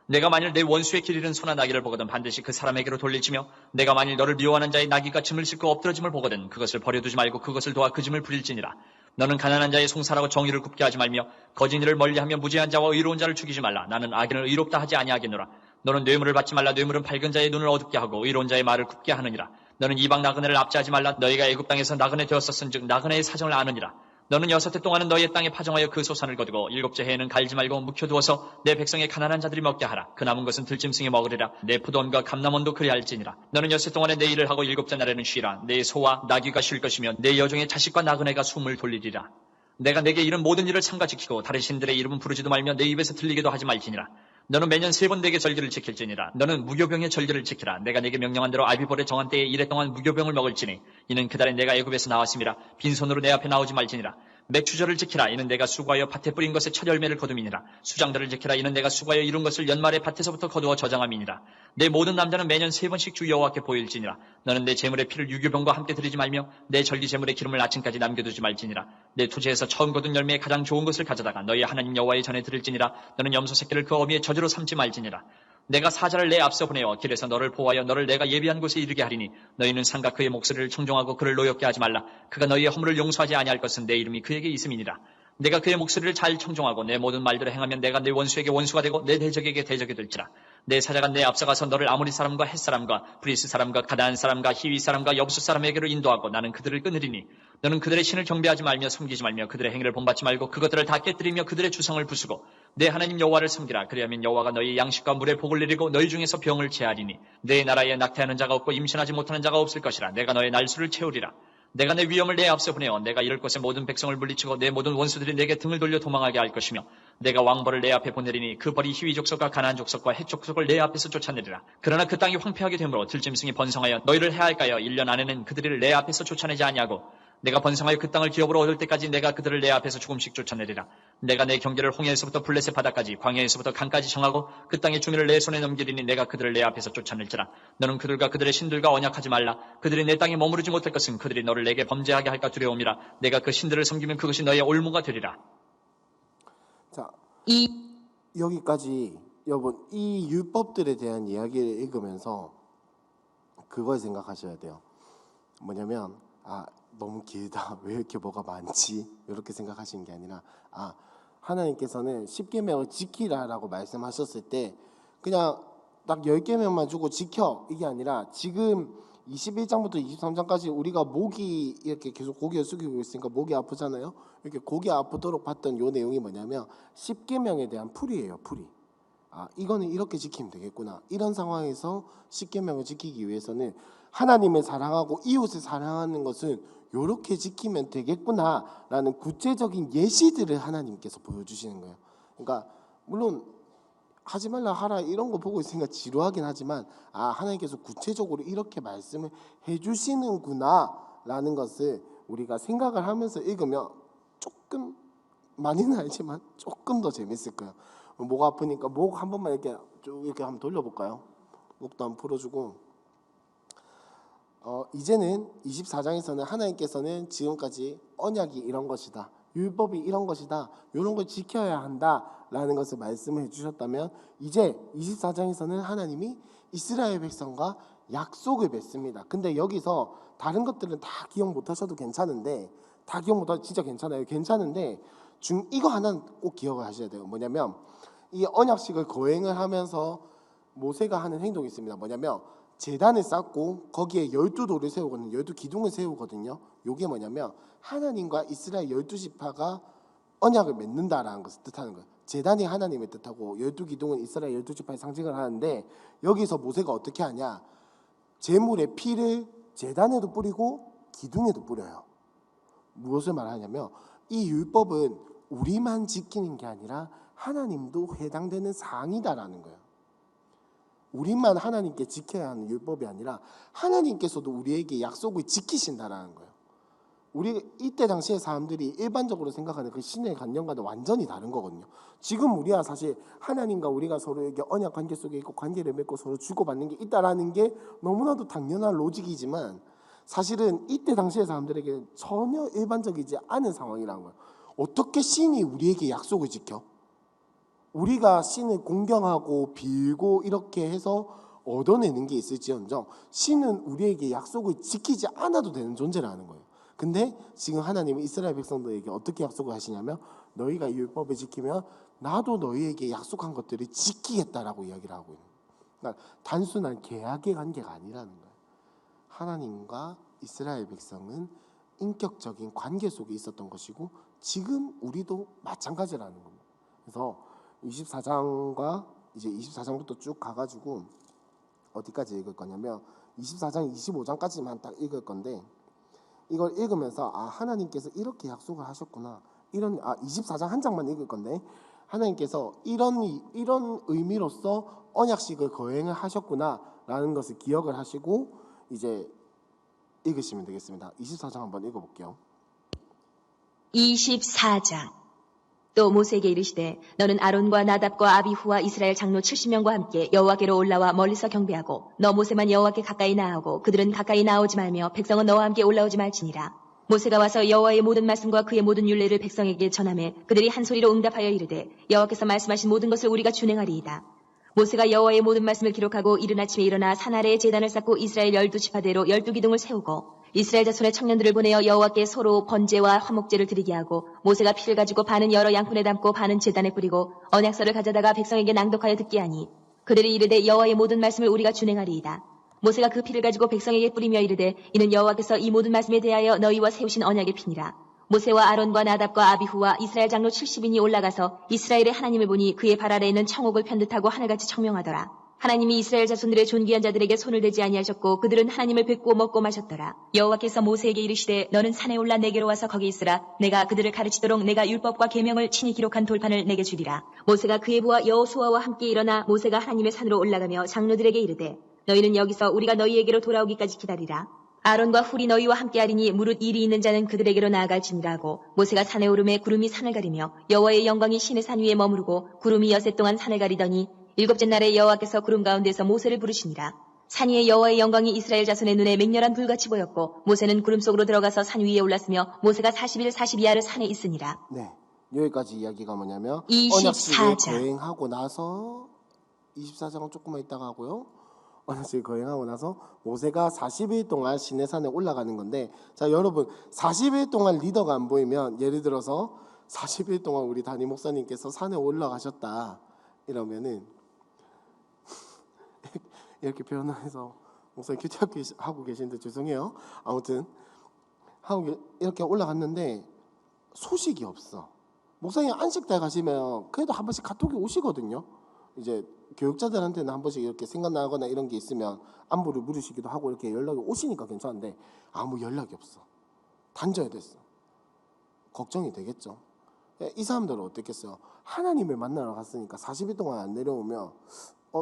내가 만일 내 원수의 길 잃은 소나 나귀를 보거든 반드시 그 사람에게로 돌릴지며 내가 만일 너를 미워하는 자의 나귀가 짐을 싣고 엎드러짐을 보거든 그것을 버려두지 말고 그것을 도와 그 짐을 부릴지니라. 너는 가난한 자의 송사라고 정의를 굽게 하지 말며 거짓 일을 멀리하며 무죄한 자와 의로운 자를 죽이지 말라. 나는 악인을 의롭다 하지 아니하겠노라. 너는 뇌물을 받지 말라. 뇌물은 밝은 자의 눈을 어둡게 하고 의로운 자의 말을 굽게 하느니라. 너는 이방 나그네를 압제하지 말라. 너희가 애굽 땅에서 나그네 되었었은즉 나그네의 사정을 아느니라. 너는 6해 동안은 너희의 땅에 파종하여 그 소산을 거두고 7째 해에는 갈지 말고 묵혀두어서 내 백성의 가난한 자들이 먹게 하라. 그 남은 것은 들짐승이 먹으리라. 내 포도원과 감람원도 그리할지니라. 너는 6해 동안에 내 일을 하고 7째 날에는 쉬라. 내 소와 나귀가 쉴 것이며 내 여종의 자식과 나그네가 숨을 돌리리라. 내가 내게 이른 모든 일을 삼가 지키고 다른 신들의 이름은 부르지도 말며 내 입에서 들리게도 하지 말지니라. 너는 매년 3번 내게 절기를 지킬지니라. 너는 무교병의 절기를 지키라. 내가 내게 명령한 대로 아비볼의 정한 때에 1해 동안 무교병을 먹을지니 이는 그달에 내가 애굽에서 나왔음이라. 빈손으로 내 앞에 나오지 말지니라. 맥주절을 지키라. 이는 내가 수고하여 밭에 뿌린 것의 첫 열매를 거둠이니라. 수장들을 지키라. 이는 내가 수고하여 이룬 것을 연말에 밭에서부터 거두어 저장함이니라. 내 모든 남자는 매년 3번씩 주 여호와께 보일지니라. 너는 내 제물의 피를 유교병과 함께 드리지 말며 내 절기 제물의 기름을 아침까지 남겨두지 말지니라. 내 토지에서 처음 거둔 열매의 가장 좋은 것을 가져다가 너희 하나님 여호와의 전에 드릴지니라. 너는 염소 새끼를 그 어미의 저주로 삼지 말지니라. 내가 사자를 내 앞서 보내어 길에서 너를 보호하여 너를 내가 예비한 곳에 이르게 하리니 너희는 상가 그의 목소리를 청종하고 그를 노엽게 하지 말라. 그가 너희의 허물을 용서하지 아니할 것은 내 이름이 그에게 있음이니라. 내가 그의 목소리를 잘 청종하고 내 모든 말대로 행하면 내가 내 원수에게 원수가 되고 내 대적에게 대적이 될지라. 내 사자가 내 앞서가서 너를 아모리 사람과 헷 사람과 브리스 사람과 가다한 사람과 히위 사람과 여부수 사람에게로 인도하고 나는 그들을 끊으리니 너는 그들의 신을 경배하지 말며 섬기지 말며 그들의 행위를 본받지 말고 그것들을 다 깨뜨리며 그들의 주성을 부수고 내 하나님 여호와를 섬기라. 그리하면 여호와가 너희 양식과 물에 복을 내리고 너희 중에서 병을 제하리니 내 나라에 낙태하는 자가 없고 임신하지 못하는 자가 없을 것이라. 내가 너의 날수를 채우리라. 내가 내 위엄을 내 앞서 보내어 내가 이럴 곳의 모든 백성을 물리치고 내 모든 원수들이 내게 등을 돌려 도망하게 할 것이며 내가 왕벌을 내 앞에 보내리니 그 벌이 히위 족속과 가나안 족속과 헷 족속을 내 앞에서 쫓아내리라. 그러나 그 땅이 황폐하게 되므로 들짐승이 번성하여 너희를 해할까여 1년 안에는 그들을 내 앞에서 쫓아내지 아니하고 내가 번성하여 그 땅을 기업으로 얻을 때까지 내가 그들을 내 앞에서 조금씩 쫓아내리라. 내가 내 경계를 홍해에서부터 블레셋 바다까지 광야에서부터 강까지 정하고 그 땅의 주민을 내 손에 넘기리니 내가 그들을 내 앞에서 쫓아낼지라. 너는 그들과 그들의 신들과 언약하지 말라. 그들이 내 땅에 머무르지 못할 것은 그들이 너를 내게 범죄하게 할까 두려움이라. 내가 그 신들을 섬기면 그것이 너의 올무가 되리라. 자, 여기까지 여러분 이 율법들에 대한 이야기를 읽으면서 그걸 생각하셔야 돼요. 뭐냐면 너무 길다. 왜 이렇게 뭐가 많지? 이렇게 생각하시는 게 아니라 하나님께서는 10계명을 지키라라고 말씀하셨을 때 그냥 딱 10계명만 주고 지켜 이게 아니라 지금 21장부터 23장까지 우리가 목이 이렇게 계속 고개를 숙이고 있으니까 목이 아프잖아요. 이렇게 고개 아프도록 봤던 요 내용이 뭐냐면 10계명에 대한 풀이에요. 풀이. 아, 이거는 이렇게 지키면 되겠구나. 이런 상황에서 십계명을 지키기 위해서는 하나님을 사랑하고 이웃을 사랑하는 것은 이렇게 지키면 되겠구나라는 구체적인 예시들을 하나님께서 보여주시는 거예요. 그러니까 물론 하지 말라 하라 이런 거 보고 있으니까 지루하긴 하지만 아, 하나님께서 구체적으로 이렇게 말씀을 해주시는구나라는 것을 우리가 생각을 하면서 읽으면 조금 많이는 아니지만 조금 더 재밌을 거예요. 목 아프니까 목 한 번만 이렇게 쭉 이렇게 한번 돌려볼까요? 목도 한번 풀어주고 이제는 24장에서는 하나님께서는 지금까지 언약이 이런 것이다, 율법이 이런 것이다, 이런 걸 지켜야 한다라는 것을 말씀해 주셨다면 이제 24장에서는 하나님이 이스라엘 백성과 약속을 맺습니다. 근데 여기서 다른 것들은 다 기억 못하셔도 괜찮은데 다 기억 못하셔도 진짜 괜찮아요. 괜찮은데 이거 하나는 꼭 기억을 하셔야 돼요. 뭐냐면 이 언약식을 거행을 하면서 모세가 하는 행동이 있습니다. 뭐냐면 제단을 쌓고 거기에 12돌을 세우거든요. 12기둥을 세우거든요. 이게 뭐냐면 하나님과 이스라엘 12지파가 언약을 맺는다라는 것을 뜻하는 거예요. 제단이 하나님의 뜻하고 12기둥은 이스라엘 12지파의 상징을 하는데 여기서 모세가 어떻게 하냐? 제물의 피를 제단에도 뿌리고 기둥에도 뿌려요. 무엇을 말하냐면 이 율법은 우리만 지키는 게 아니라 하나님도 해당되는 사항이다라는 거예요. 우리만 하나님께 지켜야 하는 율법이 아니라 하나님께서도 우리에게 약속을 지키신다라는 거예요. 우리 이때 당시의 사람들이 일반적으로 생각하는 그 신의 관념과는 완전히 다른 거거든요. 지금 우리야 사실 하나님과 우리가 서로에게 언약 관계 속에 있고 관계를 맺고 서로 주고받는 게 있다라는 게 너무나도 당연한 로직이지만 사실은 이때 당시의 사람들에게 전혀 일반적이지 않은 상황이라는 거예요. 어떻게 신이 우리에게 약속을 지켜? 우리가 신을 공경하고 빌고 이렇게 해서 얻어내는 게 있을지언정 신은 우리에게 약속을 지키지 않아도 되는 존재라는 거예요. 근데 지금 하나님은 이스라엘 백성들에게 어떻게 약속을 하시냐면 너희가 이 율법을 지키면 나도 너희에게 약속한 것들을 지키겠다라고 이야기를 하고 있는 거예요. 그러니까 단순한 계약의 관계가 아니라는 거예요. 하나님과 이스라엘 백성은 인격적인 관계 속에 있었던 것이고 지금 우리도 마찬가지라는 겁니다. 그래서 24장과 이제 24장부터 쭉 가가지고 어디까지 읽을 거냐면 24장 25장까지만 딱 읽을 건데 이걸 읽으면서 아, 하나님께서 이렇게 약속을 하셨구나, 이런 24장 한 장만 읽을 건데 하나님께서 이런 의미로서 언약식을 거행을 하셨구나라는 것을 기억을 하시고 이제 읽으시면 되겠습니다. 24장 한번 읽어볼게요. 24장. 또 모세에게 이르시되 너는 아론과 나답과 아비후와 이스라엘 장로 70명과 함께 여호와께로 올라와 멀리서 경배하고 너 모세만 여호와께 가까이 나아오고 그들은 가까이 나오지 말며 백성은 너와 함께 올라오지 말지니라. 모세가 와서 여호와의 모든 말씀과 그의 모든 율례를 백성에게 전하매 그들이 한 소리로 응답하여 이르되 여호와께서 말씀하신 모든 것을 우리가 준행하리이다. 모세가 여호와의 모든 말씀을 기록하고 이른 아침에 일어나 산 아래에 제단을 쌓고 이스라엘 12지파대로 12기둥을 세우고 이스라엘 자손의 청년들을 보내어 여호와께 서로 번제와 화목제를 드리게 하고 모세가 피를 가지고 반은 여러 양푼에 담고 반은 제단에 뿌리고 언약서를 가져다가 백성에게 낭독하여 듣게 하니 그들이 이르되 여호와의 모든 말씀을 우리가 준행하리이다. 모세가 그 피를 가지고 백성에게 뿌리며 이르되 이는 여호와께서 이 모든 말씀에 대하여 너희와 세우신 언약의 피니라. 모세와 아론과 나답과 아비후와 이스라엘 장로 70인이 올라가서 이스라엘의 하나님을 보니 그의 발 아래에는 청옥을 편듯하고 하늘같이 청명하더라. 하나님이 이스라엘 자손들의 존귀한 자들에게 손을 대지 아니하셨고 그들은 하나님을 뵙고 먹고 마셨더라. 여호와께서 모세에게 이르시되 너는 산에 올라 내게로 와서 거기 있으라. 내가 그들을 가르치도록 내가 율법과 계명을 친히 기록한 돌판을 내게 주리라. 모세가 그의 부하 여호수아와 함께 일어나 모세가 하나님의 산으로 올라가며 장로들에게 이르되 너희는 여기서 우리가 너희에게로 돌아오기까지 기다리라. 아론과 훌이 너희와 함께하리니 무릇 일이 있는 자는 그들에게로 나아갈지니라 하고 모세가 산에 오르매 구름이 산을 가리며 여호와의 영광이 신의 산 위에 머무르고 구름이 여새 동안 산을 가리더니 일곱째 날에 여호와께서 구름 가운데서 모세를 부르시니라. 산 위에 여호와의 영광이 이스라엘 자손의 눈에 맹렬한 불같이 보였고 모세는 구름 속으로 들어가서 산 위에 올랐으며 모세가 40일 42야를 산에 있으니라. 네, 여기까지 이야기가 뭐냐면 24장. 언약식을 거행하고 나서 24장은 조금만 있다가 하고요. 언약식을 거행하고 나서 모세가 40일 동안 시내산에 올라가는 건데 자 여러분 40일 동안 리더가 안 보이면 예를 들어서 40일 동안 우리 담임 목사님께서 산에 올라가셨다 이러면은 이렇게 표현해서 목사님 큐티하고 계시는데 죄송해요. 아무튼 이렇게 올라갔는데 소식이 없어. 목사님 안식달 가시면 그래도 한 번씩 카톡이 오시거든요. 이제 교육자들한테는 한 번씩 이렇게 생각나거나 이런 게 있으면 안부를 물으시기도 하고 이렇게 연락이 오시니까 괜찮은데 아무 연락이 없어. 단절이 됐어. 걱정이 되겠죠. 이 사람들은 어땠겠어요? 하나님을 만나러 갔으니까 40일 동안 안 내려오면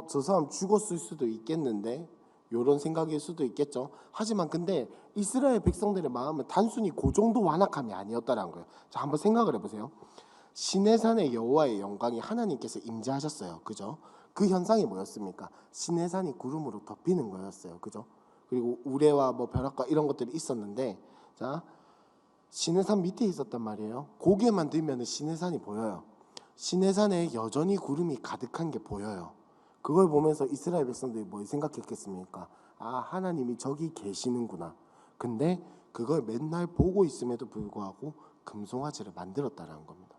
저 사람 죽었을 수도 있겠는데 이런 생각일 수도 있겠죠. 하지만 근데 이스라엘 백성들의 마음은 단순히 그 정도 완악함이 아니었다는 거예요. 자, 한번 생각을 해보세요. 시내산의 여호와의 영광이 하나님께서 임재하셨어요. 그죠? 그 현상이 뭐였습니까? 시내산이 구름으로 덮이는 거였어요. 그죠? 그리고 우레와 뭐 벼락과 이런 것들이 있었는데, 자, 시내산 밑에 있었단 말이에요. 고개만 들면 시내산이 보여요. 시내산에 여전히 구름이 가득한 게 보여요. 그걸 보면서 이스라엘 백성들이 뭘 생각했겠습니까? 아, 하나님이 저기 계시는구나. 근데 그걸 맨날 보고 있음에도 불구하고 금송아지를 만들었다는 겁니다.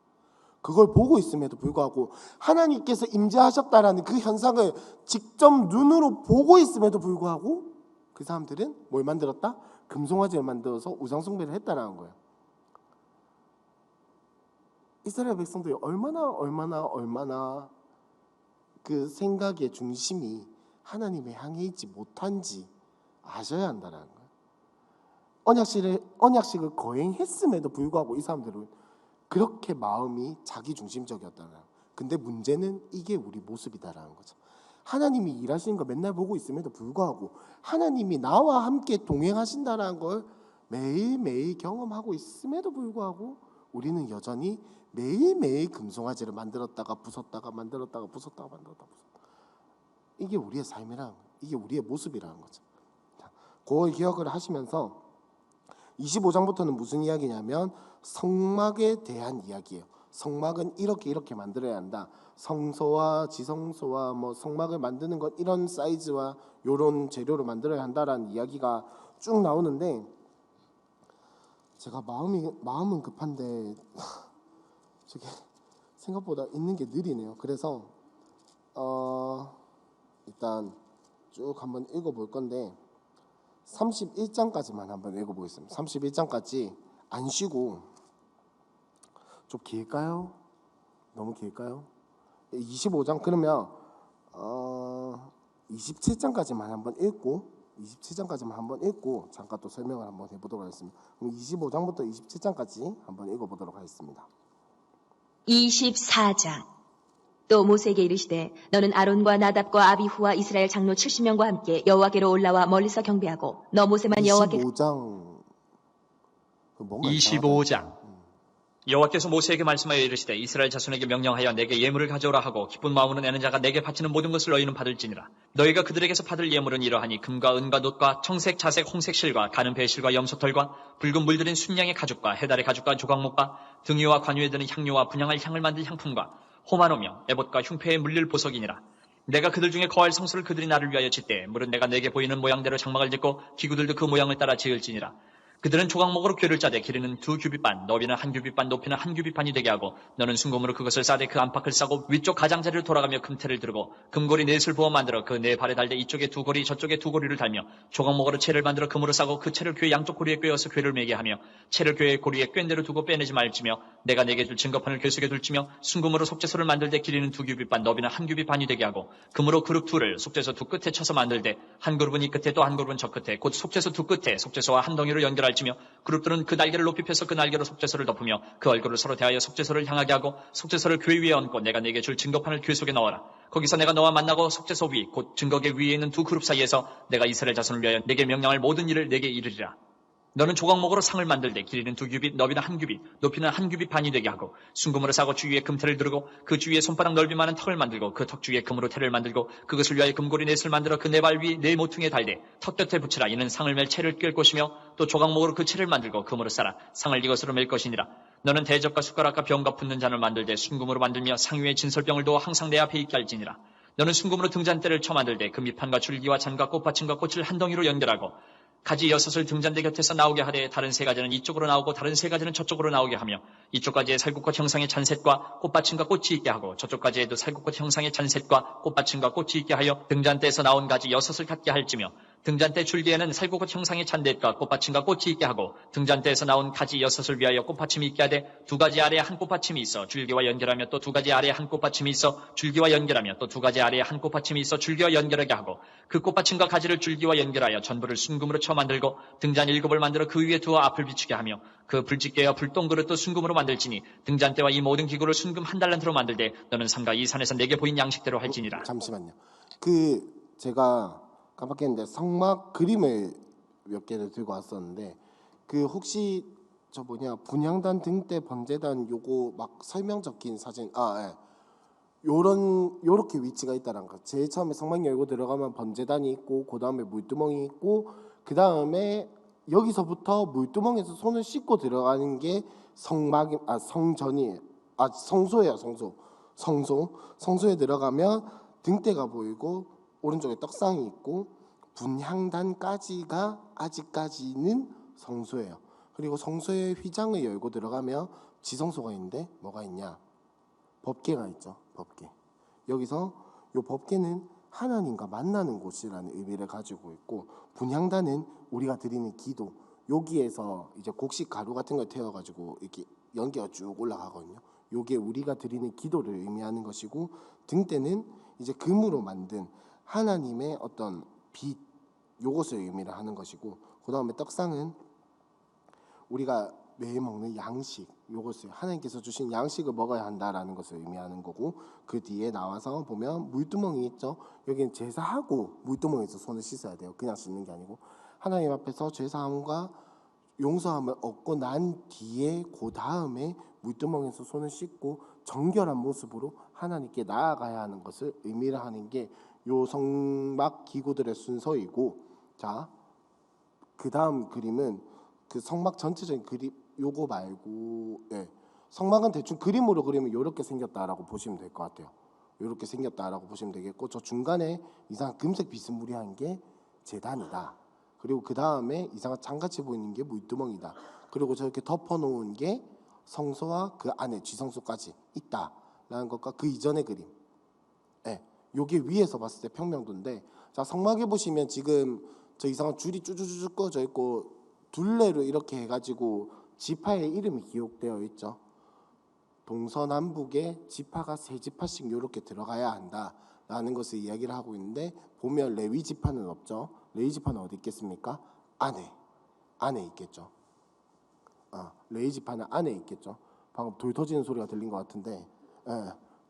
그걸 보고 있음에도 불구하고 하나님께서 임재하셨다라는 그 현상을 직접 눈으로 보고 있음에도 불구하고 그 사람들은 뭘 만들었다? 금송아지를 만들어서 우상숭배를 했다는 거예요. 이스라엘 백성들이 얼마나 그 생각의 중심이 하나님의 향해 있지 못한지 아셔야 한다는 거예요. 언약식을 거행했음에도 불구하고 이 사람들은 그렇게 마음이 자기 중심적이었다는 거예요. 근데 문제는 이게 우리 모습이다라는 거죠. 하나님이 일하시는 거 맨날 보고 있음에도 불구하고 하나님이 나와 함께 동행하신다는 걸 매일매일 경험하고 있음에도 불구하고 우리는 여전히 매일매일 금송아지를 만들었다가 부쉈다가 만들었다가 부쉈다가 만들었다가 부쉈다가. 이게 우리의 삶이라는 거예요. 이게 우리의 모습이라는 거죠. 자, 그걸 기억을 하시면서 25장부터는 무슨 이야기냐면 성막에 대한 이야기예요. 성막은 이렇게 만들어야 한다. 성소와 지성소와 뭐 성막을 만드는 것 이런 사이즈와 이런 재료로 만들어야 한다라는 이야기가 쭉 나오는데 제가 마음은 급한데 저게 생각보다 있는 게 느리네요. 그래서 일단 쭉 한번 읽어볼 건데 31장까지만 한번 읽어보겠습니다. 31장까지 안 쉬고 좀 길까요? 너무 길까요? 25장 그러면 27장까지만 한번 읽고 27장까지만 한번 읽고 잠깐 또 설명을 한번 해보도록 하겠습니다. 그럼 25장부터 27장까지 한번 읽어보도록 하겠습니다. 24장. 또 모세에게 이르시되 너는 아론과 나답과 아비후와 이스라엘 장로 70명과 함께 여호와께로 올라와 멀리서 경배하고 너 모세만 여호와께 25장 25장. 여호와께서 모세에게 말씀하여 이르시되 이스라엘 자손에게 명령하여 내게 예물을 가져오라 하고 기쁜 마음으로 내는 자가 내게 바치는 모든 것을 너희는 받을지니라. 너희가 그들에게서 받을 예물은 이러하니 금과 은과 놋과 청색, 자색, 홍색 실과 가는 배실과 염소털과 붉은 물들인 순양의 가죽과 해달의 가죽과 조각목과 등유와 관유에 드는 향료와 분향할 향을 만들 향품과 호마노며 에봇과 흉패에 물릴 보석이니라. 내가 그들 중에 거할 성소를 그들이 나를 위하여 짓되 물은 내가 내게 보이는 모양대로 장막을 짓고 기구들도 그 모양을 따라 지을지니라. 그들은 조각목으로 궤를 짜되 길이는 2규빗반, 너비는 1규빗반, 높이는 1규빗반이 되게 하고 너는 순금으로 그것을 싸되 그 안팎을 싸고 위쪽 가장자리를 돌아가며 금태를 두르고 금고리 넷을 부어 만들어 그 네 발에 달되 이쪽에 2고리 저쪽에 2고리를 달며 조각목으로 채를 만들어 금으로 싸고 그 채를 궤 양쪽 고리에 꿰어서 궤를 매게 하며 채를 궤의 고리에 꿰인 대로 두고 빼내지 말지며 내가 내게 줄 증거판을 궤 속에 둘지며 순금으로 속죄소를 만들되 길이는 2규빗반, 너비는 1규빗반이 되게 하고 금으로 그룹 둘을 속죄소 두 끝에 쳐서 만들되 한 그룹은 이 끝에 또 한 그룹은 저 끝에 곧 속죄소 두 끝에 속죄소와 한 덩이로 연결할지며 그룹들은 그 날개를 높이 펴서 그 날개로 속죄소를 덮으며 그 얼굴을 서로 대하여 속죄소를 향하게 하고 속죄소를 궤 위에 얹고 내가 내게 줄 증거판을 궤 속에 넣어라. 거기서 내가 너와 만나고 속죄소 위 곧 증거궤 위에 있는 두 그룹 사이에서 내가 이스라엘 자손을 위하여 내게 명령할 모든 일을 내게 이르리라. 너는 조각목으로 상을 만들되 길이는 2규빗, 너비는 1규빗, 높이는 1규빗반이 되게 하고 순금으로 싸고 주위에 금태를 두르고 그 주위에 손바닥 넓이만한 턱을 만들고 그 턱 주위에 금으로 태를 만들고 그것을 위하여 금고리 넷을 만들어 그 네 발 위 네 모퉁이에 달되 턱 곁에 붙이라. 이는 상을 맬 채를 꿰을 것이며 또 조각목으로 그 채를 만들고 금으로 싸라. 상을 이것으로 맬 것이니라. 너는 대접과 숟가락과 병과 붓는 잔을 만들되 순금으로 만들며 상 위에 진설병을 두어 항상 내 앞에 있게 할지니라. 너는 순금으로 등잔대를 쳐 만들되 그 밑판과 줄기와 잔과 꽃받침과 꽃을 한 덩이로 연결하고 가지 6을 등잔대 곁에서 나오게 하되 다른 3가지는 이쪽으로 나오고 다른 3가지는 저쪽으로 나오게 하며 이쪽 가지에 살구꽃 형상의 잔셋과 꽃받침과 꽃이 있게 하고 저쪽 가지에도 살구꽃 형상의 잔셋과 꽃받침과 꽃이 있게 하여 등잔대에서 나온 가지 6을 갖게 할지며 등잔대 줄기에는 살구꽃 형상의 잔대과 꽃받침과 꽃이 있게 하고 등잔대에서 나온 가지 6을 위하여 꽃받침이 있게 하되 2가지 아래에 한 꽃받침이 있어 줄기와 연결하며 또 2가지 아래에 한 꽃받침이 있어 줄기와 연결하며 또 2가지 아래에 한 꽃받침이 있어 줄기와 연결하게 하고 그 꽃받침과 가지를 줄기와 연결하여 전부를 순금으로 쳐 만들고 등잔 7을 만들어 그 위에 두어 앞을 비추게 하며 그 불집게와 불똥그릇도 순금으로 만들지니 등잔대와 이 모든 기구를 순금 1달란트로 만들되 너는 삼가 이 산에서 내게 보인 양식대로 할지니라. 잠시만요. 제가 깜빡했는데 성막 그림을 몇 개를 들고 왔었는데 혹시 분향단 등대 번제단 요거 막 설명 적힌 사진 예. 요렇게 위치가 있다는 거. 제일 처음에 성막 열고 들어가면 번제단이 있고 그다음에 물두멍이 있고 그다음에 여기서부터 물두멍에서 손을 씻고 들어가는 게 성전이에요. 성소예요. 성소에 들어가면 등대가 보이고 오른쪽에 떡상이 있고 분향단까지가 아직까지는 성소예요. 그리고 성소의 휘장을 열고 들어가면 지성소가 있는데 뭐가 있냐? 법궤가 있죠. 법궤. 여기서 이 법궤는 하나님과 만나는 곳이라는 의미를 가지고 있고 분향단은 우리가 드리는 기도. 여기에서 이제 곡식 가루 같은 걸 태워가지고 이렇게 연기가 쭉 올라가거든요. 요게 우리가 드리는 기도를 의미하는 것이고 등대는 이제 금으로 만든 하나님의 어떤 빛 요것을 의미를 하는 것이고 그 다음에 떡상은 우리가 매일 먹는 양식 요것을 하나님께서 주신 양식을 먹어야 한다라는 것을 의미하는 거고 그 뒤에 나와서 보면 물두멍이 있죠. 여기는 제사하고 물두멍에서 손을 씻어야 돼요. 그냥 씻는 게 아니고 하나님 앞에서 제사함과 용서함을 얻고 난 뒤에 그 다음에 물두멍에서 손을 씻고 정결한 모습으로 하나님께 나아가야 하는 것을 의미를 하는 게 요 성막 기구들의 순서이고 자 그 다음 그림은 그 성막 전체적인 그림 요거 말고 성막은 대충 그림으로 그리면 요렇게 생겼다라고 보시면 될 것 같아요. 요렇게 생겼다라고 보시면 되겠고 저 중간에 이상한 금색 비스무리한 게 제단이다. 그리고 그 다음에 이상한 창같이 보이는 게 물두멍이다. 그리고 저렇게 덮어놓은 게 성소와 그 안에 지성소까지 있다라는 것과 그 이전의 그림. 요게 위에서 봤을 때 평면도인데 자 성막에 보시면 지금 저 이상한 줄이 쭈쭈쭈쭈 꺼져 있고 둘레로 이렇게 해가지고 지파의 이름이 기록되어 있죠. 동서남북에 지파가 3지파씩 이렇게 들어가야 한다라는 것을 이야기를 하고 있는데 보면 레위 지파는 없죠. 레위 지파는 어디 있겠습니까? 안에 있겠죠. 레위 지파는 안에 있겠죠. 방금 돌 터지는 소리가 들린 것 같은데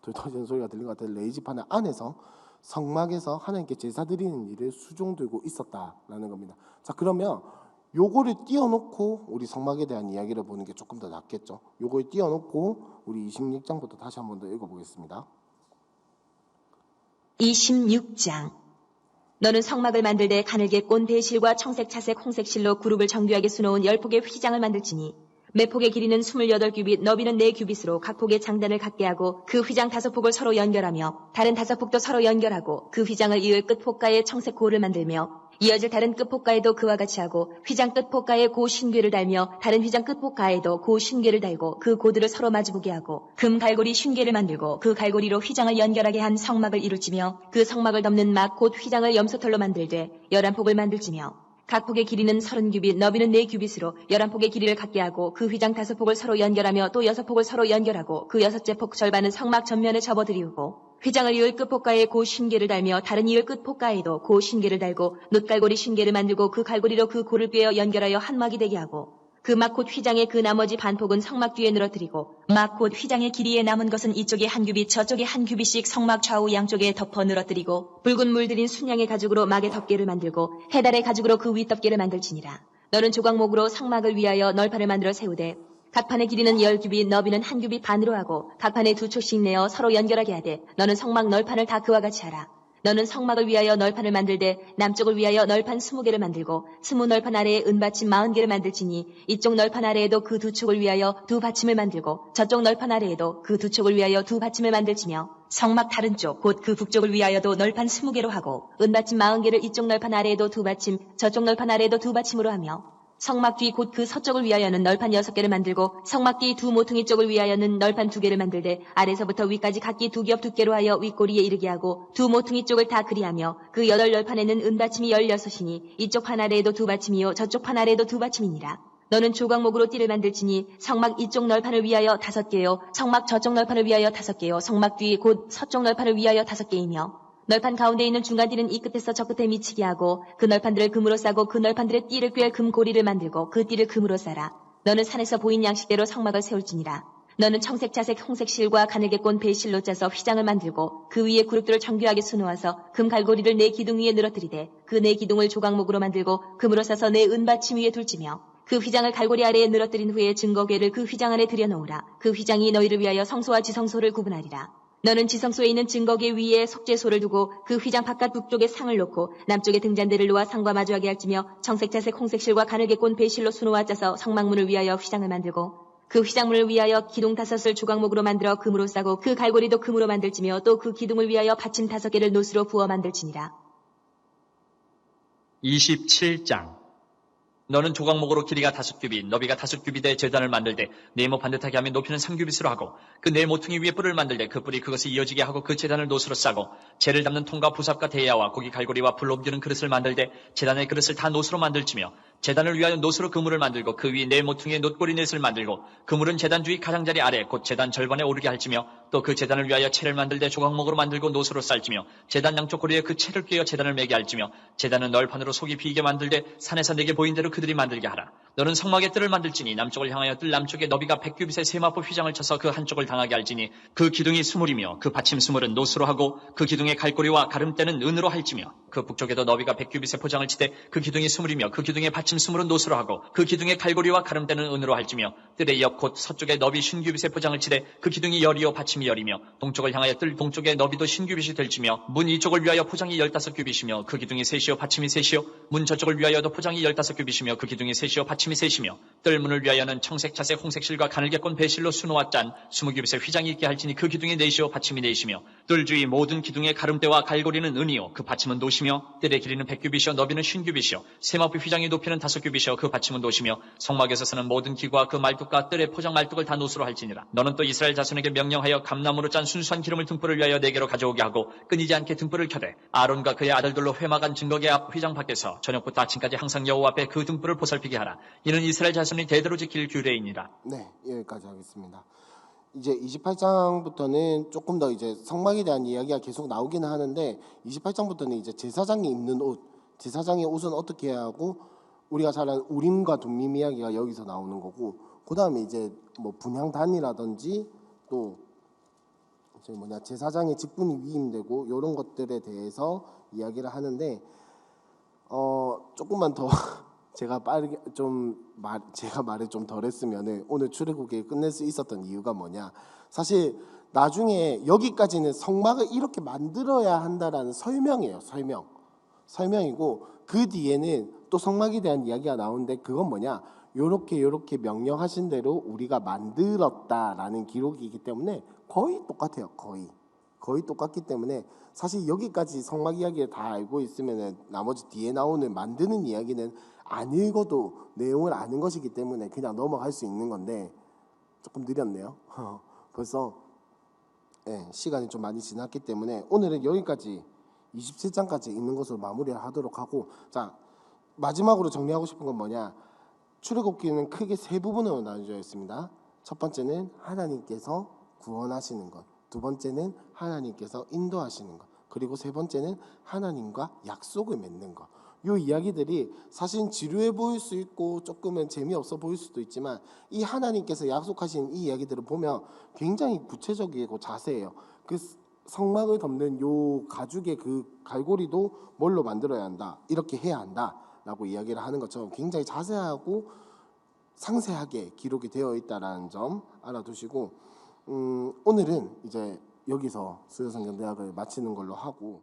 돌 터지는 소리가 들린 것 같은데 레위 지파는 안에서 성막에서 하나님께 제사 드리는 일을 수종들고 있었다라는 겁니다. 자 그러면 요거를 띄워놓고 우리 성막에 대한 이야기를 보는 게 조금 더 낫겠죠. 요걸 띄워놓고 우리 26장부터 다시 한 번 더 읽어보겠습니다. 26장 너는 성막을 만들되 가늘게 꼰 배실과 청색, 차색, 홍색 실로 그룹을 정교하게 수놓은 10폭의 휘장을 만들지니 매 폭의 길이는 28규빗, 너비는 4규빗으로 각 폭의 장단을 갖게 하고 그 휘장 5폭을 서로 연결하며 다른 5폭도 서로 연결하고 그 휘장을 이을 끝폭가에 청색 고를 만들며 이어질 다른 끝폭가에도 그와 같이 하고 휘장 끝폭가에 고 신궤를 달며 다른 휘장 끝폭가에도 고 신궤를 달고 그 고들을 서로 마주보게 하고 금 갈고리 신궤를 만들고 그 갈고리로 휘장을 연결하게 한 성막을 이룰지며 그 성막을 덮는 막 곧 휘장을 염소털로 만들되 11폭을 만들지며 각 폭의 길이는 30규빗, 너비는 4규빗으로 11폭의 길이를 갖게 하고 그 휘장 5폭을 서로 연결하며 또 6폭을 서로 연결하고 그 6째 폭 절반은 성막 전면에 접어들이우고 휘장을 이을 끝폭가에 고 신궤를 달며 다른 이을 끝폭가에도 고 신궤를 달고 놋갈고리 신궤를 만들고 그 갈고리로 그 고를 꿰어 연결하여 한 막이 되게 하고 그 막 곧 휘장의 그 나머지 반폭은 성막 뒤에 늘어뜨리고 막 곧 휘장의 길이에 남은 것은 이쪽에 1규빗 저쪽에 1규빗씩 성막 좌우 양쪽에 덮어 늘어뜨리고 붉은 물들인 순양의 가죽으로 막의 덮개를 만들고 해달의 가죽으로 그 윗덮개를 만들지니라. 너는 조각목으로 성막을 위하여 널판을 만들어 세우되 각 판의 길이는 10규빗, 너비는 1규빗 반으로 하고 각 판에 2촉씩 내어 서로 연결하게 하되 너는 성막 널판을 다 그와 같이 하라. 너는 성막을 위하여 널판을 만들되 남쪽을 위하여 널판 20개를 만들고 20널판 아래에 은받침 40개를 만들지니 이쪽 널판 아래에도 그 2촉을 위하여 2받침을 만들고 저쪽 널판 아래에도 그 2촉을 위하여 2받침을 만들지며 성막 다른 쪽 곧 그 북쪽을 위하여도 널판 20개로 하고 은받침 40개를 이쪽 널판 아래에도 2받침 저쪽 널판 아래에도 2받침으로 하며 성막 뒤 곧 그 서쪽을 위하여는 널판 6개를 만들고 성막 뒤 두 모퉁이 쪽을 위하여는 널판 2개를 만들되 아래서부터 위까지 각기 2겹 두께로 하여 윗꼬리에 이르게 하고 두 모퉁이 쪽을 다 그리하며 그 8널판에는 은받침이 16이니 이쪽 판 아래에도 2받침이요 저쪽 판 아래에도 2받침이니라. 너는 조각목으로 띠를 만들지니 성막 이쪽 널판을 위하여 5개요 성막 저쪽 널판을 위하여 5개요 성막 뒤 곧 서쪽 널판을 위하여 5개이며 널판 가운데 있는 중간 띠는 이 끝에서 저 끝에 미치게 하고 그 널판들을 금으로 싸고 그 널판들의 띠를 꿰 금고리를 만들고 그 띠를 금으로 싸라. 너는 산에서 보인 양식대로 성막을 세울지니라. 너는 청색, 자색, 홍색 실과 가늘게 꼰 배실로 짜서 휘장을 만들고 그 위에 그룹들을 정교하게 수놓아서 금 갈고리를 네 기둥 위에 늘어뜨리되 그 네 기둥을 조각목으로 만들고 금으로 싸서 네 은받침 위에 둘지며 그 휘장을 갈고리 아래에 늘어뜨린 후에 증거궤를 그 휘장 안에 들여놓으라. 그 휘장이 너희를 위하여 성소와 지성소를 구분하리라. 너는 지성소에 있는 증거궤 위에 속죄소를 두고 그 휘장 바깥 북쪽에 상을 놓고 남쪽에 등잔대를 놓아 상과 마주하게 할지며 청색, 자색, 홍색 실과 가늘게 꼰 배실로 수놓아 짜서 성막문을 위하여 휘장을 만들고 그 휘장문을 위하여 기둥 5을 조각목으로 만들어 금으로 싸고 그 갈고리도 금으로 만들지며 또 그 기둥을 위하여 받침 5개를 노스로 부어 만들지니라. 27장. 너는 조각목으로 길이가 5규빗, 너비가 5규빗 의 제단을 만들되 네모 반듯하게 하며 높이는 3규빗으로 하고 그 네 모퉁이 위에 뿔을 만들되 그 뿔이 그것을 이어지게 하고 그 제단을 노스로 싸고 재를 담는 통과 부삽과 대야와 고기 갈고리와 불 옮기는 그릇을 만들되 제단의 그릇을 다 노스로 만들지며 제단을 위하여 노스로 그물을 만들고 그 위 네 모퉁이의 놋고리 넷을 만들고 그물은 제단 주위 가장자리 아래 곧 제단 절반에 오르게 할지며 또 그 제단을 위하여 채를 만들되 조각목으로 만들고 노스로 쌀지며 제단 양쪽 고리에 그 채를 꿰어 제단을 매게 할지며 제단은 널판으로 속이 비게 만들되 산에서 내게 보인 대로 그들이 만들게 하라. 너는 성막의 뜰을 만들지니 남쪽을 향하여 뜰 남쪽에 너비가 100규빗의 세마포 휘장을 쳐서 그 한쪽을 당하게 할지니 그 기둥이 20이며 그 받침 20은 노스로 하고 그 기둥의 갈고리와 가름대는 은으로 할지며 그 북쪽에도 너비가 100규빗의 포장을 치되 그 기둥이 20이며 그 기둥의 받침 20은 노스로 하고 그 기둥의 갈고리와 가름대는 은으로 할지며 뜰의 옆 곧 서쪽에 너비 50규빗의 포장을 치되 그 기둥이 10이요 받침이 10이며 동쪽을 향하여 뜰 동쪽에 너비도 50규빗이 될지며 문 이쪽을 위하여 포장이 15규빗이며 그 기둥이 3이요 받침이 3이요 문 저쪽을 위하여도 포장이 15규빗이며 그 기둥이 3이요 받침이 3이며 뜰문을 위하여는 청색, 자색, 홍색 실과 가늘게 꼰 배실로 수놓아 짠 20규빗의 휘장이 있게 할지니 그 기둥이 4이요 받침이 4이며 뜰 주위 모든 기둥의 가름대와 갈고리는 은이요 그 받침은 도시며 뜰의 길이는 100규빗이요 너비는 50규빗이요 세마포 휘장의 높이는 5규빗이요 그 받침은 도시며 성막에서 쓰는 모든 기구와 그 말뚝과 뜰의 포장 말뚝을 다 노수로 할지니라. 너는 또 이스라엘 자손에게 명령하여 감나무로 짠 순수한 기름을 등불을 위하여 네개로 가져오게 하고 끊이지 않게 등불을 켜되 아론과 그의 아들들로 회막한 증거궤 앞 휘장 밖에서 저녁부터 아침까지 항상 여호와 앞에 그 등불을 보살피게 하라. 이는 이스라엘 자손이 대대로 지킬 규례이니라. 네, 여기까지 하겠습니다. 이제 28장부터는 조금 더 이제 성막에 대한 이야기가 계속 나오기는 하는데 28장부터는 이제 제사장이 입는 옷, 제사장의 옷은 어떻게 해야 하고 우리가 잘 아는 우림과 둠밈 이야기가 여기서 나오는 거고 그다음에 이제 뭐 분향단이라든지 또 이제 제사장의 직분이 위임되고 이런 것들에 대해서 이야기를 하는데 조금만 더 제가 빠르게 제가 말을 좀 덜했으면은 오늘 출애굽기를 끝낼 수 있었던 이유가 뭐냐? 사실 나중에 여기까지는 성막을 이렇게 만들어야 한다라는 설명이에요. 설명이고 그 뒤에는 또 성막에 대한 이야기가 나오는데 그건 뭐냐? 요렇게 명령하신 대로 우리가 만들었다라는 기록이기 때문에 거의 똑같아요. 거의 똑같기 때문에 사실 여기까지 성막 이야기를 다 알고 있으면은 나머지 뒤에 나오는 만드는 이야기는 안 읽어도 내용을 아는 것이기 때문에 그냥 넘어갈 수 있는 건데 조금 느렸네요. 벌써 시간이 좀 많이 지났기 때문에 오늘은 여기까지 27장까지 있는 것으로 마무리를 하도록 하고 자 마지막으로 정리하고 싶은 건 뭐냐? 출애굽기는 크게 세 부분으로 나눠져 있습니다. 첫 번째는 하나님께서 구원하시는 것, 두 번째는 하나님께서 인도하시는 것, 그리고 세 번째는 하나님과 약속을 맺는 것. 이 이야기들이 사실 지루해 보일 수 있고 조금은 재미없어 보일 수도 있지만 이 하나님께서 약속하신 이 이야기들을 보면 굉장히 구체적이고 자세해요. 그 성막을 덮는 요 가죽의 그 갈고리도 뭘로 만들어야 한다, 이렇게 해야 한다라고 이야기를 하는 것처럼 굉장히 자세하고 상세하게 기록이 되어 있다라는 점 알아두시고 오늘은 이제 여기서 수요성경대학을 마치는 걸로 하고